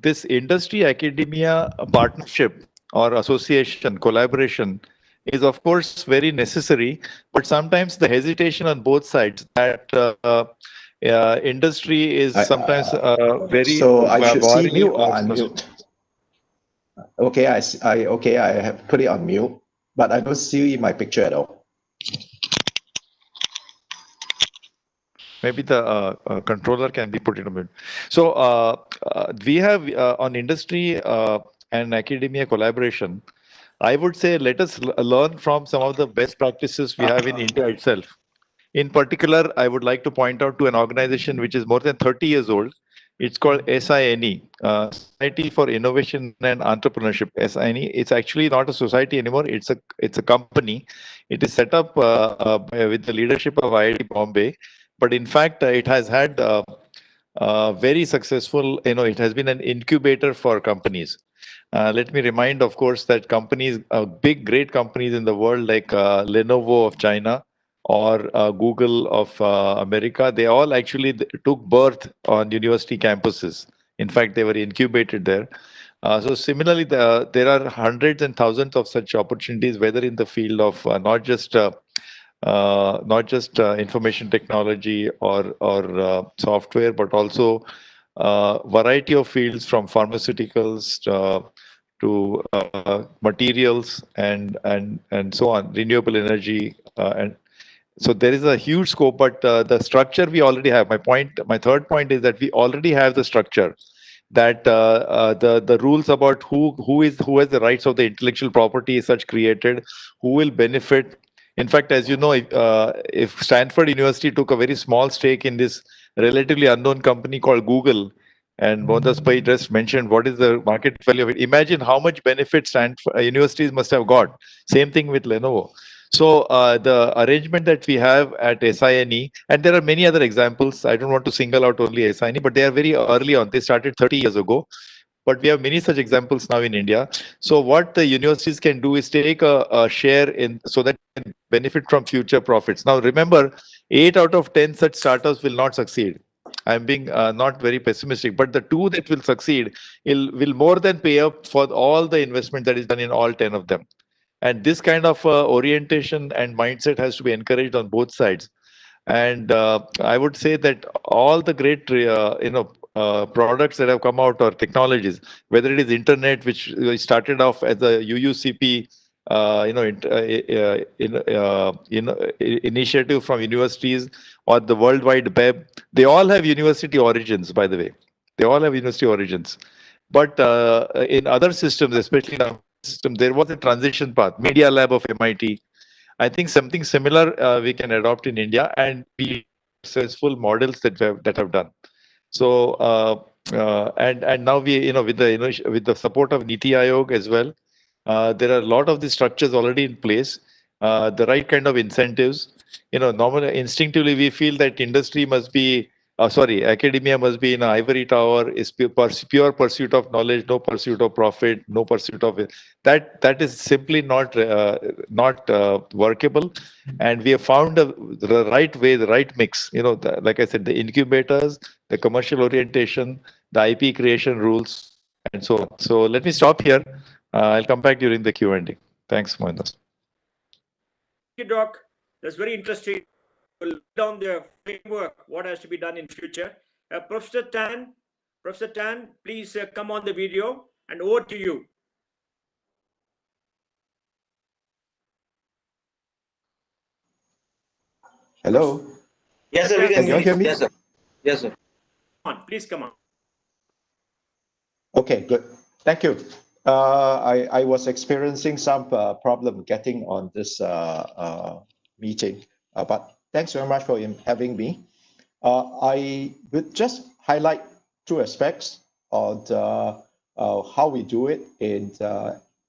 [SPEAKER 17] this industry academia partnership or association collaboration is of course very necessary, but sometimes the hesitation on both sides that industry is sometimes very.
[SPEAKER 19] So I should see mute or unmute. Okay, I have put it on mute, but I don't see my picture at all.
[SPEAKER 17] Maybe the controller can be put in mute. So we have on industry and academia collaboration, I would say let us learn from some of the best practices we have in India itself. In particular, I would like to point out to an organization which is more than 30 years old. It's called SINE, Society for Innovation and Entrepreneurship. SINE. It's actually not a society anymore. It's a company. It is set up with the leadership of IIT Bombay, but in fact, it has had very successful. It has been an incubator for companies. Let me remind, of course, that companies, big, great companies in the world like Lenovo of China or Google of America, they all actually took birth on university campuses. In fact, they were incubated there. So similarly, there are hundreds and thousands of such opportunities, whether in the field of not just information technology or software, but also variety of fields from pharmaceuticals to materials and so on, renewable energy, and so there is a huge scope. But the structure we already have. My third point is that we already have the structure, that the rules about who has the rights of the intellectual property is such created, who will benefit. In fact, as you know, if Stanford University took a very small stake in this relatively unknown company called Google, and Mohandas Pai just mentioned what is the market value of it, imagine how much benefit Stanford universities must have got. Same thing with Lenovo. So the arrangement that we have at SINE, and there are many other examples. I don't want to single out only SINE, but they are very early on. They started 30 years ago. But we have many such examples now in India. So what the universities can do is take a share in, so that they can benefit from future profits. Now remember, 8 out of 10 such startups will not succeed. I'm being not very pessimistic, but the 2 that will succeed will more than pay up for all the investment that is done in all 10 of them. And this kind of orientation and mindset has to be encouraged on both sides. And I would say that all the great products that have come out, or technologies, whether it is internet, which started off as a UUCP initiative from universities, or the World Wide Web, they all have university origins, by the way. They all have university origins. But in other systems, especially in our system, there was a transition path. Media Lab of MIT. I think something similar we can adopt in India, and be successful models that have done. So and now we, with the support of Niti Aayog as well, there are a lot of the structures already in place, the right kind of incentives. Normally, instinctively, we feel that industry must be, academia must be in an ivory tower, is pure pursuit of knowledge, no pursuit of profit, no pursuit of it. That is simply not workable. And we have found the right way, the right mix. Like I said, the incubators, the commercial orientation, the IP creation rules, and so on. So let me stop here. I'll come back during the Q&A. Thanks, Mohandas.
[SPEAKER 15] Thank you, Doc. That's very interesting. We'll lay down the framework, what has to be done in future. Professor Tan, please come on the video, and over to you.
[SPEAKER 19] Hello.
[SPEAKER 4] Yes, sir. We can
[SPEAKER 19] hear me?
[SPEAKER 4] Yes, sir. Yes, sir.
[SPEAKER 15] Come on, please come on.
[SPEAKER 19] Okay, good. Thank you. I was experiencing some problem getting on this meeting, but thanks very much for having me. I would just highlight 2 aspects of how we do it in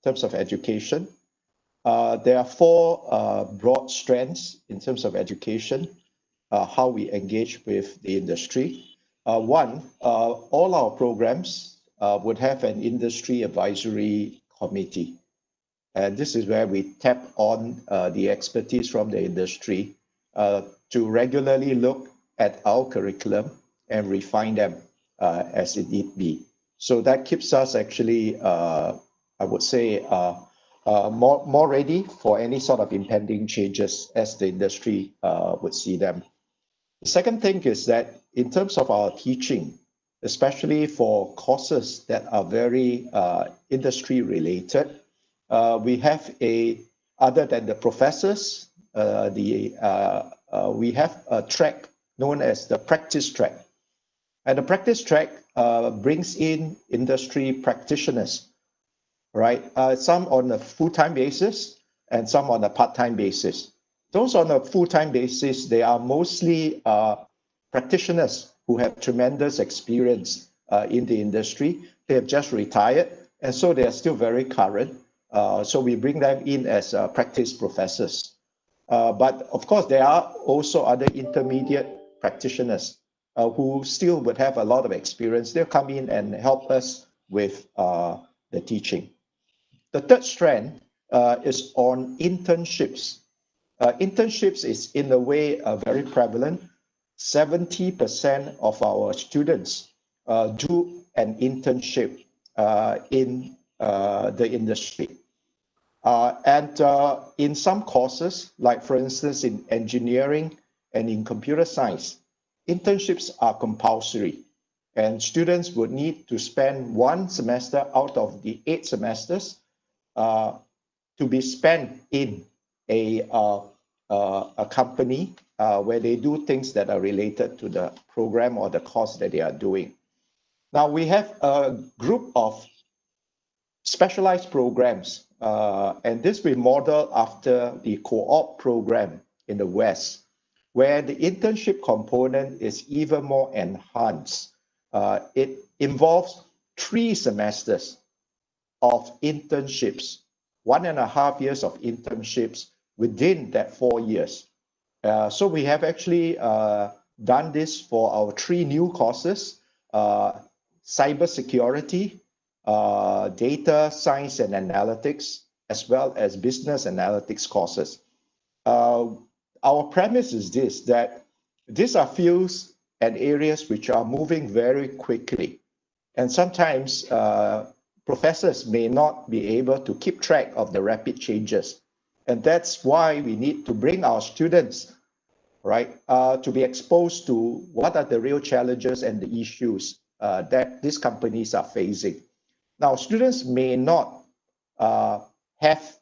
[SPEAKER 19] terms of education. There are 4 broad strands in terms of education, how we engage with the industry. One, all our programs would have an industry advisory committee. And this is where we tap on the expertise from the industry to regularly look at our curriculum and refine them as it need be. So that keeps us actually, I would say, more ready for any sort of impending changes as the industry would see them. The second thing is that in terms of our teaching, especially for courses that are very industry related, we have other than the professors, we have a track known as the practice track. And the practice track brings in industry practitioners, right? Some on a full-time basis and some on a part-time basis. Those on a full-time basis, they are mostly practitioners who have tremendous experience in the industry. They have just retired, and so they are still very current. So we bring them in as practice professors. But of course, there are also other intermediate practitioners who still would have a lot of experience. They'll come in and help us with the teaching. The third strand is on internships. Internships is in a way very prevalent. 70% of our students do an internship in the industry. And in some courses, like for instance, in engineering and in computer science, internships are compulsory. And students would need to spend 1 semester out of the 8 semesters to be spent in a company where they do things that are related to the program or the course that they are doing. Now, we have a group of specialized programs, and this we model after the co-op program in the West, where the internship component is even more enhanced. It involves 3 semesters of internships, 1.5 years of internships within that 4 years. So we have actually done this for our 3 new courses, cybersecurity, data science and analytics, as well as business analytics courses. Our premise is this, that these are fields and areas which are moving very quickly. And sometimes professors may not be able to keep track of the rapid changes. And that's why we need to bring our students, right, to be exposed to what are the real challenges and the issues that these companies are facing. Now, students may not have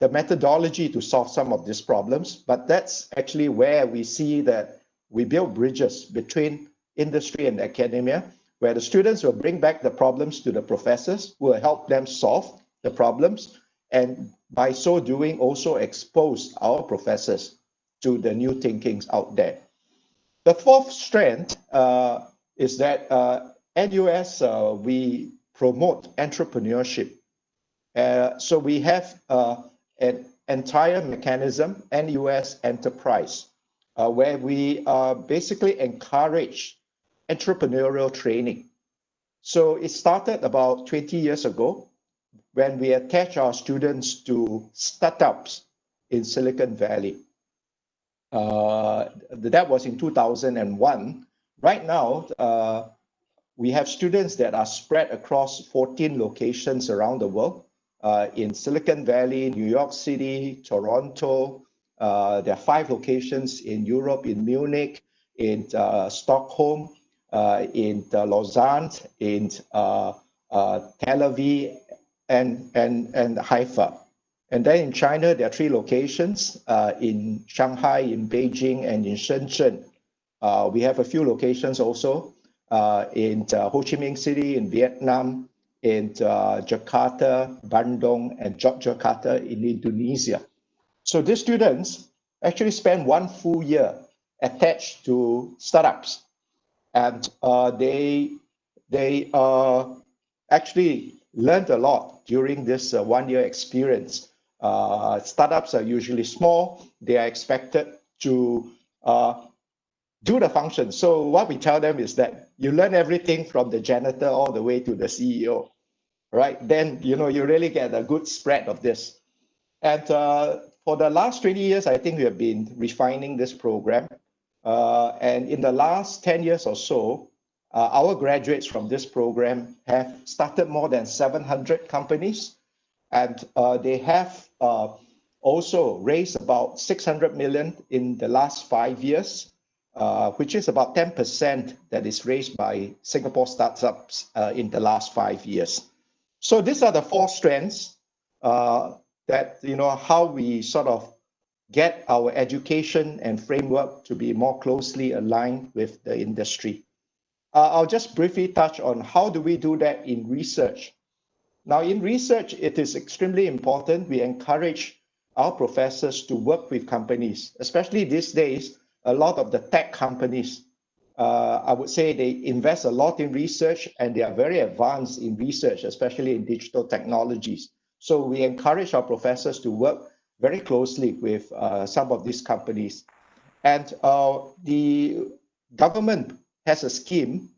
[SPEAKER 19] the methodology to solve some of these problems, but that's actually where we see that we build bridges between industry and academia, where the students will bring back the problems to the professors who will help them solve the problems, and by so doing also expose our professors to the new thinkings out there. The fourth strand is that at US, we promote entrepreneurship. So we have an entire mechanism, NUS Enterprise, where we basically encourage entrepreneurial training. So it started about 20 years ago when we attach our students to startups in Silicon Valley. That was in 2001. Right now, we have students that are spread across 14 locations around the world, in Silicon Valley, New York City, Toronto. There are 5 locations in Europe, in Munich, in Stockholm, in Lausanne, in Tel Aviv, and Haifa. And then in China, there are 3 locations, in Shanghai, in Beijing, and in Shenzhen. We have a few locations also in Ho Chi Minh City, in Vietnam, in Jakarta, Bandung, and Yogyakarta in Indonesia. So these students actually spend 1 full year attached to startups, and they actually learned a lot during this 1 year experience. Startups are usually small. They are expected to do the function. So what we tell them is that you learn everything from the janitor all the way to the CEO, right? Then, you really get a good spread of this. And for the last 20 years, I think we have been refining this program. And in the last 10 years or so, our graduates from this program have started more than 700 companies. And they have also raised about 600 million in the last 5 years, which is about 10% that is raised by Singapore startups in the last 5 years. So these are the 4 strands that, how we sort of get our education and framework to be more closely aligned with the industry. I'll just briefly touch on how do we do that in research. Now, in research, it is extremely important. We encourage our professors to work with companies, especially these days. A lot of the tech companies I would say they invest a lot in research and they are very advanced in research, especially in digital technologies. So we encourage our professors to work very closely with some of these companies. And the government has a scheme,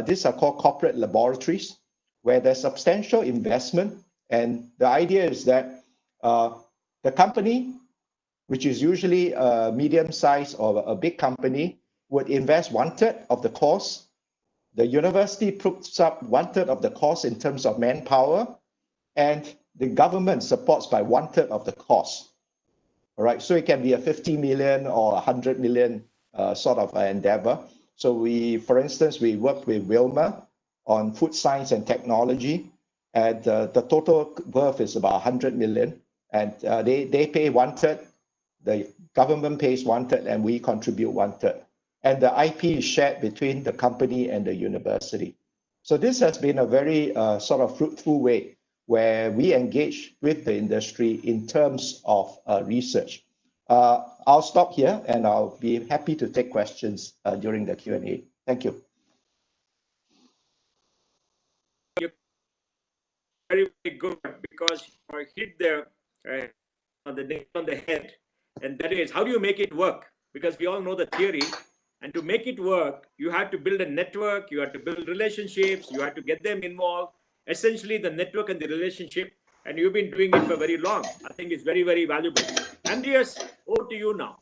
[SPEAKER 19] these are called corporate laboratories, where there's substantial investment. And the idea is that the company, which is usually a medium size or a big company, would invest 1/3 of the cost. The university puts up 1/3 of the cost in terms of manpower, and the government supports by 1/3 of the cost. All right, so it can be a 50 million or 100 million sort of endeavor. So we, for instance, we work with Wilmer on food science and technology, and the total worth is about 100 million, and they pay 1/3, the government pays 1/3, and we contribute 1/3. And the IP is shared between the company and the university. So this has been a very sort of fruitful way where we engage with the industry in terms of research. I'll stop here and I'll be happy to take questions during the Q&A. Thank you.
[SPEAKER 15] Very, very good, because you hit the nail on the head, and that is, how do you make it work? Because we all know the theory, and to make it work, you have to build a network, you have to build relationships, you have to get them involved. Essentially, the network and the relationship, and you've been doing it for very long. I think it's very, very valuable. Andreas, over to you now.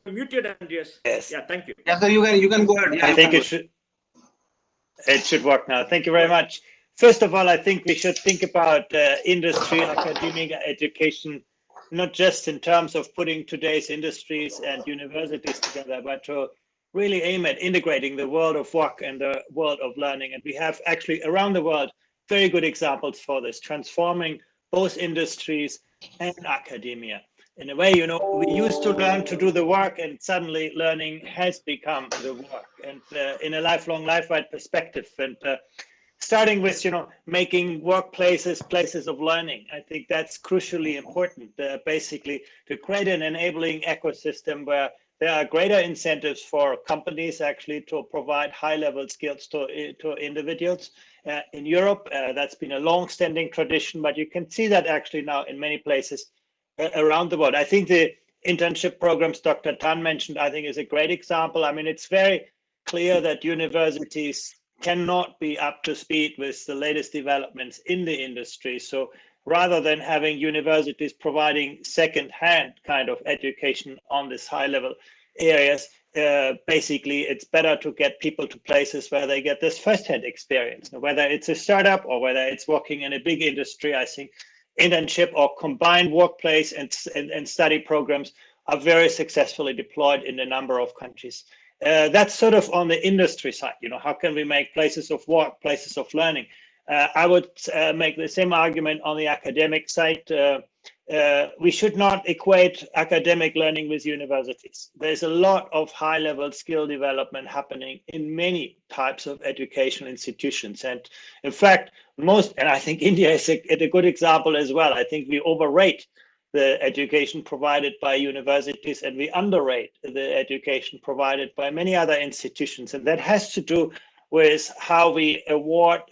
[SPEAKER 15] Muted, Andreas.
[SPEAKER 4] Yes.
[SPEAKER 15] Yeah, thank you.
[SPEAKER 4] Yeah, so you can go ahead. Yeah, I think it should work now. Thank you very much. First of all, I think we should think about industry, academic education, not just in terms of putting today's industries and universities together, but to really aim at integrating the world of work and the world of learning. And we have actually around the world very good examples for this, transforming both industries and academia. In a way, you know, we used to learn to do the work, and suddenly learning has become the work, and in a lifelong, life-wide perspective. And starting with, you know, making workplaces places of learning. I think that's crucially important, basically, to create an enabling ecosystem where there are greater incentives for companies actually to provide high-level skills to individuals. In Europe, that's been a long-standing tradition, but you can see that actually now in many places around the world. I think the internship programs Dr. Tan mentioned, I think, is a great example. I mean, it's very clear that universities cannot be up to speed with the latest developments in the industry. So rather than having universities providing second-hand kind of education on this high-level areas, basically it's better to get people to places where they get this first-hand experience. Whether it's a startup or whether it's working in a big industry, I think internship or combined workplace and study programs are very successfully deployed in a number of countries. That's sort of on the industry side. You know, how can we make places of work, places of learning? I would make the same argument on the academic side. We should not equate academic learning with universities. There's a lot of high-level skill development happening in many types of educational institutions. And in fact, and I think India is a good example as well. I think we overrate the education provided by universities and we underrate the education provided by many other institutions. And that has to do with how we award,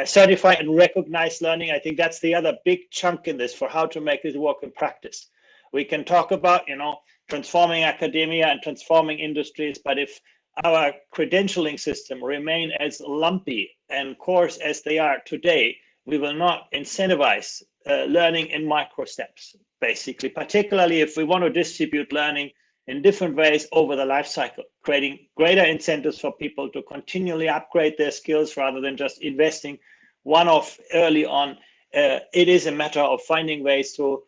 [SPEAKER 4] certify and recognize learning. I think that's the other big chunk in this for how to make this work in practice. We can talk about, you know, transforming academia and transforming industries, but if our credentialing system remain as lumpy and coarse as they are today, we will not incentivize learning in micro steps, basically, particularly if we want to distribute learning in different ways over the life cycle, creating greater incentives for people to continually upgrade their skills rather than just investing one-off early on. It is a matter of finding ways to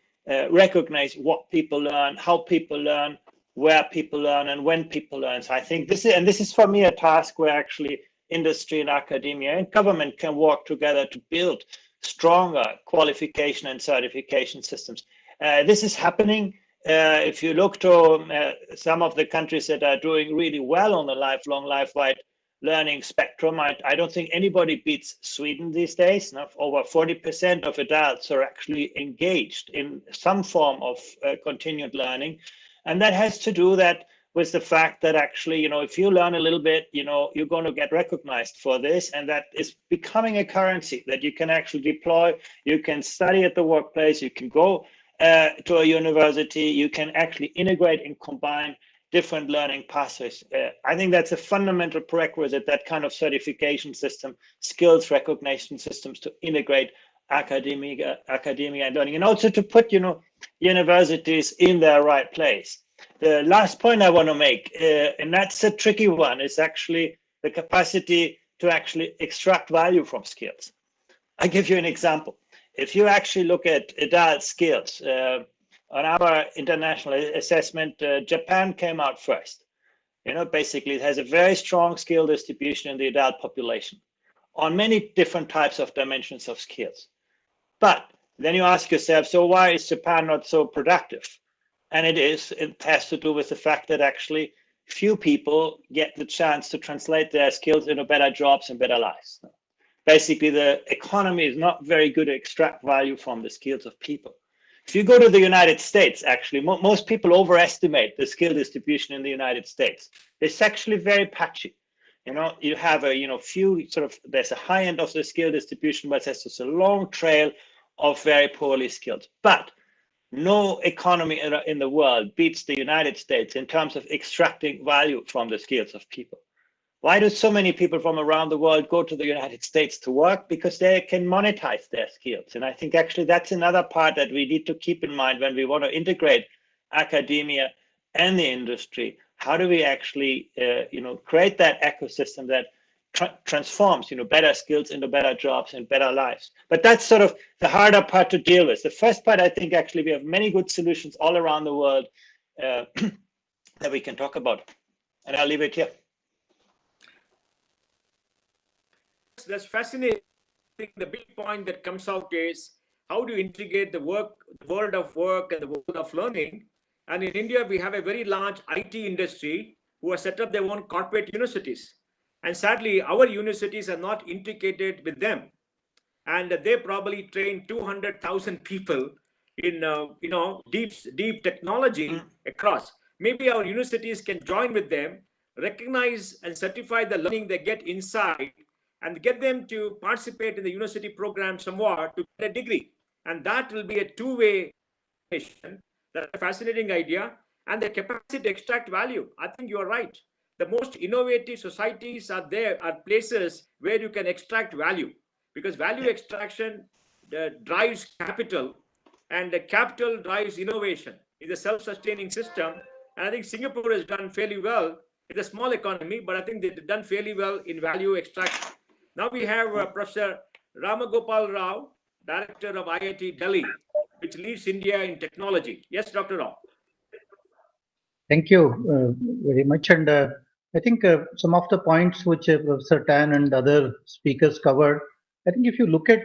[SPEAKER 4] recognize what people learn, how people learn, where people learn, and when people learn. So I think this is for me a task where actually industry and academia and government can work together to build stronger qualification and certification systems. This is happening. If you look to some of the countries that are doing really well on the lifelong, life-wide learning spectrum. I don't think anybody beats Sweden these days. Now, over 40% of adults are actually engaged in some form of continued learning. And that has to do with the fact that actually, if you learn a little bit, you're going to get recognized for this. And that is becoming a currency that you can actually deploy. You can study at the workplace. You can go to a university. You can actually integrate and combine different learning pathways. I think that's a fundamental prerequisite, that kind of certification system, skills recognition systems to integrate academia and learning, and also to put, universities in their right place. The last point I want to make, and that's a tricky one, is actually the capacity to actually extract value from skills. I give you an example. If you actually look at adult skills, on our international assessment, Japan came out first. Basically it has a very strong skill distribution in the adult population on many different types of dimensions of skills. But then you ask yourself, so why is Japan not so productive? And it has to do with the fact that actually few people get the chance to translate their skills into better jobs and better lives. Basically, the economy is not very good to extract value from the skills of people. If you go to the United States, actually, most people overestimate the skill distribution in the United States. It's actually very patchy. You have a few there's a high end of the skill distribution, but there's just a long trail of very poorly skilled. But no economy in the world beats the United States in terms of extracting value from the skills of people. Why do so many people from around the world go to the United States to work? Because they can monetize their skills. And I think actually that's another part that we need to keep in mind when we want to integrate academia and the industry. How do we actually, create that ecosystem that transforms, better skills into better jobs and better lives? But that's sort of the harder part to deal with. The first part, I think actually we have many good solutions all around the world that we can talk about. And I'll leave it here.
[SPEAKER 15] That's fascinating. The big point that comes out is how do you integrate the world of work and the world of learning? And in India, we have a very large IT industry who have set up their own corporate universities. And sadly, our universities are not integrated with them. And they probably train 200,000 people in deep technology across. Maybe our universities can join with them, recognize and certify the learning they get inside, and get them to participate in the university program somewhat to get a degree. And that will be a two-way relation. That's a fascinating idea. And the capacity to extract value. I think you're right. The most innovative societies are places where you can extract value, because value extraction drives capital, and the capital drives innovation. It's a self-sustaining system. And I think Singapore has done fairly well. It's a small economy, but I think they've done fairly well in value extraction. Now we have Professor Ramagopal Rao, Director of IIT Delhi, which leads India in technology. Yes, Dr. Rao.
[SPEAKER 20] Thank you very much. And I think some of the points which Professor Tan and other speakers covered, I think if you look at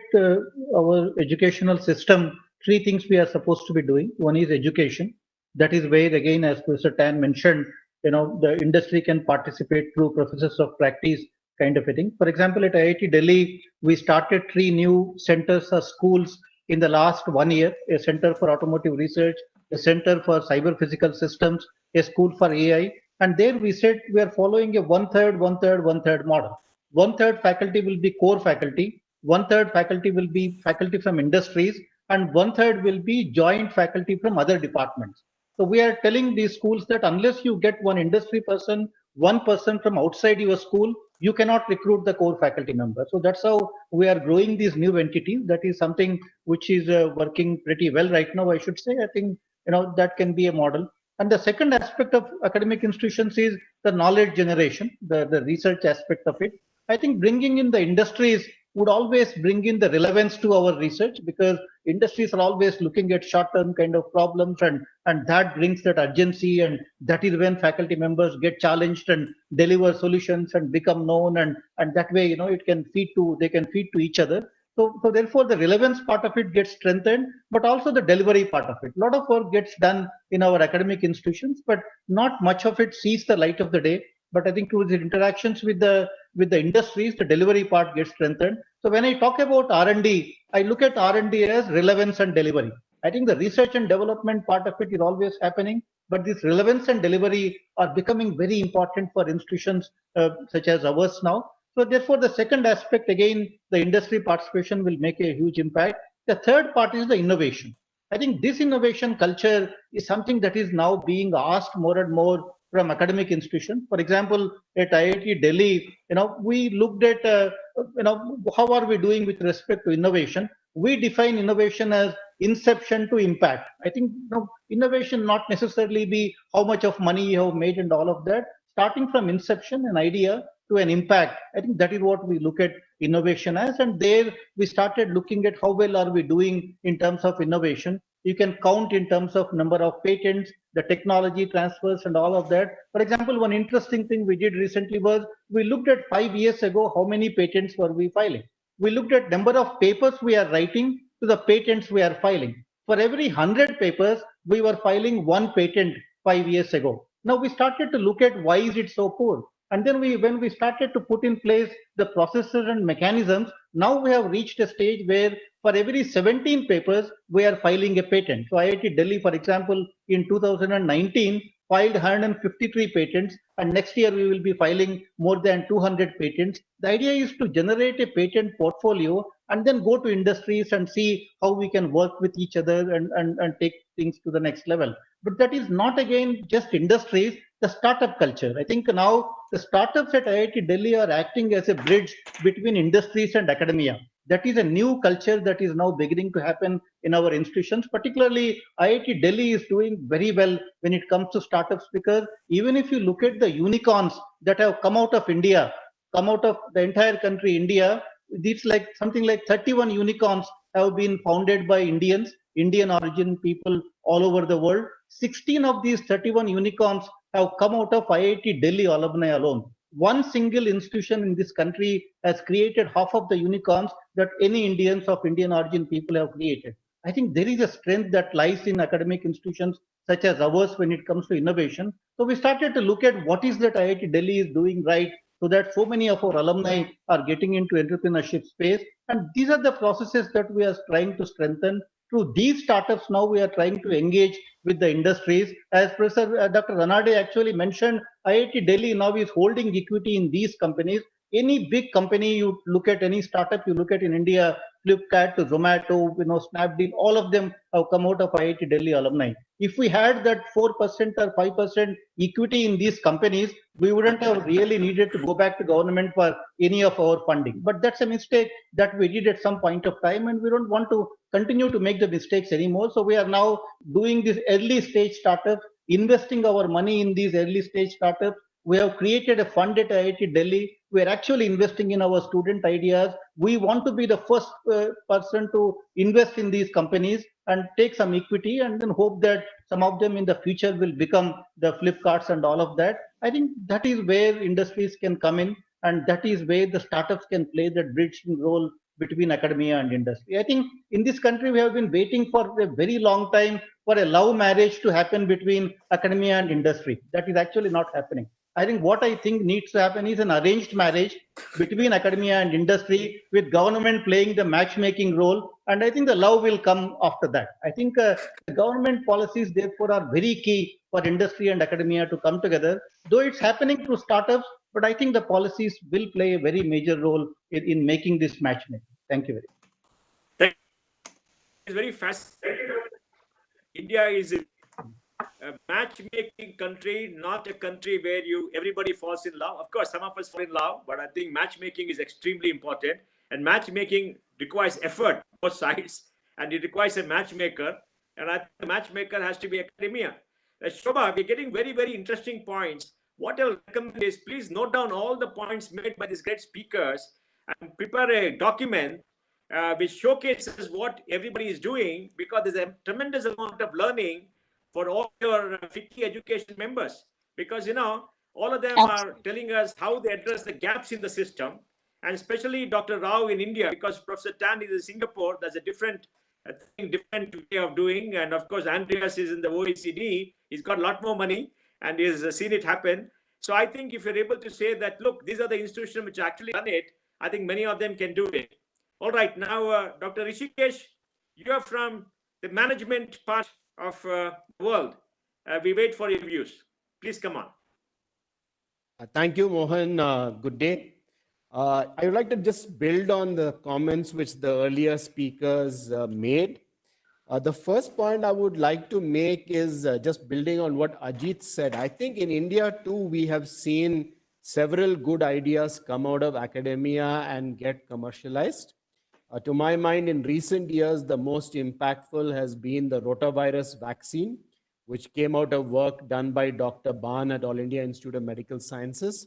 [SPEAKER 20] our educational system, three things we are supposed to be doing. One is education. That is where, again, as Professor Tan mentioned, the industry can participate through professors of practice kind of a thing. For example, at IIT Delhi, we started 3 new centers or schools in the last 1 year: a center for automotive research, a center for cyber physical systems, a school for AI. And there we said we are following a 1/3, 1/3, 1/3 model. 1/3 faculty will be core faculty, 1/3 faculty will be faculty from industries, and 1/3 will be joint faculty from other departments. So we are telling these schools that unless you get one industry person, one person from outside your school, you cannot recruit the core faculty member. So that's how we are growing these new entities. That is something which is working pretty well right now, I should say. I think that can be a model. And the second aspect of academic institutions is the knowledge generation, the research aspect of it. I think bringing in the industries would always bring in the relevance to our research, because industries are always looking at short-term kind of problems, and that brings that urgency, and that is when faculty members get challenged and deliver solutions and become known, and that way they can feed to each other. So therefore the relevance part of it gets strengthened, but also the delivery part of it. A lot of work gets done in our academic institutions, but not much of it sees the light of the day. but I think through the interactions with the industries, the delivery part gets strengthened. So when I talk about R&D, I look at R&D as relevance and delivery. I think the research and development part of it is always happening, but this relevance and delivery are becoming very important for institutions such as ours now. So therefore, the second aspect, again, the industry participation will make a huge impact. The third part is the innovation. I think this innovation culture is something that is now being asked more and more from academic institutions. For example, at IIT Delhi, we looked at, how are we doing with respect to innovation? We define innovation as inception to impact. I think innovation not necessarily be how much of money you have made and all of that. Starting from inception, an idea to an impact. I think that is what we look at innovation as, and there we started looking at how well are we doing in terms of innovation. You can count in terms of number of patents, the technology transfers and all of that. For example, one interesting thing we did recently was we looked at 5 years ago, how many patents were we filing. We looked at number of papers we are writing to the patents we are filing. For every 100 papers, we were filing 1 patent 5 years ago. Now we started to look at why is it so poor. And then when we started to put in place the processes and mechanisms, now we have reached a stage where for every 17 papers, we are filing a patent. So IIT Delhi, for example, in 2019, filed 153 patents, and next year we will be filing more than 200 patents. The idea is to generate a patent portfolio and then go to industries and see how we can work with each other and take things to the next level. But that is not, again, just industries, the startup culture. I think now the startups at IIT Delhi are acting as a bridge between industries and academia. That is a new culture that is now beginning to happen in our institutions. Particularly, IIT Delhi is doing very well when it comes to startups, because even if you look at the unicorns that have come out of India, come out of the entire country, India, it's like something like 31 unicorns have been founded by Indians, Indian origin people all over the world. 16 of these 31 unicorns have come out of IIT Delhi alumni alone. One single institution in this country has created half of the unicorns that any Indians of Indian origin people have created. I think there is a strength that lies in academic institutions such as ours when it comes to innovation. So we started to look at what is that IIT Delhi is doing right, so that so many of our alumni are getting into entrepreneurship space. And these are the processes that we are trying to strengthen. Through these startups, now we are trying to engage with the industries. As Professor Dr. Ranade actually mentioned, IIT Delhi now is holding equity in these companies. Any big company you look at, any startup you look at in India, Flipkart to Zomato, Snapdeal, all of them have come out of IIT Delhi alumni. If we had that 4% or 5% equity in these companies, we wouldn't have really needed to go back to government for any of our funding. But that's a mistake that we did at some point of time, and we don't want to continue to make the mistakes anymore. So we are now doing this early stage startups, investing our money in these early stage startups. We have created a fund at IIT Delhi. We are actually investing in our student ideas. We want to be the first person to invest in these companies and take some equity, and then hope that some of them in the future will become the Flipkarts and all of that. I think that is where industries can come in, and that is where the startups can play that bridging role between academia and industry. I think in this country, we have been waiting for a very long time for a love marriage to happen between academia and industry. That is actually not happening. I think what I think needs to happen is an arranged marriage between academia and industry, with government playing the matchmaking role. And I think the love will come after that. I think the government policies, therefore, are very key for industry and academia to come together. Though it's happening through startups, but I think the policies will play a very major role in making this matchmaking. Thank you very much.
[SPEAKER 15] It's very fascinating. India is a matchmaking country, not a country where everybody falls in love. Of course, some of us fall in love, but I think matchmaking is extremely important. And matchmaking requires effort, both sides, and it requires a matchmaker. And I think the matchmaker has to be academia. Shobha, we're getting very, very interesting points. What I'll recommend is, please note down all the points made by these great speakers and prepare a document which showcases what everybody is doing, because there's a tremendous amount of learning for all your FICCI education members, because all of them are telling us how they address the gaps in the system, and especially Dr. Rao in India, because Professor Tan is in Singapore. There's a different way of doing, and of course Andreas is in the OECD. He's got a lot more money and he's seen it happen. So I think if you're able to say that, look, these are the institutions which actually done it, I think many of them can do it. All right, now, Dr. Rishikesh, you are from the management part of the world. We wait for your views. Please come on.
[SPEAKER 21] Thank you, Mohan. Good day. I would like to just build on the comments which the earlier speakers made. The first point I would like to make is just building on what Ajit said. I think in India too, we have seen several good ideas come out of academia and get commercialized. To my mind, in recent years, the most impactful has been the rotavirus vaccine, which came out of work done by Dr. Ban at All India Institute of Medical Sciences.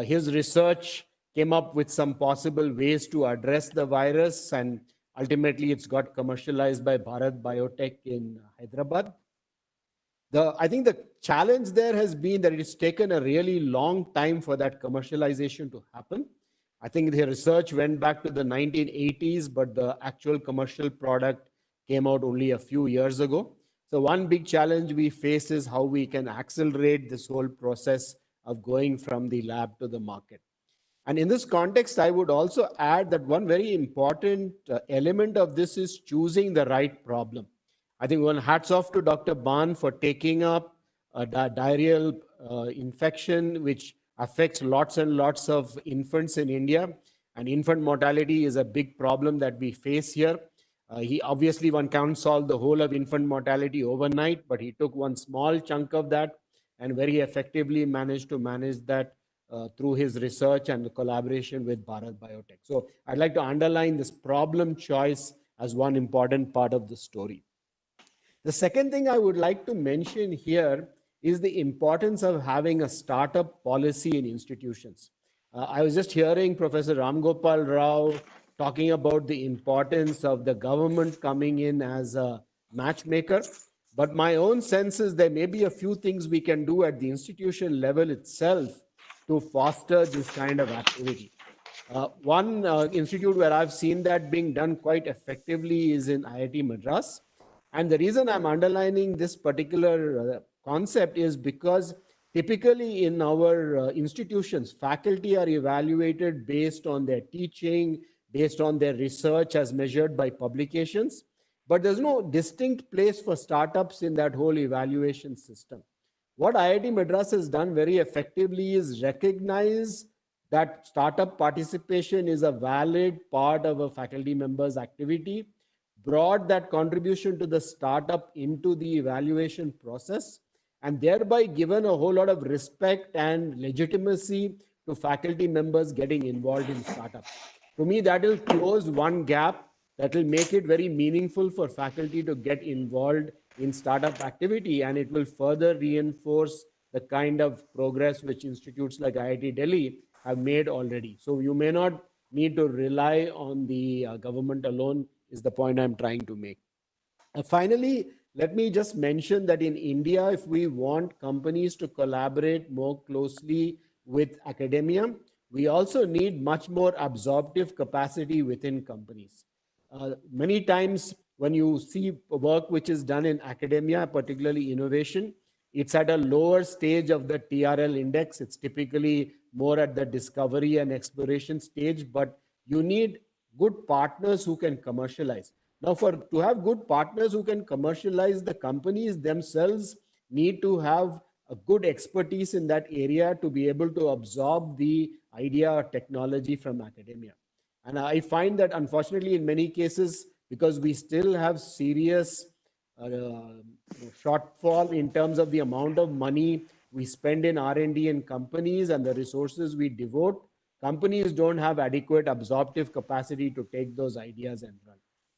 [SPEAKER 21] His research came up with some possible ways to address the virus, and ultimately it's got commercialized by Bharat Biotech in Hyderabad. I think the challenge there has been that it's taken a really long time for that commercialization to happen. I think the research went back to the 1980s, but the actual commercial product came out only a few years ago. So one big challenge we face is how we can accelerate this whole process of going from the lab to the market. And in this context, I would also add that one very important element of this is choosing the right problem. I think one hats off to Dr. Ban for taking up a diarrheal infection, which affects lots and lots of infants in India. And infant mortality is a big problem that we face here. One can't solve the whole of infant mortality overnight, but he took one small chunk of that and very effectively managed to manage that through his research and the collaboration with Bharat Biotech. So I'd like to underline this problem choice as one important part of the story. The second thing I would like to mention here is the importance of having a startup policy in institutions. I was just hearing Professor Ram Gopal Rao talking about the importance of the government coming in as a matchmaker. But my own sense is there may be a few things we can do at the institution level itself to foster this kind of activity. One institute where I've seen that being done quite effectively is in IIT Madras. And the reason I'm underlining this particular concept is because typically in our institutions, faculty are evaluated based on their teaching, based on their research as measured by publications. But there's no distinct place for startups in that whole evaluation system. What IIT Madras has done very effectively is recognize that startup participation is a valid part of a faculty member's activity, brought that contribution to the startup into the evaluation process, and thereby given a whole lot of respect and legitimacy to faculty members getting involved in startups. To me, that will close one gap that will make it very meaningful for faculty to get involved in startup activity, and it will further reinforce the kind of progress which institutes like IIT Delhi have made already. So you may not need to rely on the government alone is the point I'm trying to make. Finally, let me just mention that in India, if we want companies to collaborate more closely with academia, we also need much more absorptive capacity within companies. Many times when you see work which is done in academia, particularly innovation, it's at a lower stage of the TRL index. It's typically more at the discovery and exploration stage, but you need good partners who can commercialize. Now, to have good partners who can commercialize, the companies themselves need to have a good expertise in that area to be able to absorb the idea or technology from academia. And I find that unfortunately in many cases, because we still have serious shortfall in terms of the amount of money we spend in R&D in companies and the resources we devote, companies don't have adequate absorptive capacity to take those ideas and run.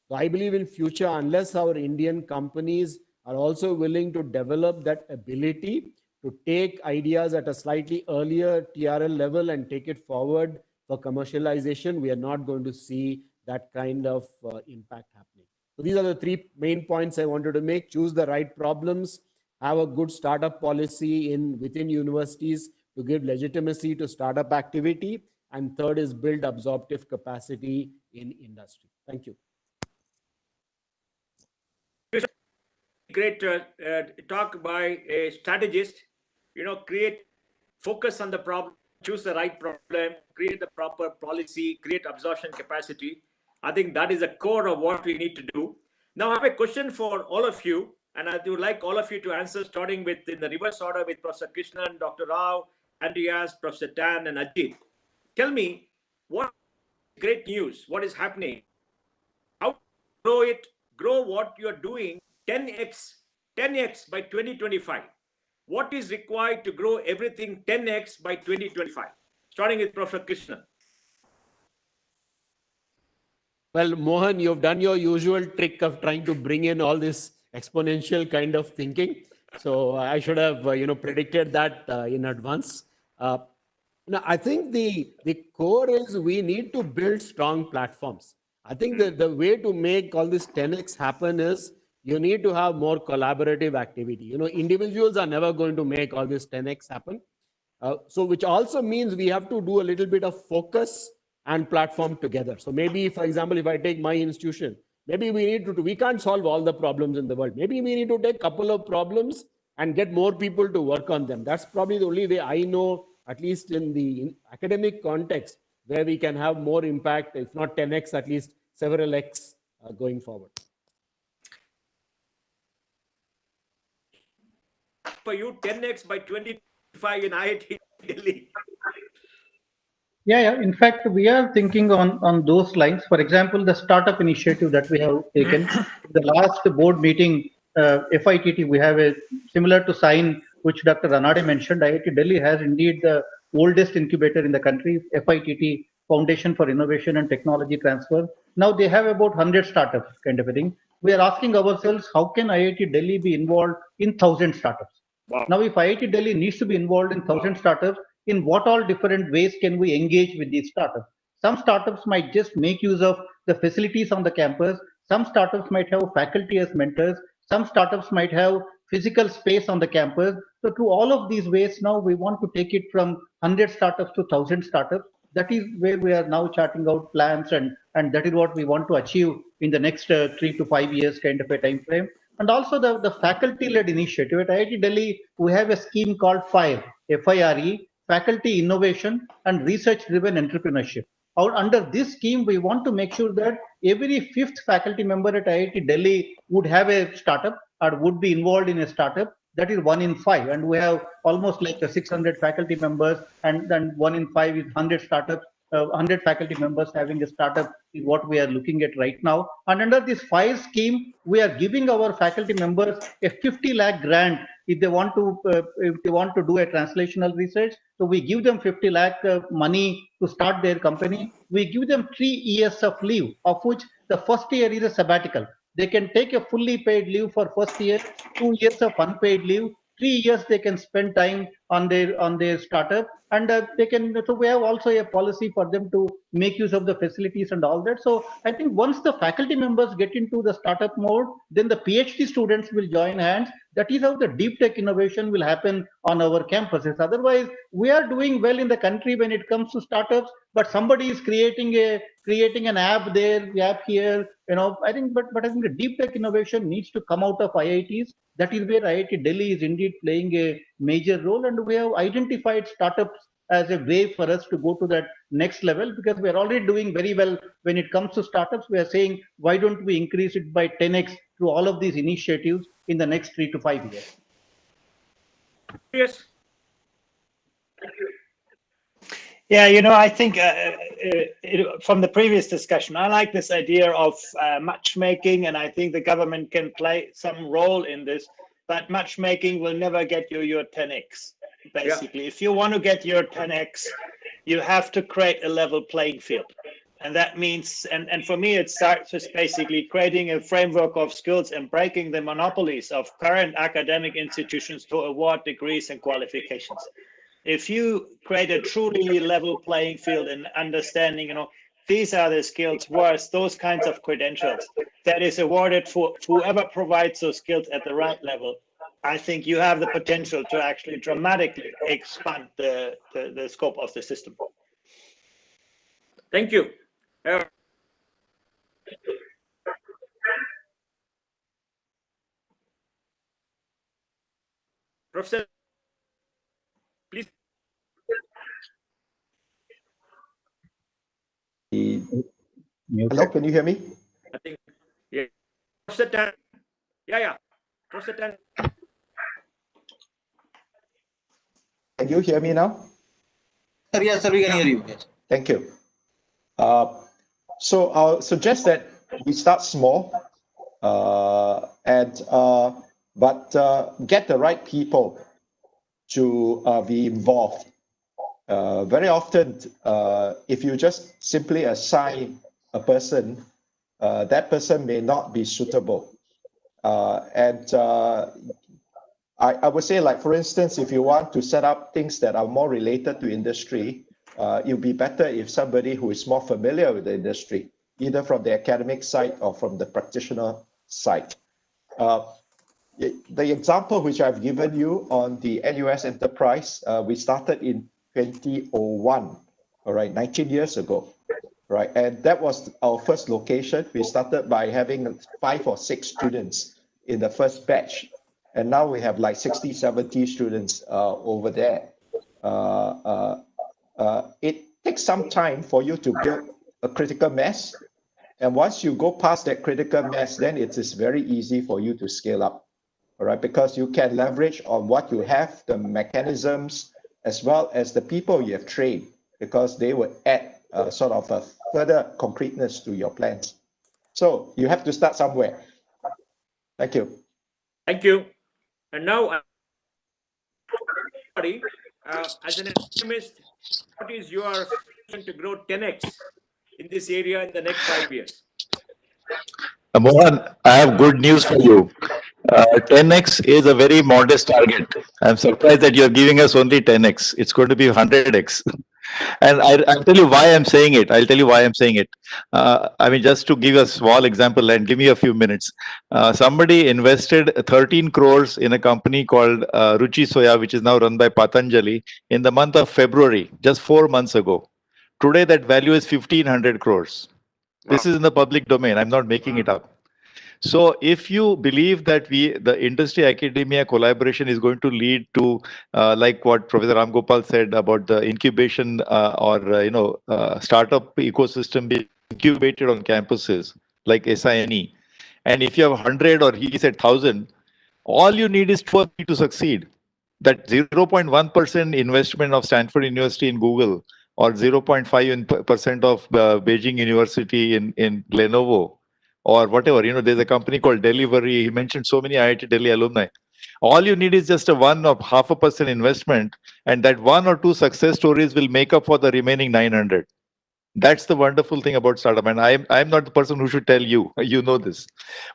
[SPEAKER 21] So I believe in future, unless our Indian companies are also willing to develop that ability to take ideas at a slightly earlier TRL level and take it forward for commercialization, we are not going to see that kind of impact happening. So these are the three main points I wanted to make. Choose the right problems, have a good startup policy within universities to give legitimacy to startup activity, and third is build absorptive capacity in industry. Thank you.
[SPEAKER 15] Great talk by a strategist, create focus on the problem, choose the right problem, create the proper policy, create absorption capacity. I think that is the core of what we need to do. Now I have a question for all of you, and I would like all of you to answer, starting with in the reverse order with Professor Krishnan, Dr. Rao, Andreas, Professor Tan, and Ajit. Tell me, what great news, what is happening? How to grow it, grow what you're doing 10x by 2025. What is required to grow everything 10x by 2025? Starting with Professor Krishnan.
[SPEAKER 21] Well, Mohan, you've done your usual trick of trying to bring in all this exponential kind of thinking. So I should have, predicted that in advance. Now, I think the core is we need to build strong platforms. I think that the way to make all this 10x happen is you need to have more collaborative activity. Individuals are never going to make all this 10x happen. So which also means we have to do a little bit of focus and platform together. So maybe, for example, if I take my institution, maybe we can't solve all the problems in the world. Maybe we need to take a couple of problems and get more people to work on them. That's probably the only way I know, at least in the academic context, where we can have more impact, if not 10x, at least several x going forward.
[SPEAKER 15] For you, 10x by 2025 in IIT Delhi.
[SPEAKER 20] Yeah. In fact, we are thinking on those lines. For example, the startup initiative that we have taken. The last board meeting, FITT, we have a similar to sign, which Dr. Ranade mentioned. IIT Delhi has indeed the oldest incubator in the country, FITT, Foundation for Innovation and Technology Transfer. Now they have about 100 startups, kind of a thing. We are asking ourselves, how can IIT Delhi be involved in 1,000 startups?
[SPEAKER 15] Wow.
[SPEAKER 20] Now, if IIT Delhi needs to be involved in 1,000 startups, in what all different ways can we engage with these startups? Some startups might just make use of the facilities on the campus. Some startups might have faculty as mentors. Some startups might have physical space on the campus. So to all of these ways, now we want to take it from 100 startups to 1,000 startups. That is where we are now charting out plans, and that is what we want to achieve in the next 3 to 5 years kind of a time frame. And also the faculty-led initiative at IIT Delhi, we have a scheme called FIRE, FIRE, Faculty Innovation and Research-Driven Entrepreneurship. Under this scheme, we want to make sure that every fifth faculty member at IIT Delhi would have a startup or would be involved in a startup. That is 1 in 5, and we have almost like 600 faculty members, and then 1 in 5 is 100 startups. 100 faculty members having a startup is what we are looking at right now. And under this FIRE scheme, we are giving our faculty members a 50 lakh grant if they want to do a translational research. So we give them 50 lakh money to start their company. We give them 3 years of leave, of which the first year is a sabbatical. They can take a fully paid leave for first year, 2 years of unpaid leave, 3 years they can spend time on their startup, and they can. So we have also a policy for them to make use of the facilities and all that. So I think once the faculty members get into the startup mode, then the PhD students will join hands. That is how the deep tech innovation will happen on our campuses. Otherwise, we are doing well in the country when it comes to startups, but somebody is creating an app there, app here. I think, but I think the deep tech innovation needs to come out of IITs. That is where IIT Delhi is indeed playing a major role, and we have identified startups as a way for us to go to that next level, because we are already doing very well when it comes to startups. We are saying, why don't we increase it by 10x through all of these initiatives in the next 3 to 5 years?
[SPEAKER 15] Yes.
[SPEAKER 4] Yeah, I think from the previous discussion, I like this idea of matchmaking, and I think the government can play some role in this, but matchmaking will never get you your 10x, basically. Yeah. If you want to get your 10x, you have to create a level playing field. And that means, and for me, it starts with basically creating a framework of skills and breaking the monopolies of current academic institutions to award degrees and qualifications. If you create a truly level playing field and understanding, these are the skills worth those kinds of credentials that is awarded for whoever provides those skills at the right level, I think you have the potential to actually dramatically expand the scope of the system.
[SPEAKER 15] Thank you. Professor, please.
[SPEAKER 7] Hello, can you hear me?
[SPEAKER 15] I think, yeah. Professor Tan. Yeah. Professor Tan.
[SPEAKER 7] Can you hear me now?
[SPEAKER 3] Yes, sir, we can hear you. Yes.
[SPEAKER 7] Thank you. So I'll suggest that we start small, but get the right people to be involved. Very often, if you just simply assign a person, that person may not be suitable. I would say, like, for instance, if you want to set up things that are more related to industry, it would be better if somebody who is more familiar with the industry, either from the academic side or from the practitioner side. The example which I've given you on the NUS Enterprise, we started in 2001, all right, 19 years ago, right? And that was our first location. We started by having 5 or 6 students in the first batch. And now we have like 60, 70 students over there. It takes some time for you to build a critical mass. And once you go past that critical mass, then it is very easy for you to scale up, all right? Because you can leverage on what you have, the mechanisms, as well as the people you have trained, because they will add sort of a further concreteness to your plans. So you have to start somewhere. Thank you.
[SPEAKER 15] Thank you. And now, as an economist, what is your solution to grow 10x in this area in the next 5 years?
[SPEAKER 17] Mohan, I have good news for you. 10x is a very modest target. I'm surprised that you're giving us only 10x. It's going to be 100x. And I'll tell you why I'm saying it. I'll tell you why I'm saying it. I mean, just to give a small example and give me a few minutes. Somebody invested 13 crores in a company called Ruchi Soya, which is now run by Patanjali, in the month of February, just 4 months ago. Today, that value is 1,500 crores. Wow. This is in the public domain. I'm not making it up. So if you believe that the industry academia collaboration is going to lead to like what Professor Ram Gopal said about the incubation startup ecosystem being incubated on campuses like SINE, and if you have 100 or he said 1,000, all you need is 2 to succeed. That 0.1% investment of Stanford University in Google or 0.5% of Beijing University in Lenovo, or whatever, there's a company called Delivery. He mentioned so many IIT Delhi alumni. All you need is just a 1 or 0.5% investment, and that 1 or 2 success stories will make up for the remaining 900. That's the wonderful thing about startup. And I'm not the person who should tell you, you know this.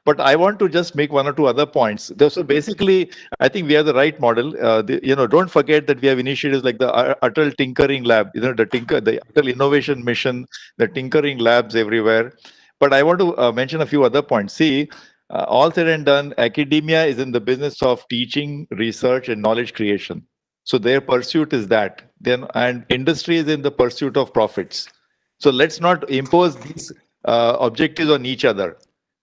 [SPEAKER 17] But I want to just make 1 or 2 other points. So basically, I think we have the right model. Don't forget that we have initiatives like the Atal Tinkering Lab, the Atal Innovation Mission, the Tinkering Labs everywhere. But I want to mention a few other points. See, all said and done, academia is in the business of teaching, research, and knowledge creation. So their pursuit is that. And industry is in the pursuit of profits. So let's not impose these objectives on each other.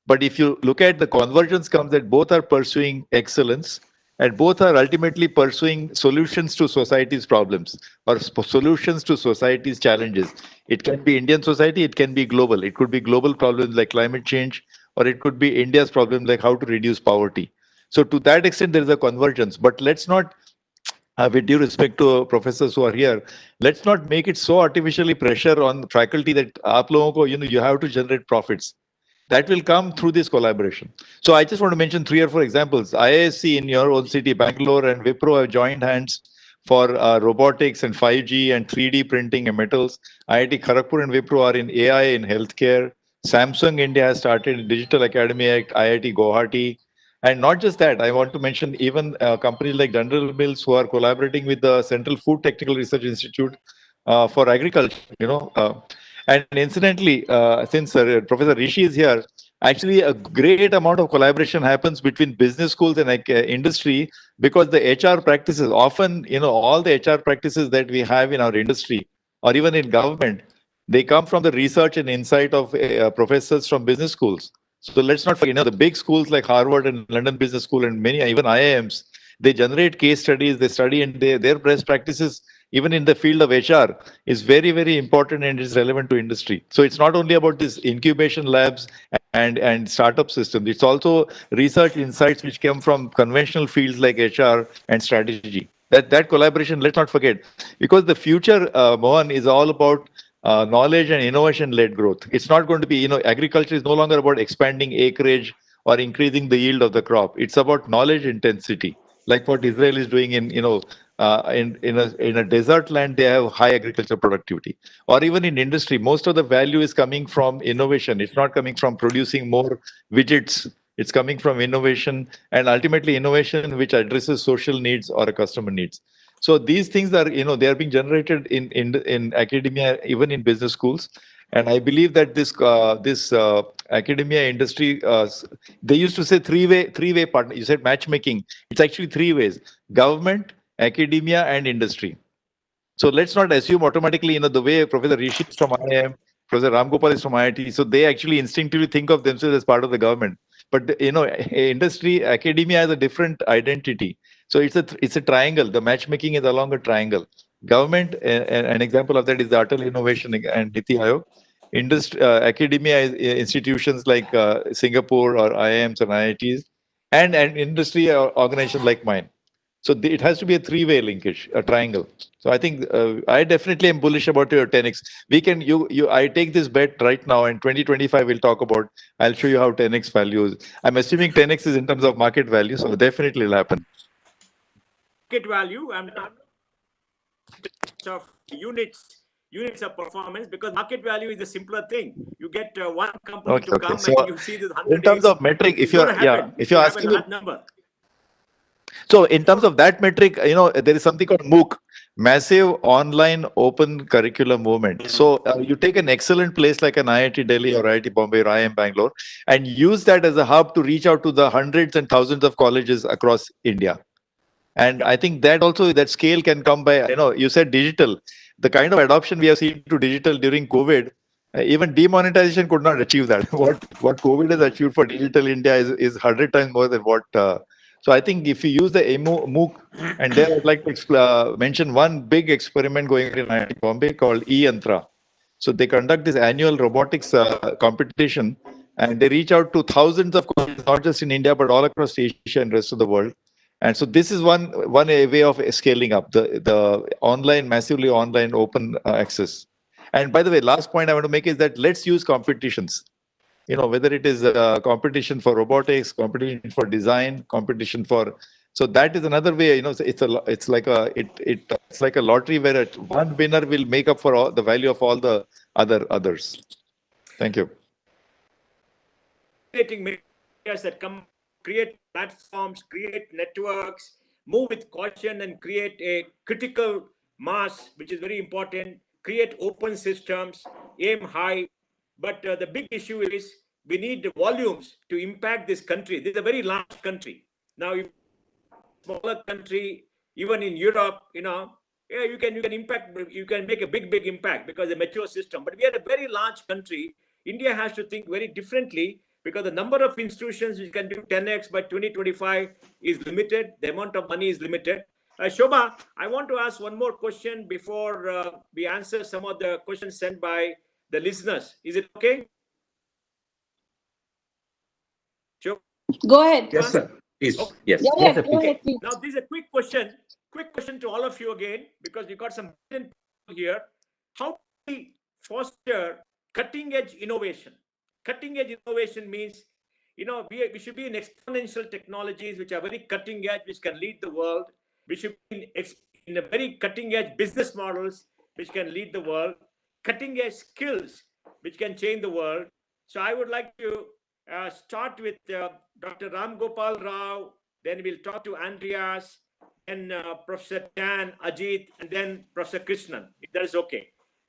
[SPEAKER 17] But if you look at the convergence comes that both are pursuing excellence and both are ultimately pursuing solutions to society's problems or solutions to society's challenges. It can be Indian society, it can be global. It could be global problems like climate change, or it could be India's problems like how to reduce poverty. So to that extent, there is a convergence. But let's not, with due respect to professors who are here, let's not make it so artificially pressure on faculty that you have to generate profits. That will come through this collaboration. So I just want to mention 3 or 4 examples. IISc in your own city, Bangalore, and Wipro have joined hands for robotics and 5G and 3D printing and metals. IIT Kharagpur and Wipro are in AI in healthcare. Samsung India has started Digital Academy at IIT Guwahati. And not just that, I want to mention even companies like General Mills who are collaborating with the Central Food Technical Research Institute for agriculture, And incidentally, since Professor Rishi is here, actually a great amount of collaboration happens between business schools and industry, because the HR practices, often, all the HR practices that we have in our industry or even in government, they come from the research and insight of professors from business schools. So let's not forget, the big schools like Harvard and London Business School and many, even IIMs, they generate case studies, they study, and their best practices even in the field of HR, is very, very important and is relevant to industry. So it's not only about this incubation labs and startup systems. It's also research insights which come from conventional fields like HR and strategy. That collaboration, let's not forget, because the future, Mohan, is all about knowledge and innovation-led growth. It's not going to be, agriculture is no longer about expanding acreage or increasing the yield of the crop. It's about knowledge intensity, like what Israel is doing in a desert land. They have high agricultural productivity, or even in industry. Most of the value is coming from innovation. It's not coming from producing more widgets. It's coming from innovation, and ultimately innovation which addresses social needs or a customer needs. So these things are, they are being generated in academia, even in business schools. And I believe that this academia industry, they used to say three-way partner. You said matchmaking. It's actually three ways: government, academia, and industry. So let's not assume automatically, the way Professor Rishi is from IIM, Professor Ram Gopal is from IIT, so they actually instinctively think of themselves as part of the government. But industry, academia has a different identity. So it's a triangle. The matchmaking is along a triangle. Government, an example of that is the Atal Innovation and Niti Aayog. Industry, academia is institutions like Singapore or IIMs and IITs, and industry organizations like mine. So it has to be a three-way linkage, a triangle. So I think I definitely am bullish about your 10x. We can I take this bet right now, and 2025 we'll talk about. I'll show you how 10x values. I'm assuming 10x is in terms of market value, so definitely it'll happen.
[SPEAKER 15] Market value, I'm not of units of performance, because market value is a simpler thing. You get one company to come
[SPEAKER 17] So
[SPEAKER 15] and you see this 100
[SPEAKER 17] in terms of metric, if you're asking me,
[SPEAKER 15] number.
[SPEAKER 17] So in terms of that metric, there is something called MOOC, Massive Online Open Curriculum Movement. So you take an excellent place like an IIT Delhi or IIT Bombay or IIM Bangalore and use that as a hub to reach out to the hundreds and thousands of colleges across India. And I think that also, that scale can come by, you said digital. The kind of adoption we have seen to digital during COVID, even demonetization could not achieve that. What COVID has achieved for digital India is 100 times more than what. So I think if you use the MOOC, and there I'd like to mention one big experiment going on in IIT Bombay called eYantra. So they conduct this annual robotics competition, and they reach out to thousands of colleges, not just in India, but all across Asia and rest of the world. And so this is one way of scaling up the online, massively online open access. And by the way, last point I want to make is that let's use competitions. Whether it is a competition for robotics, competition for design, competition for, so that is another way. It's like a lottery where one winner will make up for all the value of all the others. Thank you.
[SPEAKER 15] Creating media that come, create platforms, create networks, move with caution, and create a critical mass, which is very important. Create open systems, aim high. But the big issue is we need the volumes to impact this country. This is a very large country. Now, if smaller country, even in Europe, you can impact, you can make a big impact because a mature system. But we are a very large country. India has to think very differently, because the number of institutions which can do 10x by 2025 is limited. The amount of money is limited. Shobha, I want to ask one more question before we answer some of the questions sent by the listeners. Is it okay? Shobha?
[SPEAKER 1] Go ahead.
[SPEAKER 13] Yes, sir. Please.
[SPEAKER 15] Okay.
[SPEAKER 13] Yes.
[SPEAKER 1] Go ahead, please.
[SPEAKER 15] Now, this is a quick question to all of you again, because we got some people here. How do we foster cutting-edge innovation? Cutting-edge innovation means, we should be in exponential technologies which are very cutting-edge, which can lead the world. We should be in a very cutting-edge business models which can lead the world. Cutting-edge skills which can change the world. So I would like to start with Dr. Ram Gopal Rao, then we'll talk to Andreas, then Professor Dan, Ajit, and then Professor Krishnan, if that is okay.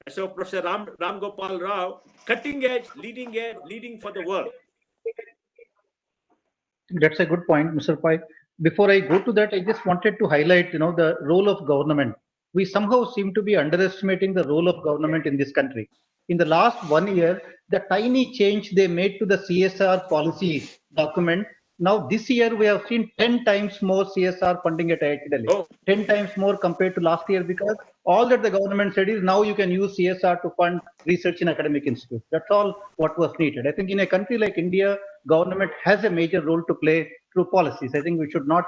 [SPEAKER 15] So Professor Ram Gopal Rao, cutting edge, leading for the world.
[SPEAKER 20] That's a good point, Mr. Pai. Before I go to that, I just wanted to highlight, the role of government. We somehow seem to be underestimating the role of government in this country. In the last 1 year, the tiny change they made to the CSR policy document Now this year we have seen 10 times more CSR funding at IIT Delhi. 10 times more compared to last year, because all that the government said is now you can use CSR to fund research in academic institutes. That's all what was needed. I think in a country like India, government has a major role to play through policies. I think we should not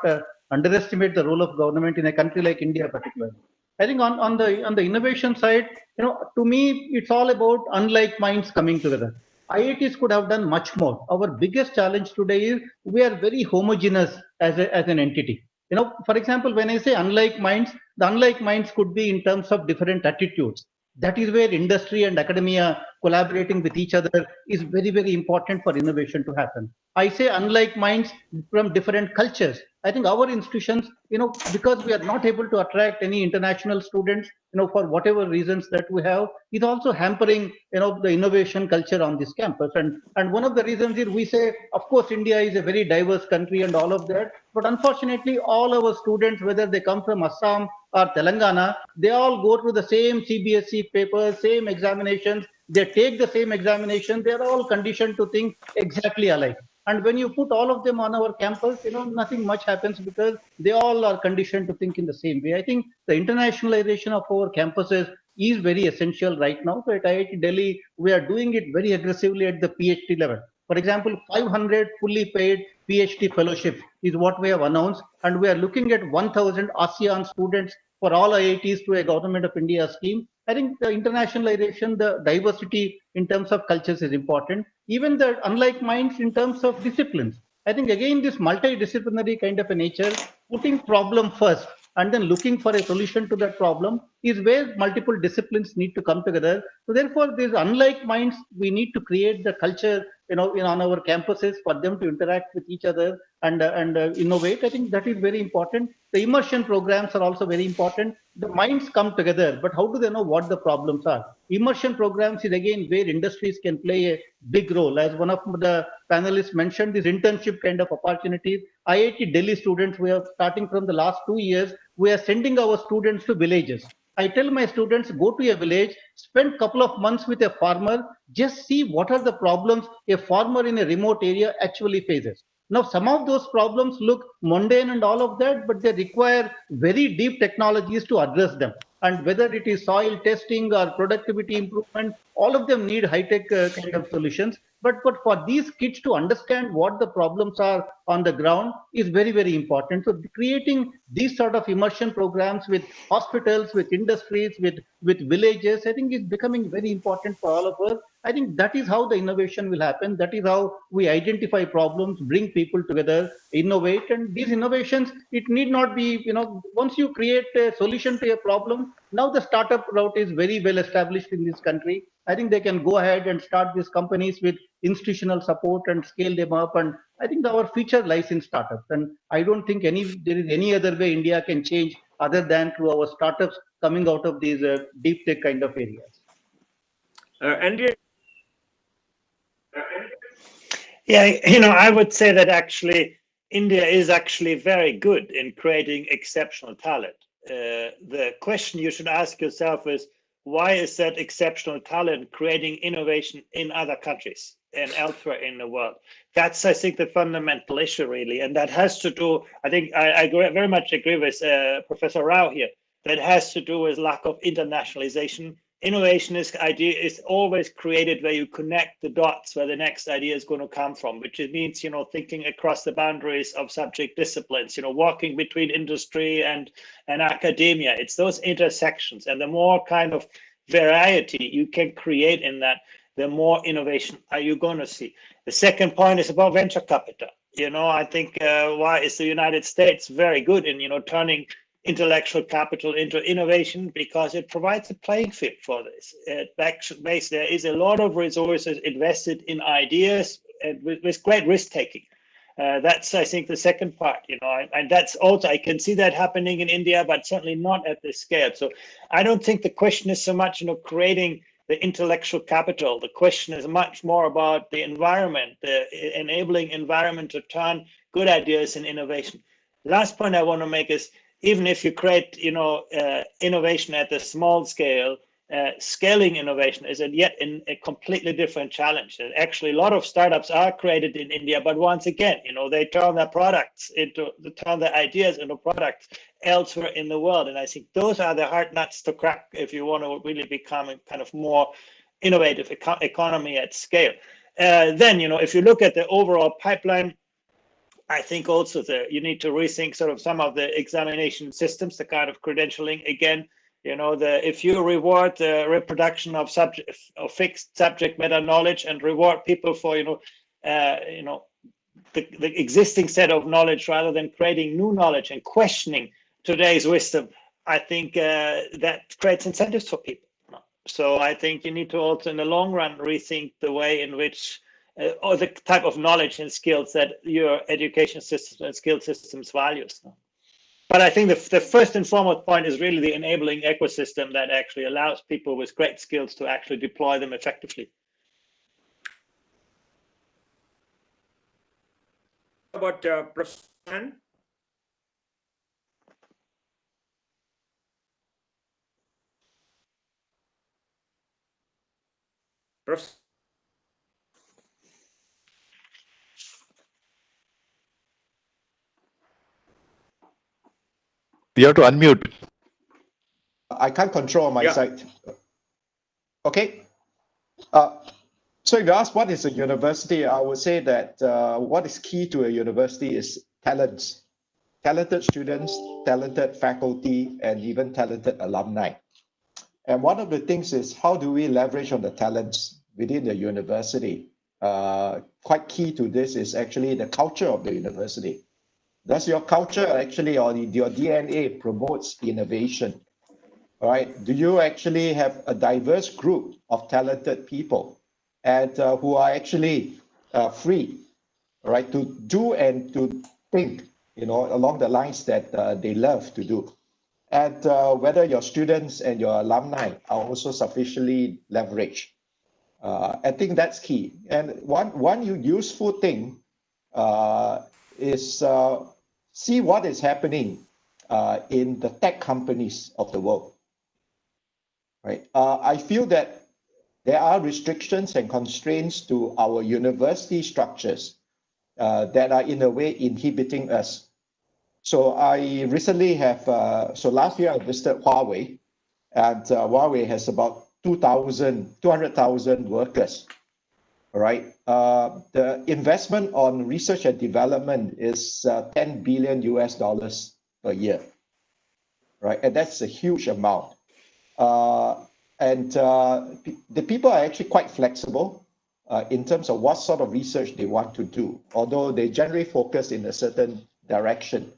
[SPEAKER 20] underestimate the role of government in a country like India particularly. I think on the innovation side, to me, it's all about unlike minds coming together. IITs could have done much more. Our biggest challenge today is we are very homogeneous as an entity. For example, when I say unlike minds, the unlike minds could be in terms of different attitudes. That is where industry and academia collaborating with each other is very, very important for innovation to happen. I say unlike minds from different cultures. I think our institutions, because we are not able to attract any international students, for whatever reasons that we have, is also hampering, the innovation culture on this campus. And one of the reasons is we say, of course, India is a very diverse country and all of that. But unfortunately, all our students, whether they come from Assam or Telangana, they all go through the same CBSE papers, same examinations. They take the same examination. They are all conditioned to think exactly alike. And when you put all of them on our campus, nothing much happens because they all are conditioned to think in the same way. I think the internationalization of our campuses is very essential right now. So at IIT Delhi, we are doing it very aggressively at the PhD level. For example, 500 fully paid PhD fellowships is what we have announced, and we are looking at 1,000 ASEAN students for all IITs through a Government of India scheme. I think the internationalization, the diversity in terms of cultures is important. Even the unlike minds in terms of disciplines. I think again this multidisciplinary kind of a nature, putting problem first and then looking for a solution to that problem is where multiple disciplines need to come together. So therefore, these unlike minds, we need to create the culture, on our campuses for them to interact with each other and innovate. I think that is very important. The immersion programs are also very important. The minds come together, but how do they know what the problems are? Immersion programs is again where industries can play a big role. As one of the panelists mentioned, this internship kind of opportunities. IIT Delhi students, we are starting from the last 2 years, we are sending our students to villages. I tell my students, go to a village, spend a couple of months with a farmer, just see what are the problems a farmer in a remote area actually faces. Now, some of those problems look mundane and all of that, but they require very deep technologies to address them. And whether it is soil testing or productivity improvement, all of them need high-tech kind of solutions. But for these kids to understand what the problems are on the ground is very, very important. So creating these sort of immersion programs with hospitals, with industries, with villages, I think is becoming very important for all of us. I think that is how the innovation will happen. That is how we identify problems, bring people together, innovate. And these innovations, it need not be, once you create a solution to a problem, now the startup route is very well established in this country. I think they can go ahead and start these companies with institutional support and scale them up. And I think our future lies in startups. And I don't think there is any other way India can change other than through our startups coming out of these deep tech kind of areas.
[SPEAKER 15] Andrea?
[SPEAKER 4] Yeah, I would say that actually India is actually very good in creating exceptional talent. The question you should ask yourself is, why is that exceptional talent creating innovation in other countries and elsewhere in the world? That's, I think, the fundamental issue, really. And that has to do, I think I very much agree with Professor Rao here, that has to do with lack of internationalization. Innovation is always created where you connect the dots where the next idea is going to come from, which it means, thinking across the boundaries of subject disciplines, walking between industry and academia. It's those intersections, and the more kind of variety you can create in that, the more innovation are you going to see. The second point is about venture capital. I think why is the United States very good in, turning intellectual capital into innovation, because it provides a playing field for this. There is a lot of resources invested in ideas and with great risk taking. That's, I think, the second part, and that's also, I can see that happening in India, but certainly not at this scale. So I don't think the question is so much, creating the intellectual capital. The question is much more about the environment, the enabling environment to turn good ideas in innovation. Last point I want to make is, even if you create, innovation at the small scale, scaling innovation is yet in a completely different challenge. And actually, a lot of startups are created in India, but once again, they turn their ideas into products elsewhere in the world. And I think those are the hard nuts to crack if you want to really become a kind of more innovative economy at scale. Then, if you look at the overall pipeline, I think also you need to rethink sort of some of the examination systems, the kind of credentialing again. If you reward the reproduction of fixed subject matter knowledge and reward people for the existing set of knowledge rather than creating new knowledge and questioning today's wisdom, I think that creates incentives for people. So I think you need to also, in the long run, rethink the way in which or the type of knowledge and skills that your education system and skill systems values. But I think the first and foremost point is really the enabling ecosystem that actually allows people with great skills to actually deploy them effectively.
[SPEAKER 15] About Professor Han? Professor?
[SPEAKER 17] You have to unmute.
[SPEAKER 19] I can't control my side. Okay. So if you ask what is a university, I would say that what is key to a university is talents. Talented students, talented faculty, and even talented alumni. And one of the things is how do we leverage on the talents within the university? Quite key to this is actually the culture of the university. Does your culture actually, or your DNA promotes innovation? All right. Do you actually have a diverse group of talented people and who are actually free, right, to do and to think, along the lines that they love to do? And whether your students and your alumni are also sufficiently leveraged. I think that's key. And one useful thing is see what is happening in the tech companies of the world. Right. I feel that there are restrictions and constraints to our university structures that are in a way inhibiting us. So I recently so last year I visited Huawei, and Huawei has about 200,000 workers. All right. The investment on research and development is $10 billion per year. Right. And that's a huge amount. The people are actually quite flexible in terms of what sort of research they want to do, although they generally focus in a certain direction.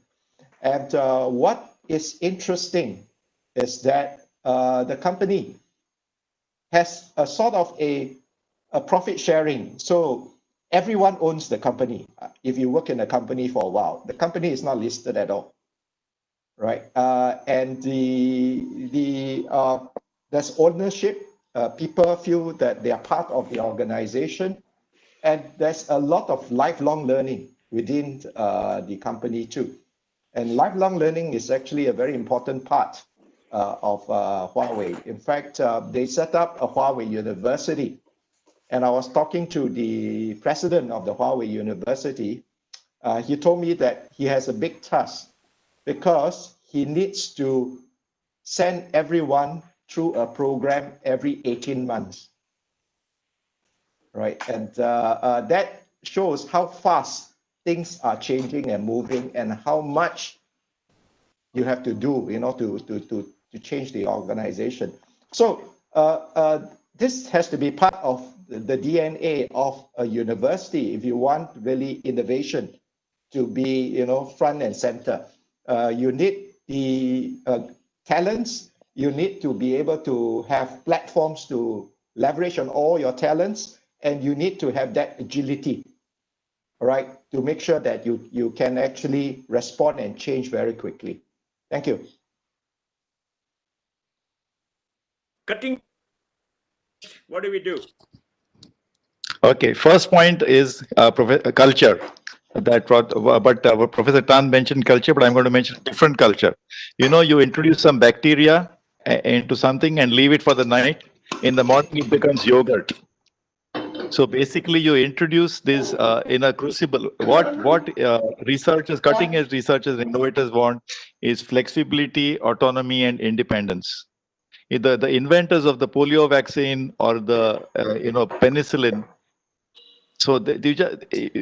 [SPEAKER 19] And what is interesting is that the company has a sort of a profit sharing. So everyone owns the company. If you work in a company for a while, the company is not listed at all. Right. And there's ownership. People feel that they are part of the organization. And there's a lot of lifelong learning within the company too. And lifelong learning is actually a very important part of Huawei. In fact, they set up a Huawei University. And I was talking to the president of the Huawei University. He told me that he has a big task because he needs to send everyone through a program every 18 months. Right. And that shows how fast things are changing and moving and how much you have to do, to change the organization. So this has to be part of the DNA of a university if you want really innovation to be, front and center. You need the talents. You need to be able to have platforms to leverage on all your talents, and you need to have that agility, all right, to make sure that you can actually respond and change very quickly. Thank you.
[SPEAKER 15] Cutting. What do we do?
[SPEAKER 17] Okay, first point is culture. Professor Tan mentioned culture, but I'm going to mention different culture. You introduce some bacteria into something and leave it for the night. In the morning, it becomes yogurt. So basically, you introduce this in a crucible. What researchers, cutting edge researchers, innovators want is flexibility, autonomy, and independence. Either the inventors of the polio vaccine or the penicillin. So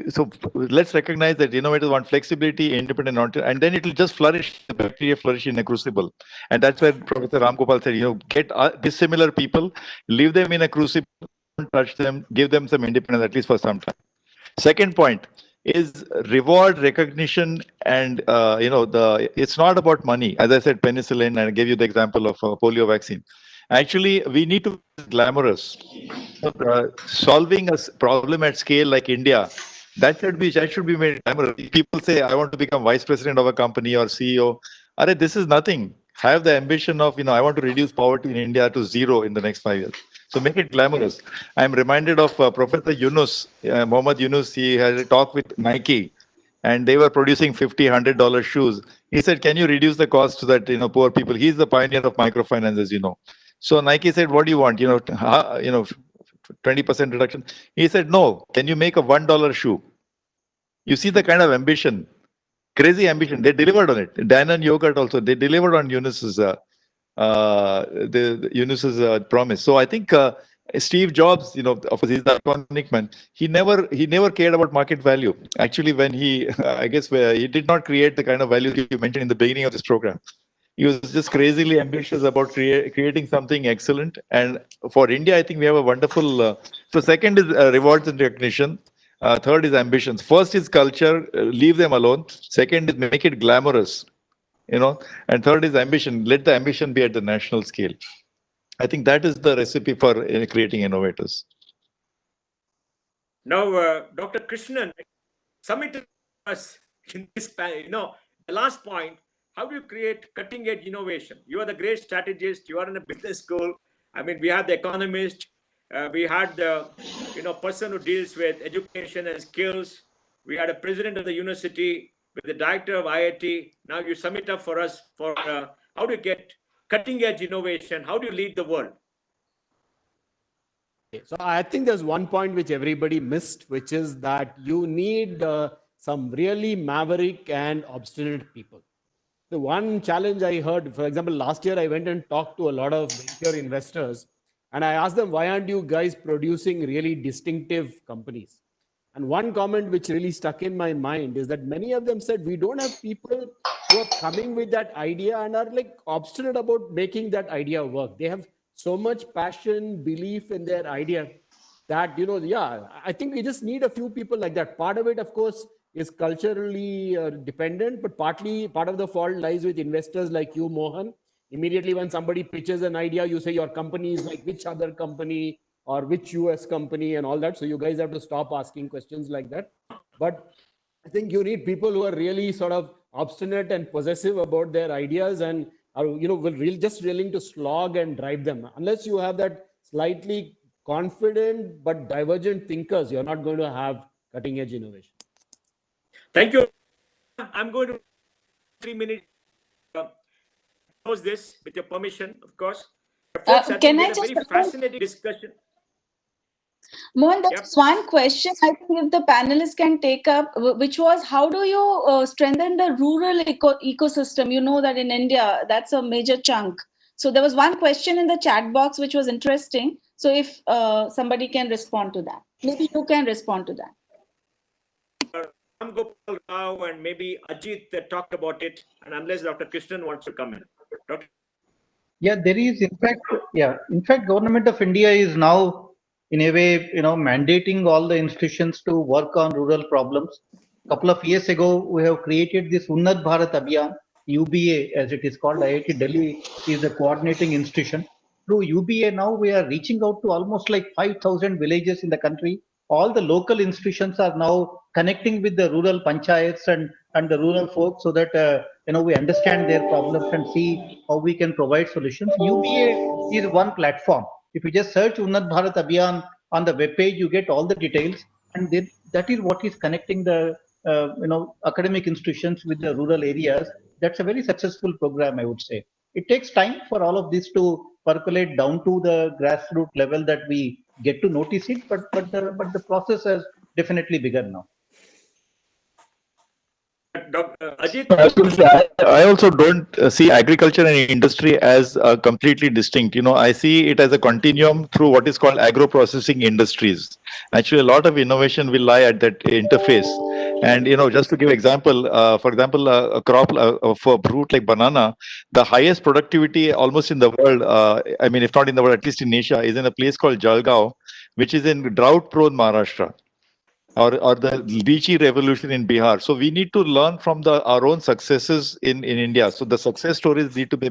[SPEAKER 17] so let's recognize that innovators want flexibility, independent, and then it will just flourish. The bacteria flourish in a crucible, and that's where Professor Ram Gopal said, get dissimilar people, leave them in a crucible, don't touch them, give them some independence at least for some time. Second point is reward, recognition, and it's not about money. As I said, penicillin, and I gave you the example of polio vaccine. Actually, we need to be glamorous. Solving a problem at scale like India, that should be made glamorous. People say, I want to become vice president of a company or CEO. This is nothing. Have the ambition of, I want to reduce poverty in India to 0 in the next 5 years. So make it glamorous. I'm reminded of Professor Yunus, Mohammad Yunus. He had a talk with Nike, and they were producing $50, $100 shoes. He said, can you reduce the cost so that, poor people, he's the pioneer of microfinance, as you know. So Nike said, what do you want? 20% reduction. He said, no, can you make a $1 shoe? You see the kind of ambition, crazy ambition. They delivered on it. Dan and Yogurt also, they delivered on Yunus's promise. So I think Steve Jobs, of course, he's the iconic man. He never cared about market value. Actually, when he, I guess, he did not create the kind of value you mentioned in the beginning of this program. He was just crazily ambitious about creating something excellent. And for India, I think we have a wonderful. So second is rewards and recognition. Third is ambitions. First is culture. Leave them alone. Second is make it glamorous. And third is ambition. Let the ambition be at the national scale. I think that is the recipe for creating innovators.
[SPEAKER 15] Now, Dr. Krishnan, submitted us in this, the last point. How do you create cutting-edge innovation? You are the great strategist. You are in a business school. I mean, we have the economist. We had the, person who deals with education and skills. We had a president of the university with the director of IIT. Now you sum it up for us for how do you get cutting-edge innovation? How do you lead the world?
[SPEAKER 21] So I think there's one point which everybody missed, which is that you need some really maverick and obstinate people. The one challenge I heard, for example, last year I went and talked to a lot of venture investors, and I asked them, why aren't you guys producing really distinctive companies? And one comment which really stuck in my mind is that many of them said, we don't have people who are coming with that idea and are like obstinate about making that idea work. They have so much passion, belief in their idea that, I think we just need a few people like that. Part of it, of course, is culturally dependent, but part of the fault lies with investors like you, Mohan. Immediately when somebody pitches an idea, you say your company is like which other company or which US company and all that. So you guys have to stop asking questions like that. But I think you need people who are really sort of obstinate and possessive about their ideas and are, just willing to slog and drive them. Unless you have that slightly confident but divergent thinkers, you're not going to have cutting edge innovation.
[SPEAKER 15] Thank you. I'm going to 3 minutes close this with your permission, of course. Folks,
[SPEAKER 1] Can I just
[SPEAKER 15] very fascinating discussion.
[SPEAKER 1] Mohan, that's one question I think if the panelists can take up, which was how do you strengthen the rural ecosystem? You know that in India, that's a major chunk. So there was one question in the chat box which was interesting. So if somebody can respond to that, maybe you can respond to that.
[SPEAKER 15] Ram Gopal Rao and maybe Ajit talked about it, and unless Dr. Krishnan wants to come in. Dr.
[SPEAKER 20] Yeah, there is in fact, Government of India is now in a way, mandating all the institutions to work on rural problems. A couple of years ago, we have created this Unnat Bharat Abhiyan, UBA as it is called. IIT Delhi is the coordinating institution. Through UBA now we are reaching out to almost like 5,000 villages in the country. All the local institutions are now connecting with the rural panchayats and the rural folks so that we understand their problems and see how we can provide solutions. UBA is one platform. If you just search Unnat Bharat Abhiyan on the web page, you get all the details, and that is what is connecting the academic institutions with the rural areas. That's a very successful program, I would say. it takes time for all of this to percolate down to the grassroots level that we get to notice it, but the process has definitely begun now.
[SPEAKER 15] Dr. Ajit?
[SPEAKER 17] Absolutely. I also don't see agriculture and industry as completely distinct. I see it as a continuum through what is called agro-processing industries. Actually, a lot of innovation will lie at that interface. And, just to give example, for example, a crop of a fruit like banana, the highest productivity almost in the world, I mean, if not in the world, at least in Asia, is in a place called Jalgaon, which is in drought-prone Maharashtra. Or the lychee revolution in Bihar. So we need to learn from our own successes in India. So the success stories need to be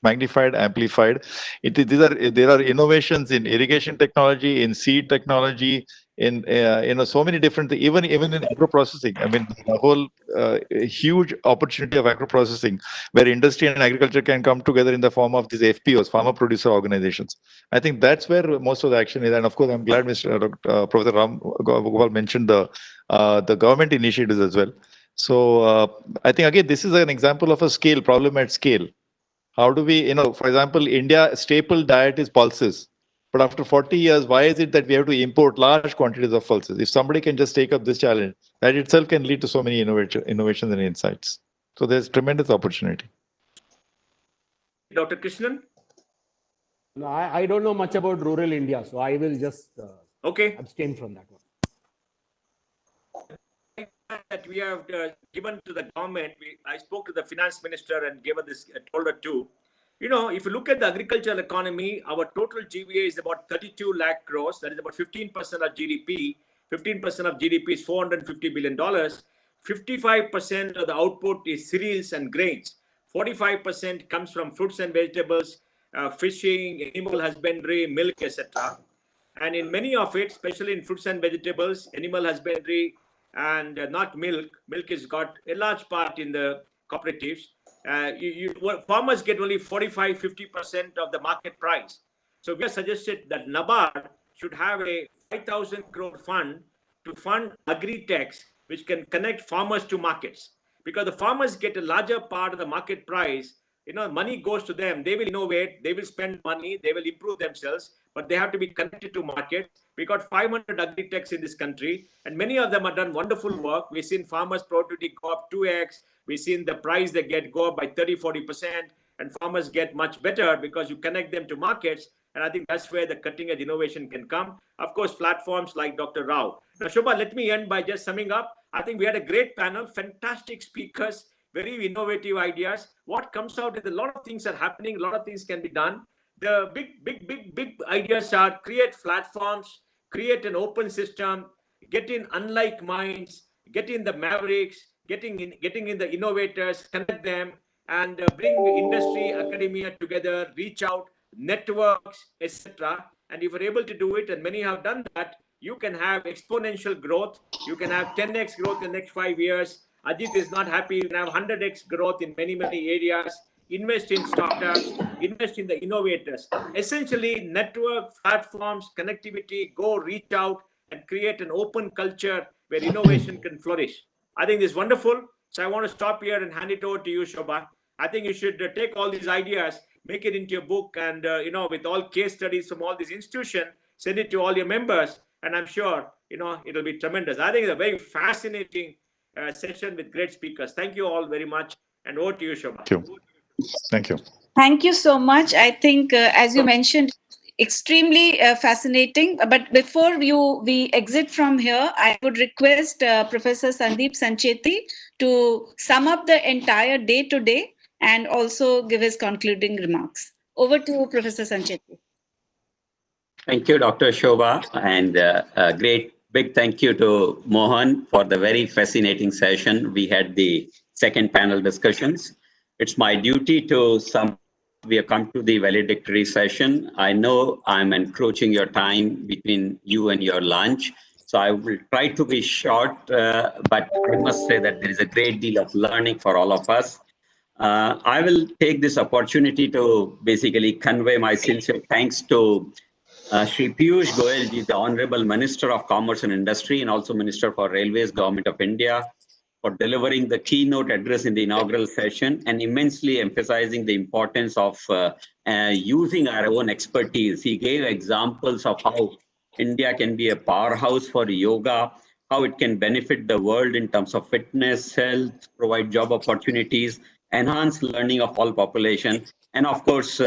[SPEAKER 17] magnified, amplified. There are innovations in irrigation technology, in seed technology, in so many different things, even in agro processing. I mean, the whole huge opportunity of agro processing, where industry and agriculture can come together in the form of these FPOs, farmer producer organizations. I think that's where most of the action is. And of course, I'm glad Professor Ram Gopal mentioned the government initiatives as well. So I think again, this is an example of a scale problem at scale. How do we, for example, India staple diet is pulses. But after 40 years, why is it that we have to import large quantities of pulses? If somebody can just take up this challenge, that itself can lead to so many innovations and insights. So there's tremendous opportunity.
[SPEAKER 15] Dr. Krishnan?
[SPEAKER 21] No, I don't know much about rural India, so I will just abstain from that one.
[SPEAKER 15] That we have given to the government, I spoke to the finance minister and gave her this, told her too. If you look at the agricultural economy, our total GVA is about 32 lakh crores. That is about 15% of GDP. 15% of GDP is $450 billion. 55% of the output is cereals and grains. 45% comes from fruits and vegetables, fishing, animal husbandry, milk, etc. And in many of it, especially in fruits and vegetables, animal husbandry, and not milk. Milk has got a large part in the cooperatives. Farmers get only 45-50% of the market price. So we have suggested that NABARD should have a 5,000 crore fund to fund agri-techs, which can connect farmers to markets. Because the farmers get a larger part of the market price, money goes to them. They will innovate, they will spend money, they will improve themselves, but they have to be connected to market. We got 500 agri-techs in this country, and many of them have done wonderful work. We've seen farmers' productivity go up 2x. We've seen the price they get go up by 30-40%, and farmers get much better because you connect them to markets. And I think that's where the cutting-edge innovation can come. Of course, platforms like Dr. Rao. Now, Shobha, let me end by just summing up. I think we had a great panel, fantastic speakers, very innovative ideas. What comes out is a lot of things are happening, a lot of things can be done. The big ideas are create platforms, create an open system, get in unlike minds, get in the mavericks, getting in the innovators, connect them, and bring industry, academia together, reach out, networks, etc. And if you're able to do it, and many have done that, you can have exponential growth. You can have 10x growth in the next 5 years. Ajit is not happy. You can have 100x growth in many areas. Invest in startups, invest in the innovators. Essentially, network, platforms, connectivity, go reach out and create an open culture where innovation can flourish. I think this is wonderful. So I want to stop here and hand it over to you, Shobha. I think you should take all these ideas, make it into your book, and with all case studies from all these institutions, send it to all your members, and I'm sure it'll be tremendous. I think it's a very fascinating session with great speakers. Thank you all very much, and over to you, Shobha.
[SPEAKER 17] Thank you. Thank you.
[SPEAKER 1] Thank you so much. I think, as you mentioned, extremely fascinating. But before we exit from here, I would request Professor Sandeep Sancheti to sum up the entire day today and also give his concluding remarks. Over to you, Professor Sancheti.
[SPEAKER 13] Thank you, Dr. Shobha, and a great big thank you to Mohan for the very fascinating session. We had the second panel discussions. It's my duty to we have come to the valedictory session. I know I'm encroaching your time between you and your lunch, so I will try to be short, but I must say that there is a great deal of learning for all of us. I will take this opportunity to basically convey my sincere thanks to Shri Piyush Goyal ji, the Honorable Minister of Commerce and Industry, and also Minister for Railways, Government of India, for delivering the keynote address in the inaugural session and immensely emphasizing the importance of using our own expertise. He gave examples of how India can be a powerhouse for yoga, how it can benefit the world in terms of fitness, health, provide job opportunities, enhance learning of all population, and of course,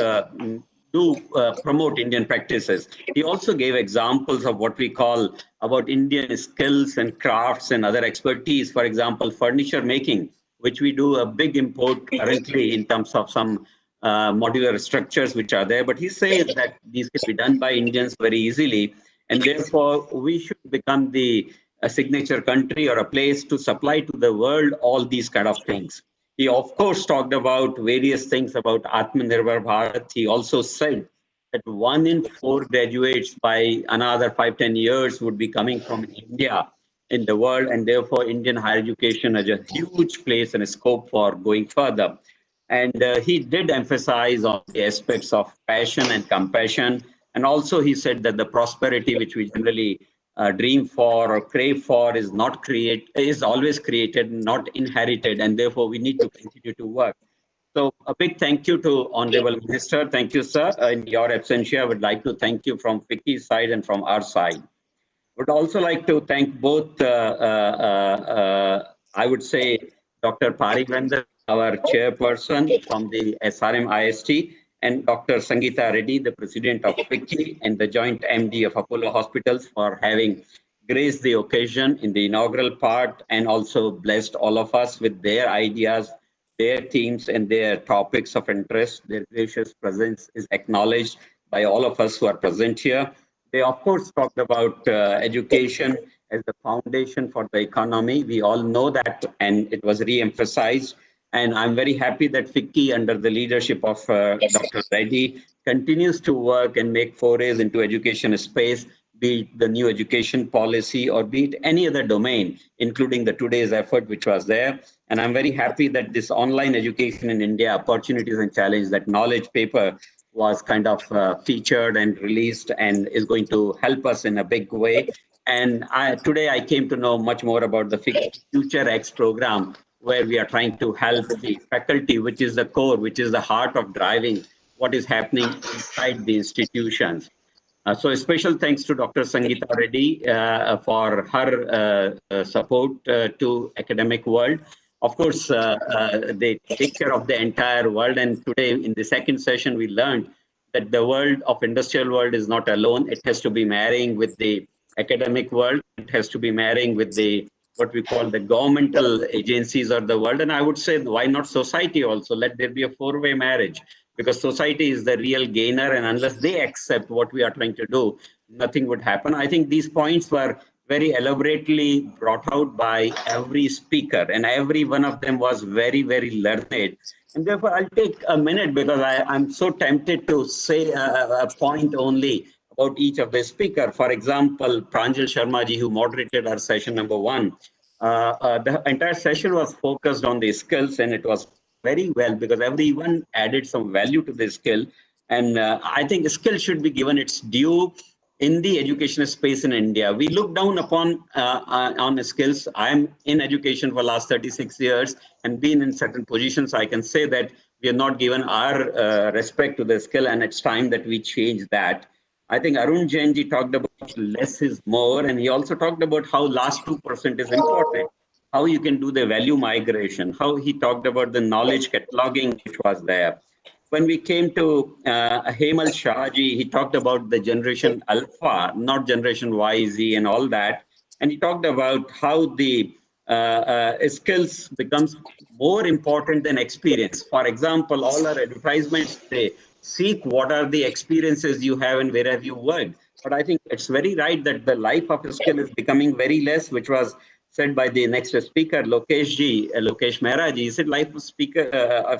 [SPEAKER 13] promote Indian practices. He also gave examples of what we call about Indian skills and crafts and other expertise. For example, furniture making, which we do a big import currently in terms of some modular structures which are there. But he says that these can be done by Indians very easily. And therefore, we should become a signature country or a place to supply to the world all these kind of things. He, of course, talked about various things about Atmanirbhar Bharat. He also said that 1 in 4 graduates by another 5-10 years would be coming from India in the world, and therefore Indian higher education has a huge place and a scope for going further. And he did emphasize on the aspects of passion and compassion. And also he said that the prosperity which we generally dream for or crave for is always created, not inherited, and therefore we need to continue to work. So a big thank you to Honorable Minister. Thank you, sir. In your absentia, I would like to thank you from FICCI's side and from our side. Would also like to thank both, I would say, Dr. Parivendra, our chairperson from the SRM IST, and Dr. Sangeeta Reddy, the president of FICCI and the joint MD of Apollo Hospitals, for having graced the occasion in the inaugural part and also blessed all of us with their ideas, their themes, and their topics of interest. Their gracious presence is acknowledged by all of us who are present here. They, of course, talked about education as the foundation for the economy. We all know that, and it was re-emphasized. And I'm very happy that FICCI, under the leadership of Dr. Reddy, continues to work and make forays into education space, be it the new education policy or be it any other domain, including the today's effort which was there. And I'm very happy that this online education in India, opportunities and challenges, that knowledge paper was kind of featured and released and is going to help us in a big way. And today I came to know much more about the Future X program, where we are trying to help the faculty, which is the core, which is the heart of driving what is happening inside the institutions. So a special thanks to Dr. Sangeeta Reddy for her support to academic world. Of course, they take care of the entire world. And today in the second session, we learned that the world of industrial world is not alone. It has to be marrying with the academic world. It has to be marrying with the what we call the governmental agencies of the world. And I would say, why not society also? Let there be a four-way marriage, because society is the real gainer. And unless they accept what we are trying to do, nothing would happen. I think these points were very elaborately brought out by every speaker, and every one of them was very, very learned. And therefore, I'll take a minute because I'm so tempted to say a point only about each of the speaker. For example, Pranjal Sharma ji, who moderated our session number 1, the entire session was focused on the skills, and it was very well because everyone added some value to the skill. And I think skill should be given its due in the education space in India. We look down upon on skills. I'm in education for the last 36 years and been in certain positions. I can say that we have not given our respect to the skill, and it's time that we change that. I think Arun Jain ji talked about less is more, and he also talked about how last 2% is important, how you can do the value migration, how he talked about the knowledge cataloging which was there. When we came to Hemal Shah ji, he talked about the generation Alpha, not generation Y, Z, and all that. And he talked about how the skills becomes more important than experience. For example, all our advertisements say, seek what are the experiences you have and where have you worked. But I think it's very right that the life of a skill is becoming very less, which was said by the next speaker, Lokesh Mehra ji. He said life of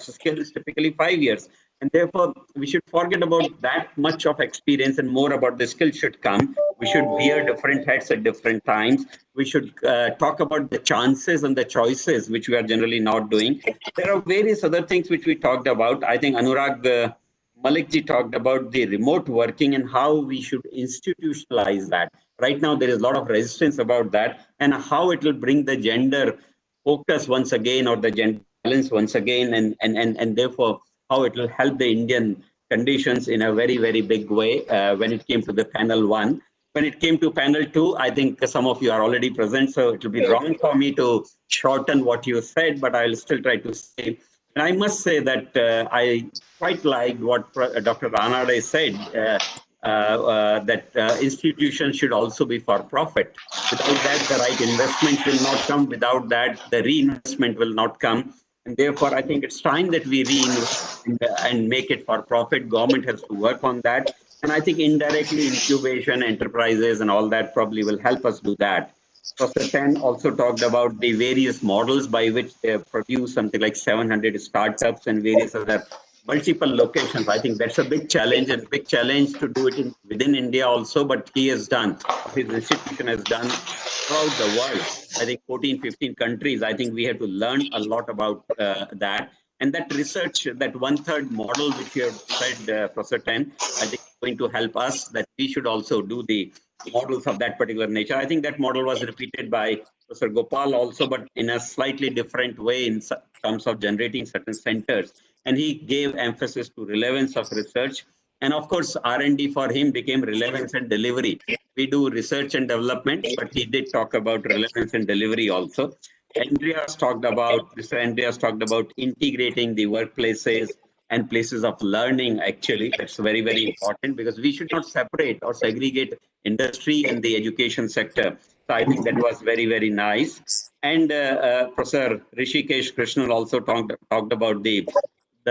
[SPEAKER 13] skill is typically 5 years. And therefore, we should forget about that much of experience and more about the skill should come. We should wear different hats at different times. We should talk about the chances and the choices, which we are generally not doing. There are various other things which we talked about. I think Anurag Malik ji talked about the remote working and how we should institutionalize that. Right now, there is a lot of resistance about that and how it will bring the gender focus once again, or the gender balance once again, and therefore how it will help the Indian conditions in a very, very big way when it came to the panel 1. When it came to panel 2, I think some of you are already present, so it will be wrong for me to shorten what you said, but I'll still try to say. And I must say that I quite liked what Dr. Ranade said, that institutions should also be for profit. Without that, the right investments will not come. Without that, the reinvestment will not come. And therefore, I think it's time that we reinvest and make it for profit. Government has to work on that. And I think indirectly incubation, enterprises and all that probably will help us do that. Professor Tan also talked about the various models by which they have produced something like 700 startups and various other multiple locations. I think that's a big challenge, and big challenge to do it within India also, but he has done, his institution has done throughout the world. I think 14, 15 countries. I think we have to learn a lot about that. And that research, that 1/3 model which you have said, Professor Tan, I think is going to help us, that we should also do the models of that particular nature. I think that model was repeated by Professor Gopal also, but in a slightly different way in terms of generating certain centers. And he gave emphasis to relevance of research. And of course, R&D for him became relevance and delivery. We do research and development, but he did talk about relevance and delivery also. Mr. Andreas talked about integrating the workplaces and places of learning. Actually, that's very, very important, because we should not separate or segregate industry and the education sector. So I think that was very, very nice. And Professor Rishikesh Krishnan also talked about the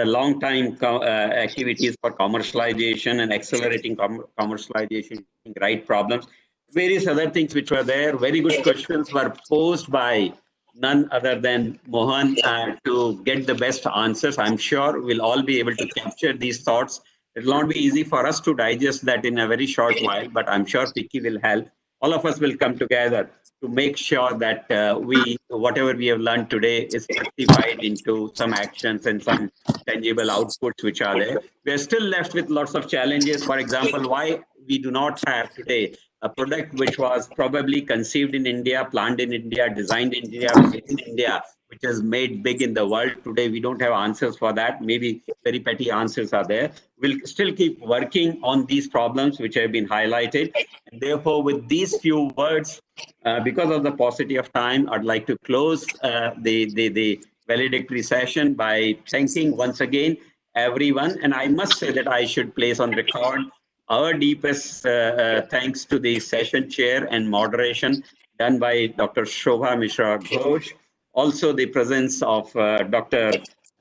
[SPEAKER 13] long time activities for commercialization and accelerating commercialization, right problems, various other things which were there. Very good questions were posed by none other than Mohan to get the best answers. I'm sure we'll all be able to capture these thoughts. It will not be easy for us to digest that in a very short while, but I'm sure Vicky will help. All of us will come together to make sure that whatever we have learned today is fructified into some actions and some tangible outputs which are there. We are still left with lots of challenges. For example, why we do not have today a product which was probably conceived in India, planned in India, designed in India, made in India, which is made big in the world. Today, we don't have answers for that. Maybe very petty answers are there. We'll still keep working on these problems which have been highlighted. And therefore, with these few words, because of the paucity of time, I'd like to close the valedictory session by thanking once again everyone. And I must say that I should place on record our deepest thanks to the session chair and moderation done by Dr. Shobha Mishra Ghosh. Also the presence of Dr.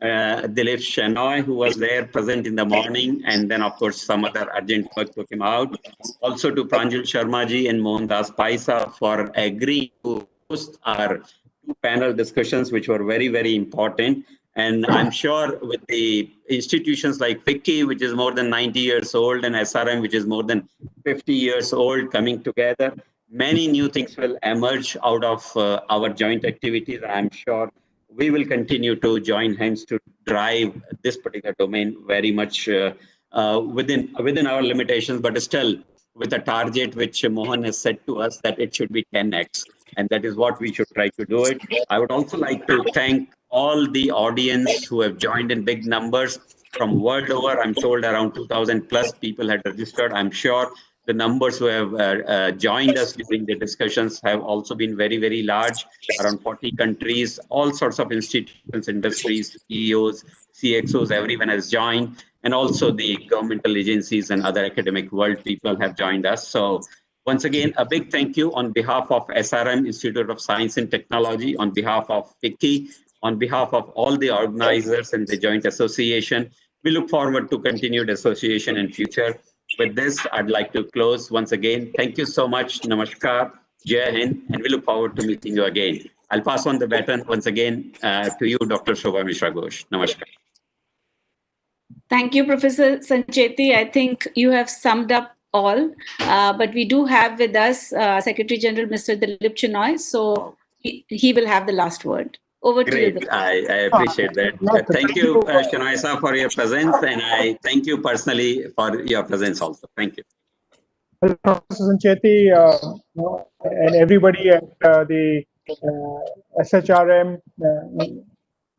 [SPEAKER 13] Dilip Shenoy, who was there present in the morning, and then of course some other urgent work took him out. Also to Pranjal Sharma ji and Mohandas Paisa for agreeing to host our two panel discussions, which were very, very important. And I'm sure with the institutions like FICCI, which is more than 90 years old, and SRM, which is more than 50 years old, coming together, many new things will emerge out of our joint activities. I'm sure we will continue to join hands to drive this particular domain very much within our limitations, but still with a target which Mohan has said to us that it should be 10x. And that is what we should try to do it. I would also like to thank all the audience who have joined in big numbers from world over. I'm told around 2,000 plus people had registered. I'm sure the numbers who have joined us during the discussions have also been very, very large, around 40 countries, all sorts of institutions, industries, CEOs, CXOs, everyone has joined. And also the governmental agencies and other academic world people have joined us. So once again, a big thank you on behalf of SRM, Institute of Science and Technology, on behalf of FICCI, on behalf of all the organizers and the joint association. We look forward to continued association in future. With this, I'd like to close once again. Thank you so much. Namaskar, Jai Hind, and we look forward to meeting you again. I'll pass on the baton once again to you, Dr. Shobha Mishra Ghosh. Namaskar.
[SPEAKER 1] Thank you, Professor Sancheti. I think you have summed up all, but we do have with us Secretary General Mr. Dilip Shenoy, so he will have the last word. Over to you.
[SPEAKER 13] I appreciate that. Thank you, Shenoy sir, for your presence, and I thank you personally for your presence also. Thank you.
[SPEAKER 5] Well, Professor Sancheti and everybody at the
[SPEAKER 6] SHRM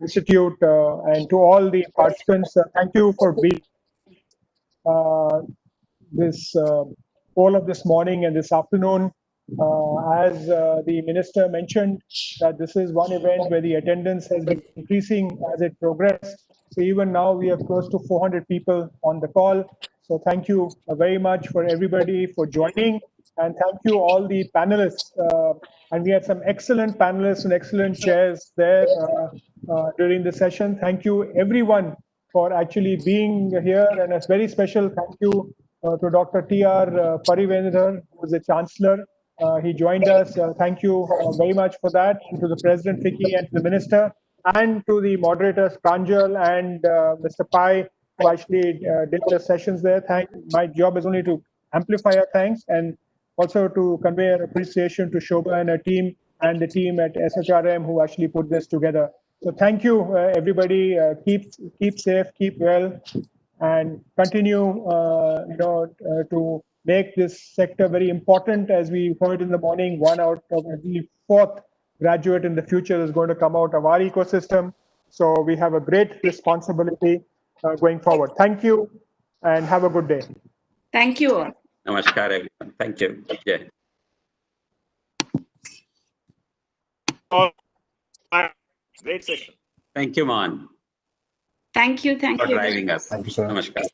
[SPEAKER 6] Institute and to all the participants. Thank you for being this poll of this morning and this afternoon. As the minister mentioned, that this is one event where the attendance has been increasing as it progressed. So even now we have close to 400 people on the call. So thank you very much for everybody for joining, and thank you all the panelists. And we had some excellent panelists and excellent chairs there during the session. Thank you everyone for actually being here, and a very special thank you to Dr. T.R. Parivendran, who is the Chancellor. He joined us. Thank you very much for that, and to the President Vicky and to the Minister, and to the moderators Pranjal and Mr. Pai, who actually did the sessions there. My job is only to amplify our thanks, and also to convey our appreciation to Shobha and her team and the team at SHRM who actually put this together. So thank you, everybody. Keep safe, keep well, and continue, to make this sector very important. As we heard in the morning, 1 out of every 4th graduate in the future is going to come out of our ecosystem. So we have a great responsibility going forward. Thank you, and have a good day.
[SPEAKER 1] Thank you all.
[SPEAKER 13] Namaskar, everyone. Thank you. Yeah.
[SPEAKER 15] Great session.
[SPEAKER 13] Thank you, Mohan.
[SPEAKER 1] Thank you. Thank
[SPEAKER 13] For
[SPEAKER 1] you.
[SPEAKER 13] driving us.
[SPEAKER 18] Thank you, sir.
[SPEAKER 13] Namaskar.